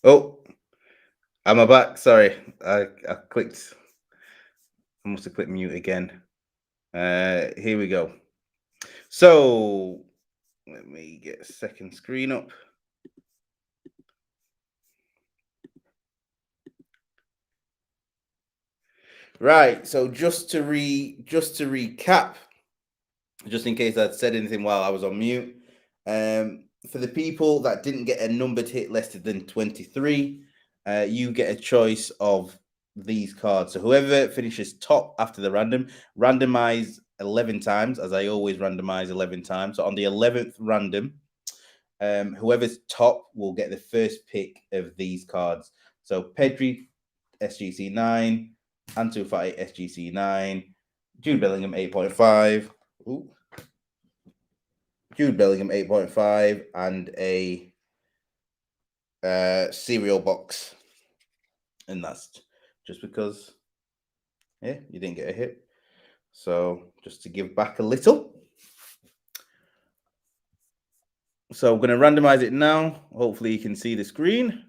Oh, am I back? Sorry, I clicked. I must have clicked mute again. Here we go. So let me get a second screen up. Right. So just to recap, just in case I'd said anything while I was on mute, for the people that didn't get a numbered hit less than 23, you get a choice of these cards. So whoever finishes top after the randomize 11 times, as I always randomize 11 times. So on the 11th random, whoever's top will get the first pick of these cards. So Pedri, SGC 9, Ansu Fati, SGC 9, Jude Bellingham 8.5. Ooh. Jude Bellingham 8.5 and a cereal box. And that's just because, yeah, you didn't get a hit. So just to give back a little. So I'm going to randomize it now. Hopefully you can see the screen.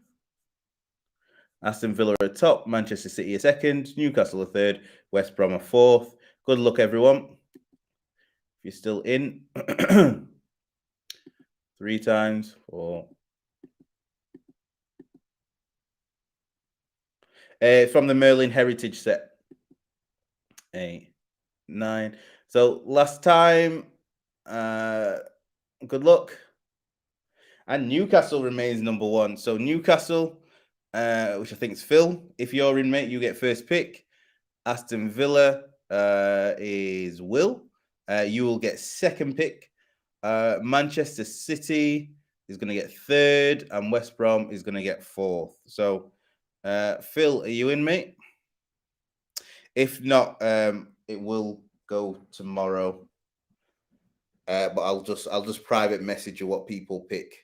Aston Villa are top, Manchester City are second, Newcastle are third, West Brom are fourth. Good luck, everyone. If you're still in, 3 times, 4. From the Merlin Heritage set. 8, 9. So last time, good luck. And Newcastle remains number 1. So Newcastle, which I think is Phil. If you're in, mate, you get first pick. Aston Villa is Will. You will get second pick. Manchester City is going to get third, and West Brom is going to get fourth. So, Phil, are you in, mate? If not, it will go tomorrow. But I'll just private message you what people pick.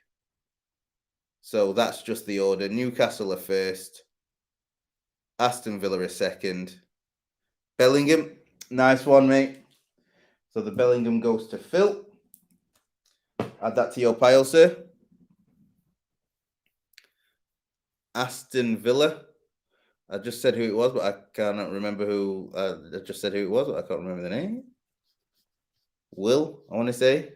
So that's just the order. Newcastle are first. Aston Villa are second. Bellingham, nice one, mate. So the Bellingham goes to Phil. Add that to your pile, sir. Aston Villa. I just said who it was, but I cannot remember who. I just said who it was, but I can't remember the name. Will, I want to say.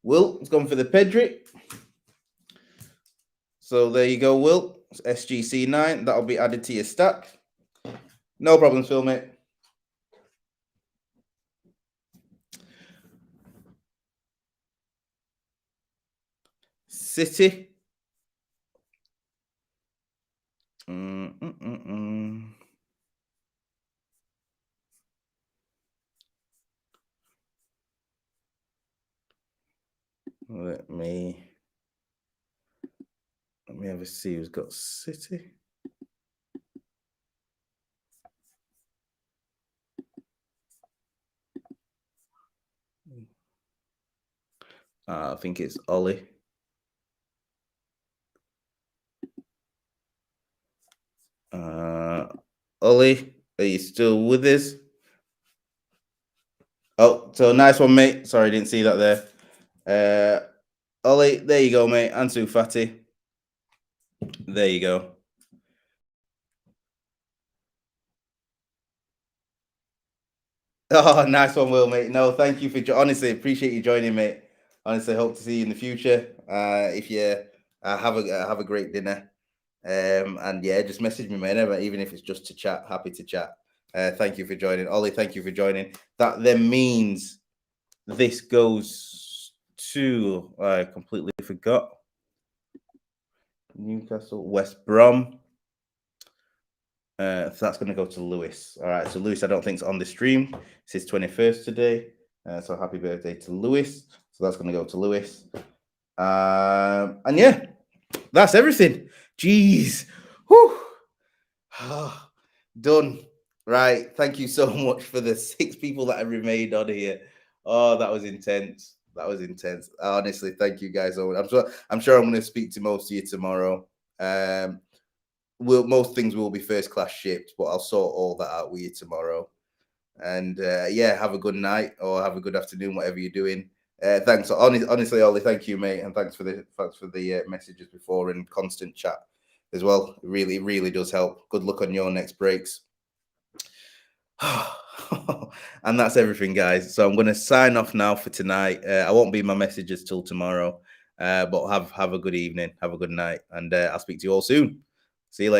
Will, it's gone for the Pedri. So there you go, Will. It's SGC9. That'll be added to your stack. No problems, Phil, mate. City. Let me have a see who's got City. I think it's Ollie. Ollie, are you still with us? Oh, so nice one, mate. Sorry, didn't see that there. Ollie, there you go, mate. Ansu Fati. There you go. Oh, nice one, Will, mate. No, thank you for honestly appreciate you joining, mate. Honestly, hope to see you in the future. If you have a great dinner, and yeah, just message me whenever, even if it's just to chat. Happy to chat. Thank you for joining, Ollie. Thank you for joining. That then means this goes to I completely forgot. Newcastle, West Brom. So that's going to go to Lewis. All right. So Lewis, I don't think is on the stream. It's his 21st today. So happy birthday to Lewis. So that's going to go to Lewis. And yeah, that's everything. Jeez. Whew. Done. Right. Thank you so much for the 6 people that have remained on here. Oh, that was intense. That was intense. Honestly, thank you guys. I'm sure I'm going to speak to most of you tomorrow. Most things will be first class shipped, but I'll sort all that out with you tomorrow. And yeah, have a good night or have a good afternoon, whatever you're doing. Thanks, honestly, Ollie. Thank you, mate, and thanks for the messages before and constant chat as well. It really does help. Good luck on your next breaks. And that's everything, guys. So I'm going to sign off now for tonight. I won't be in my messages till tomorrow, but have a good evening, have a good night, and I'll speak to you all soon. See you later.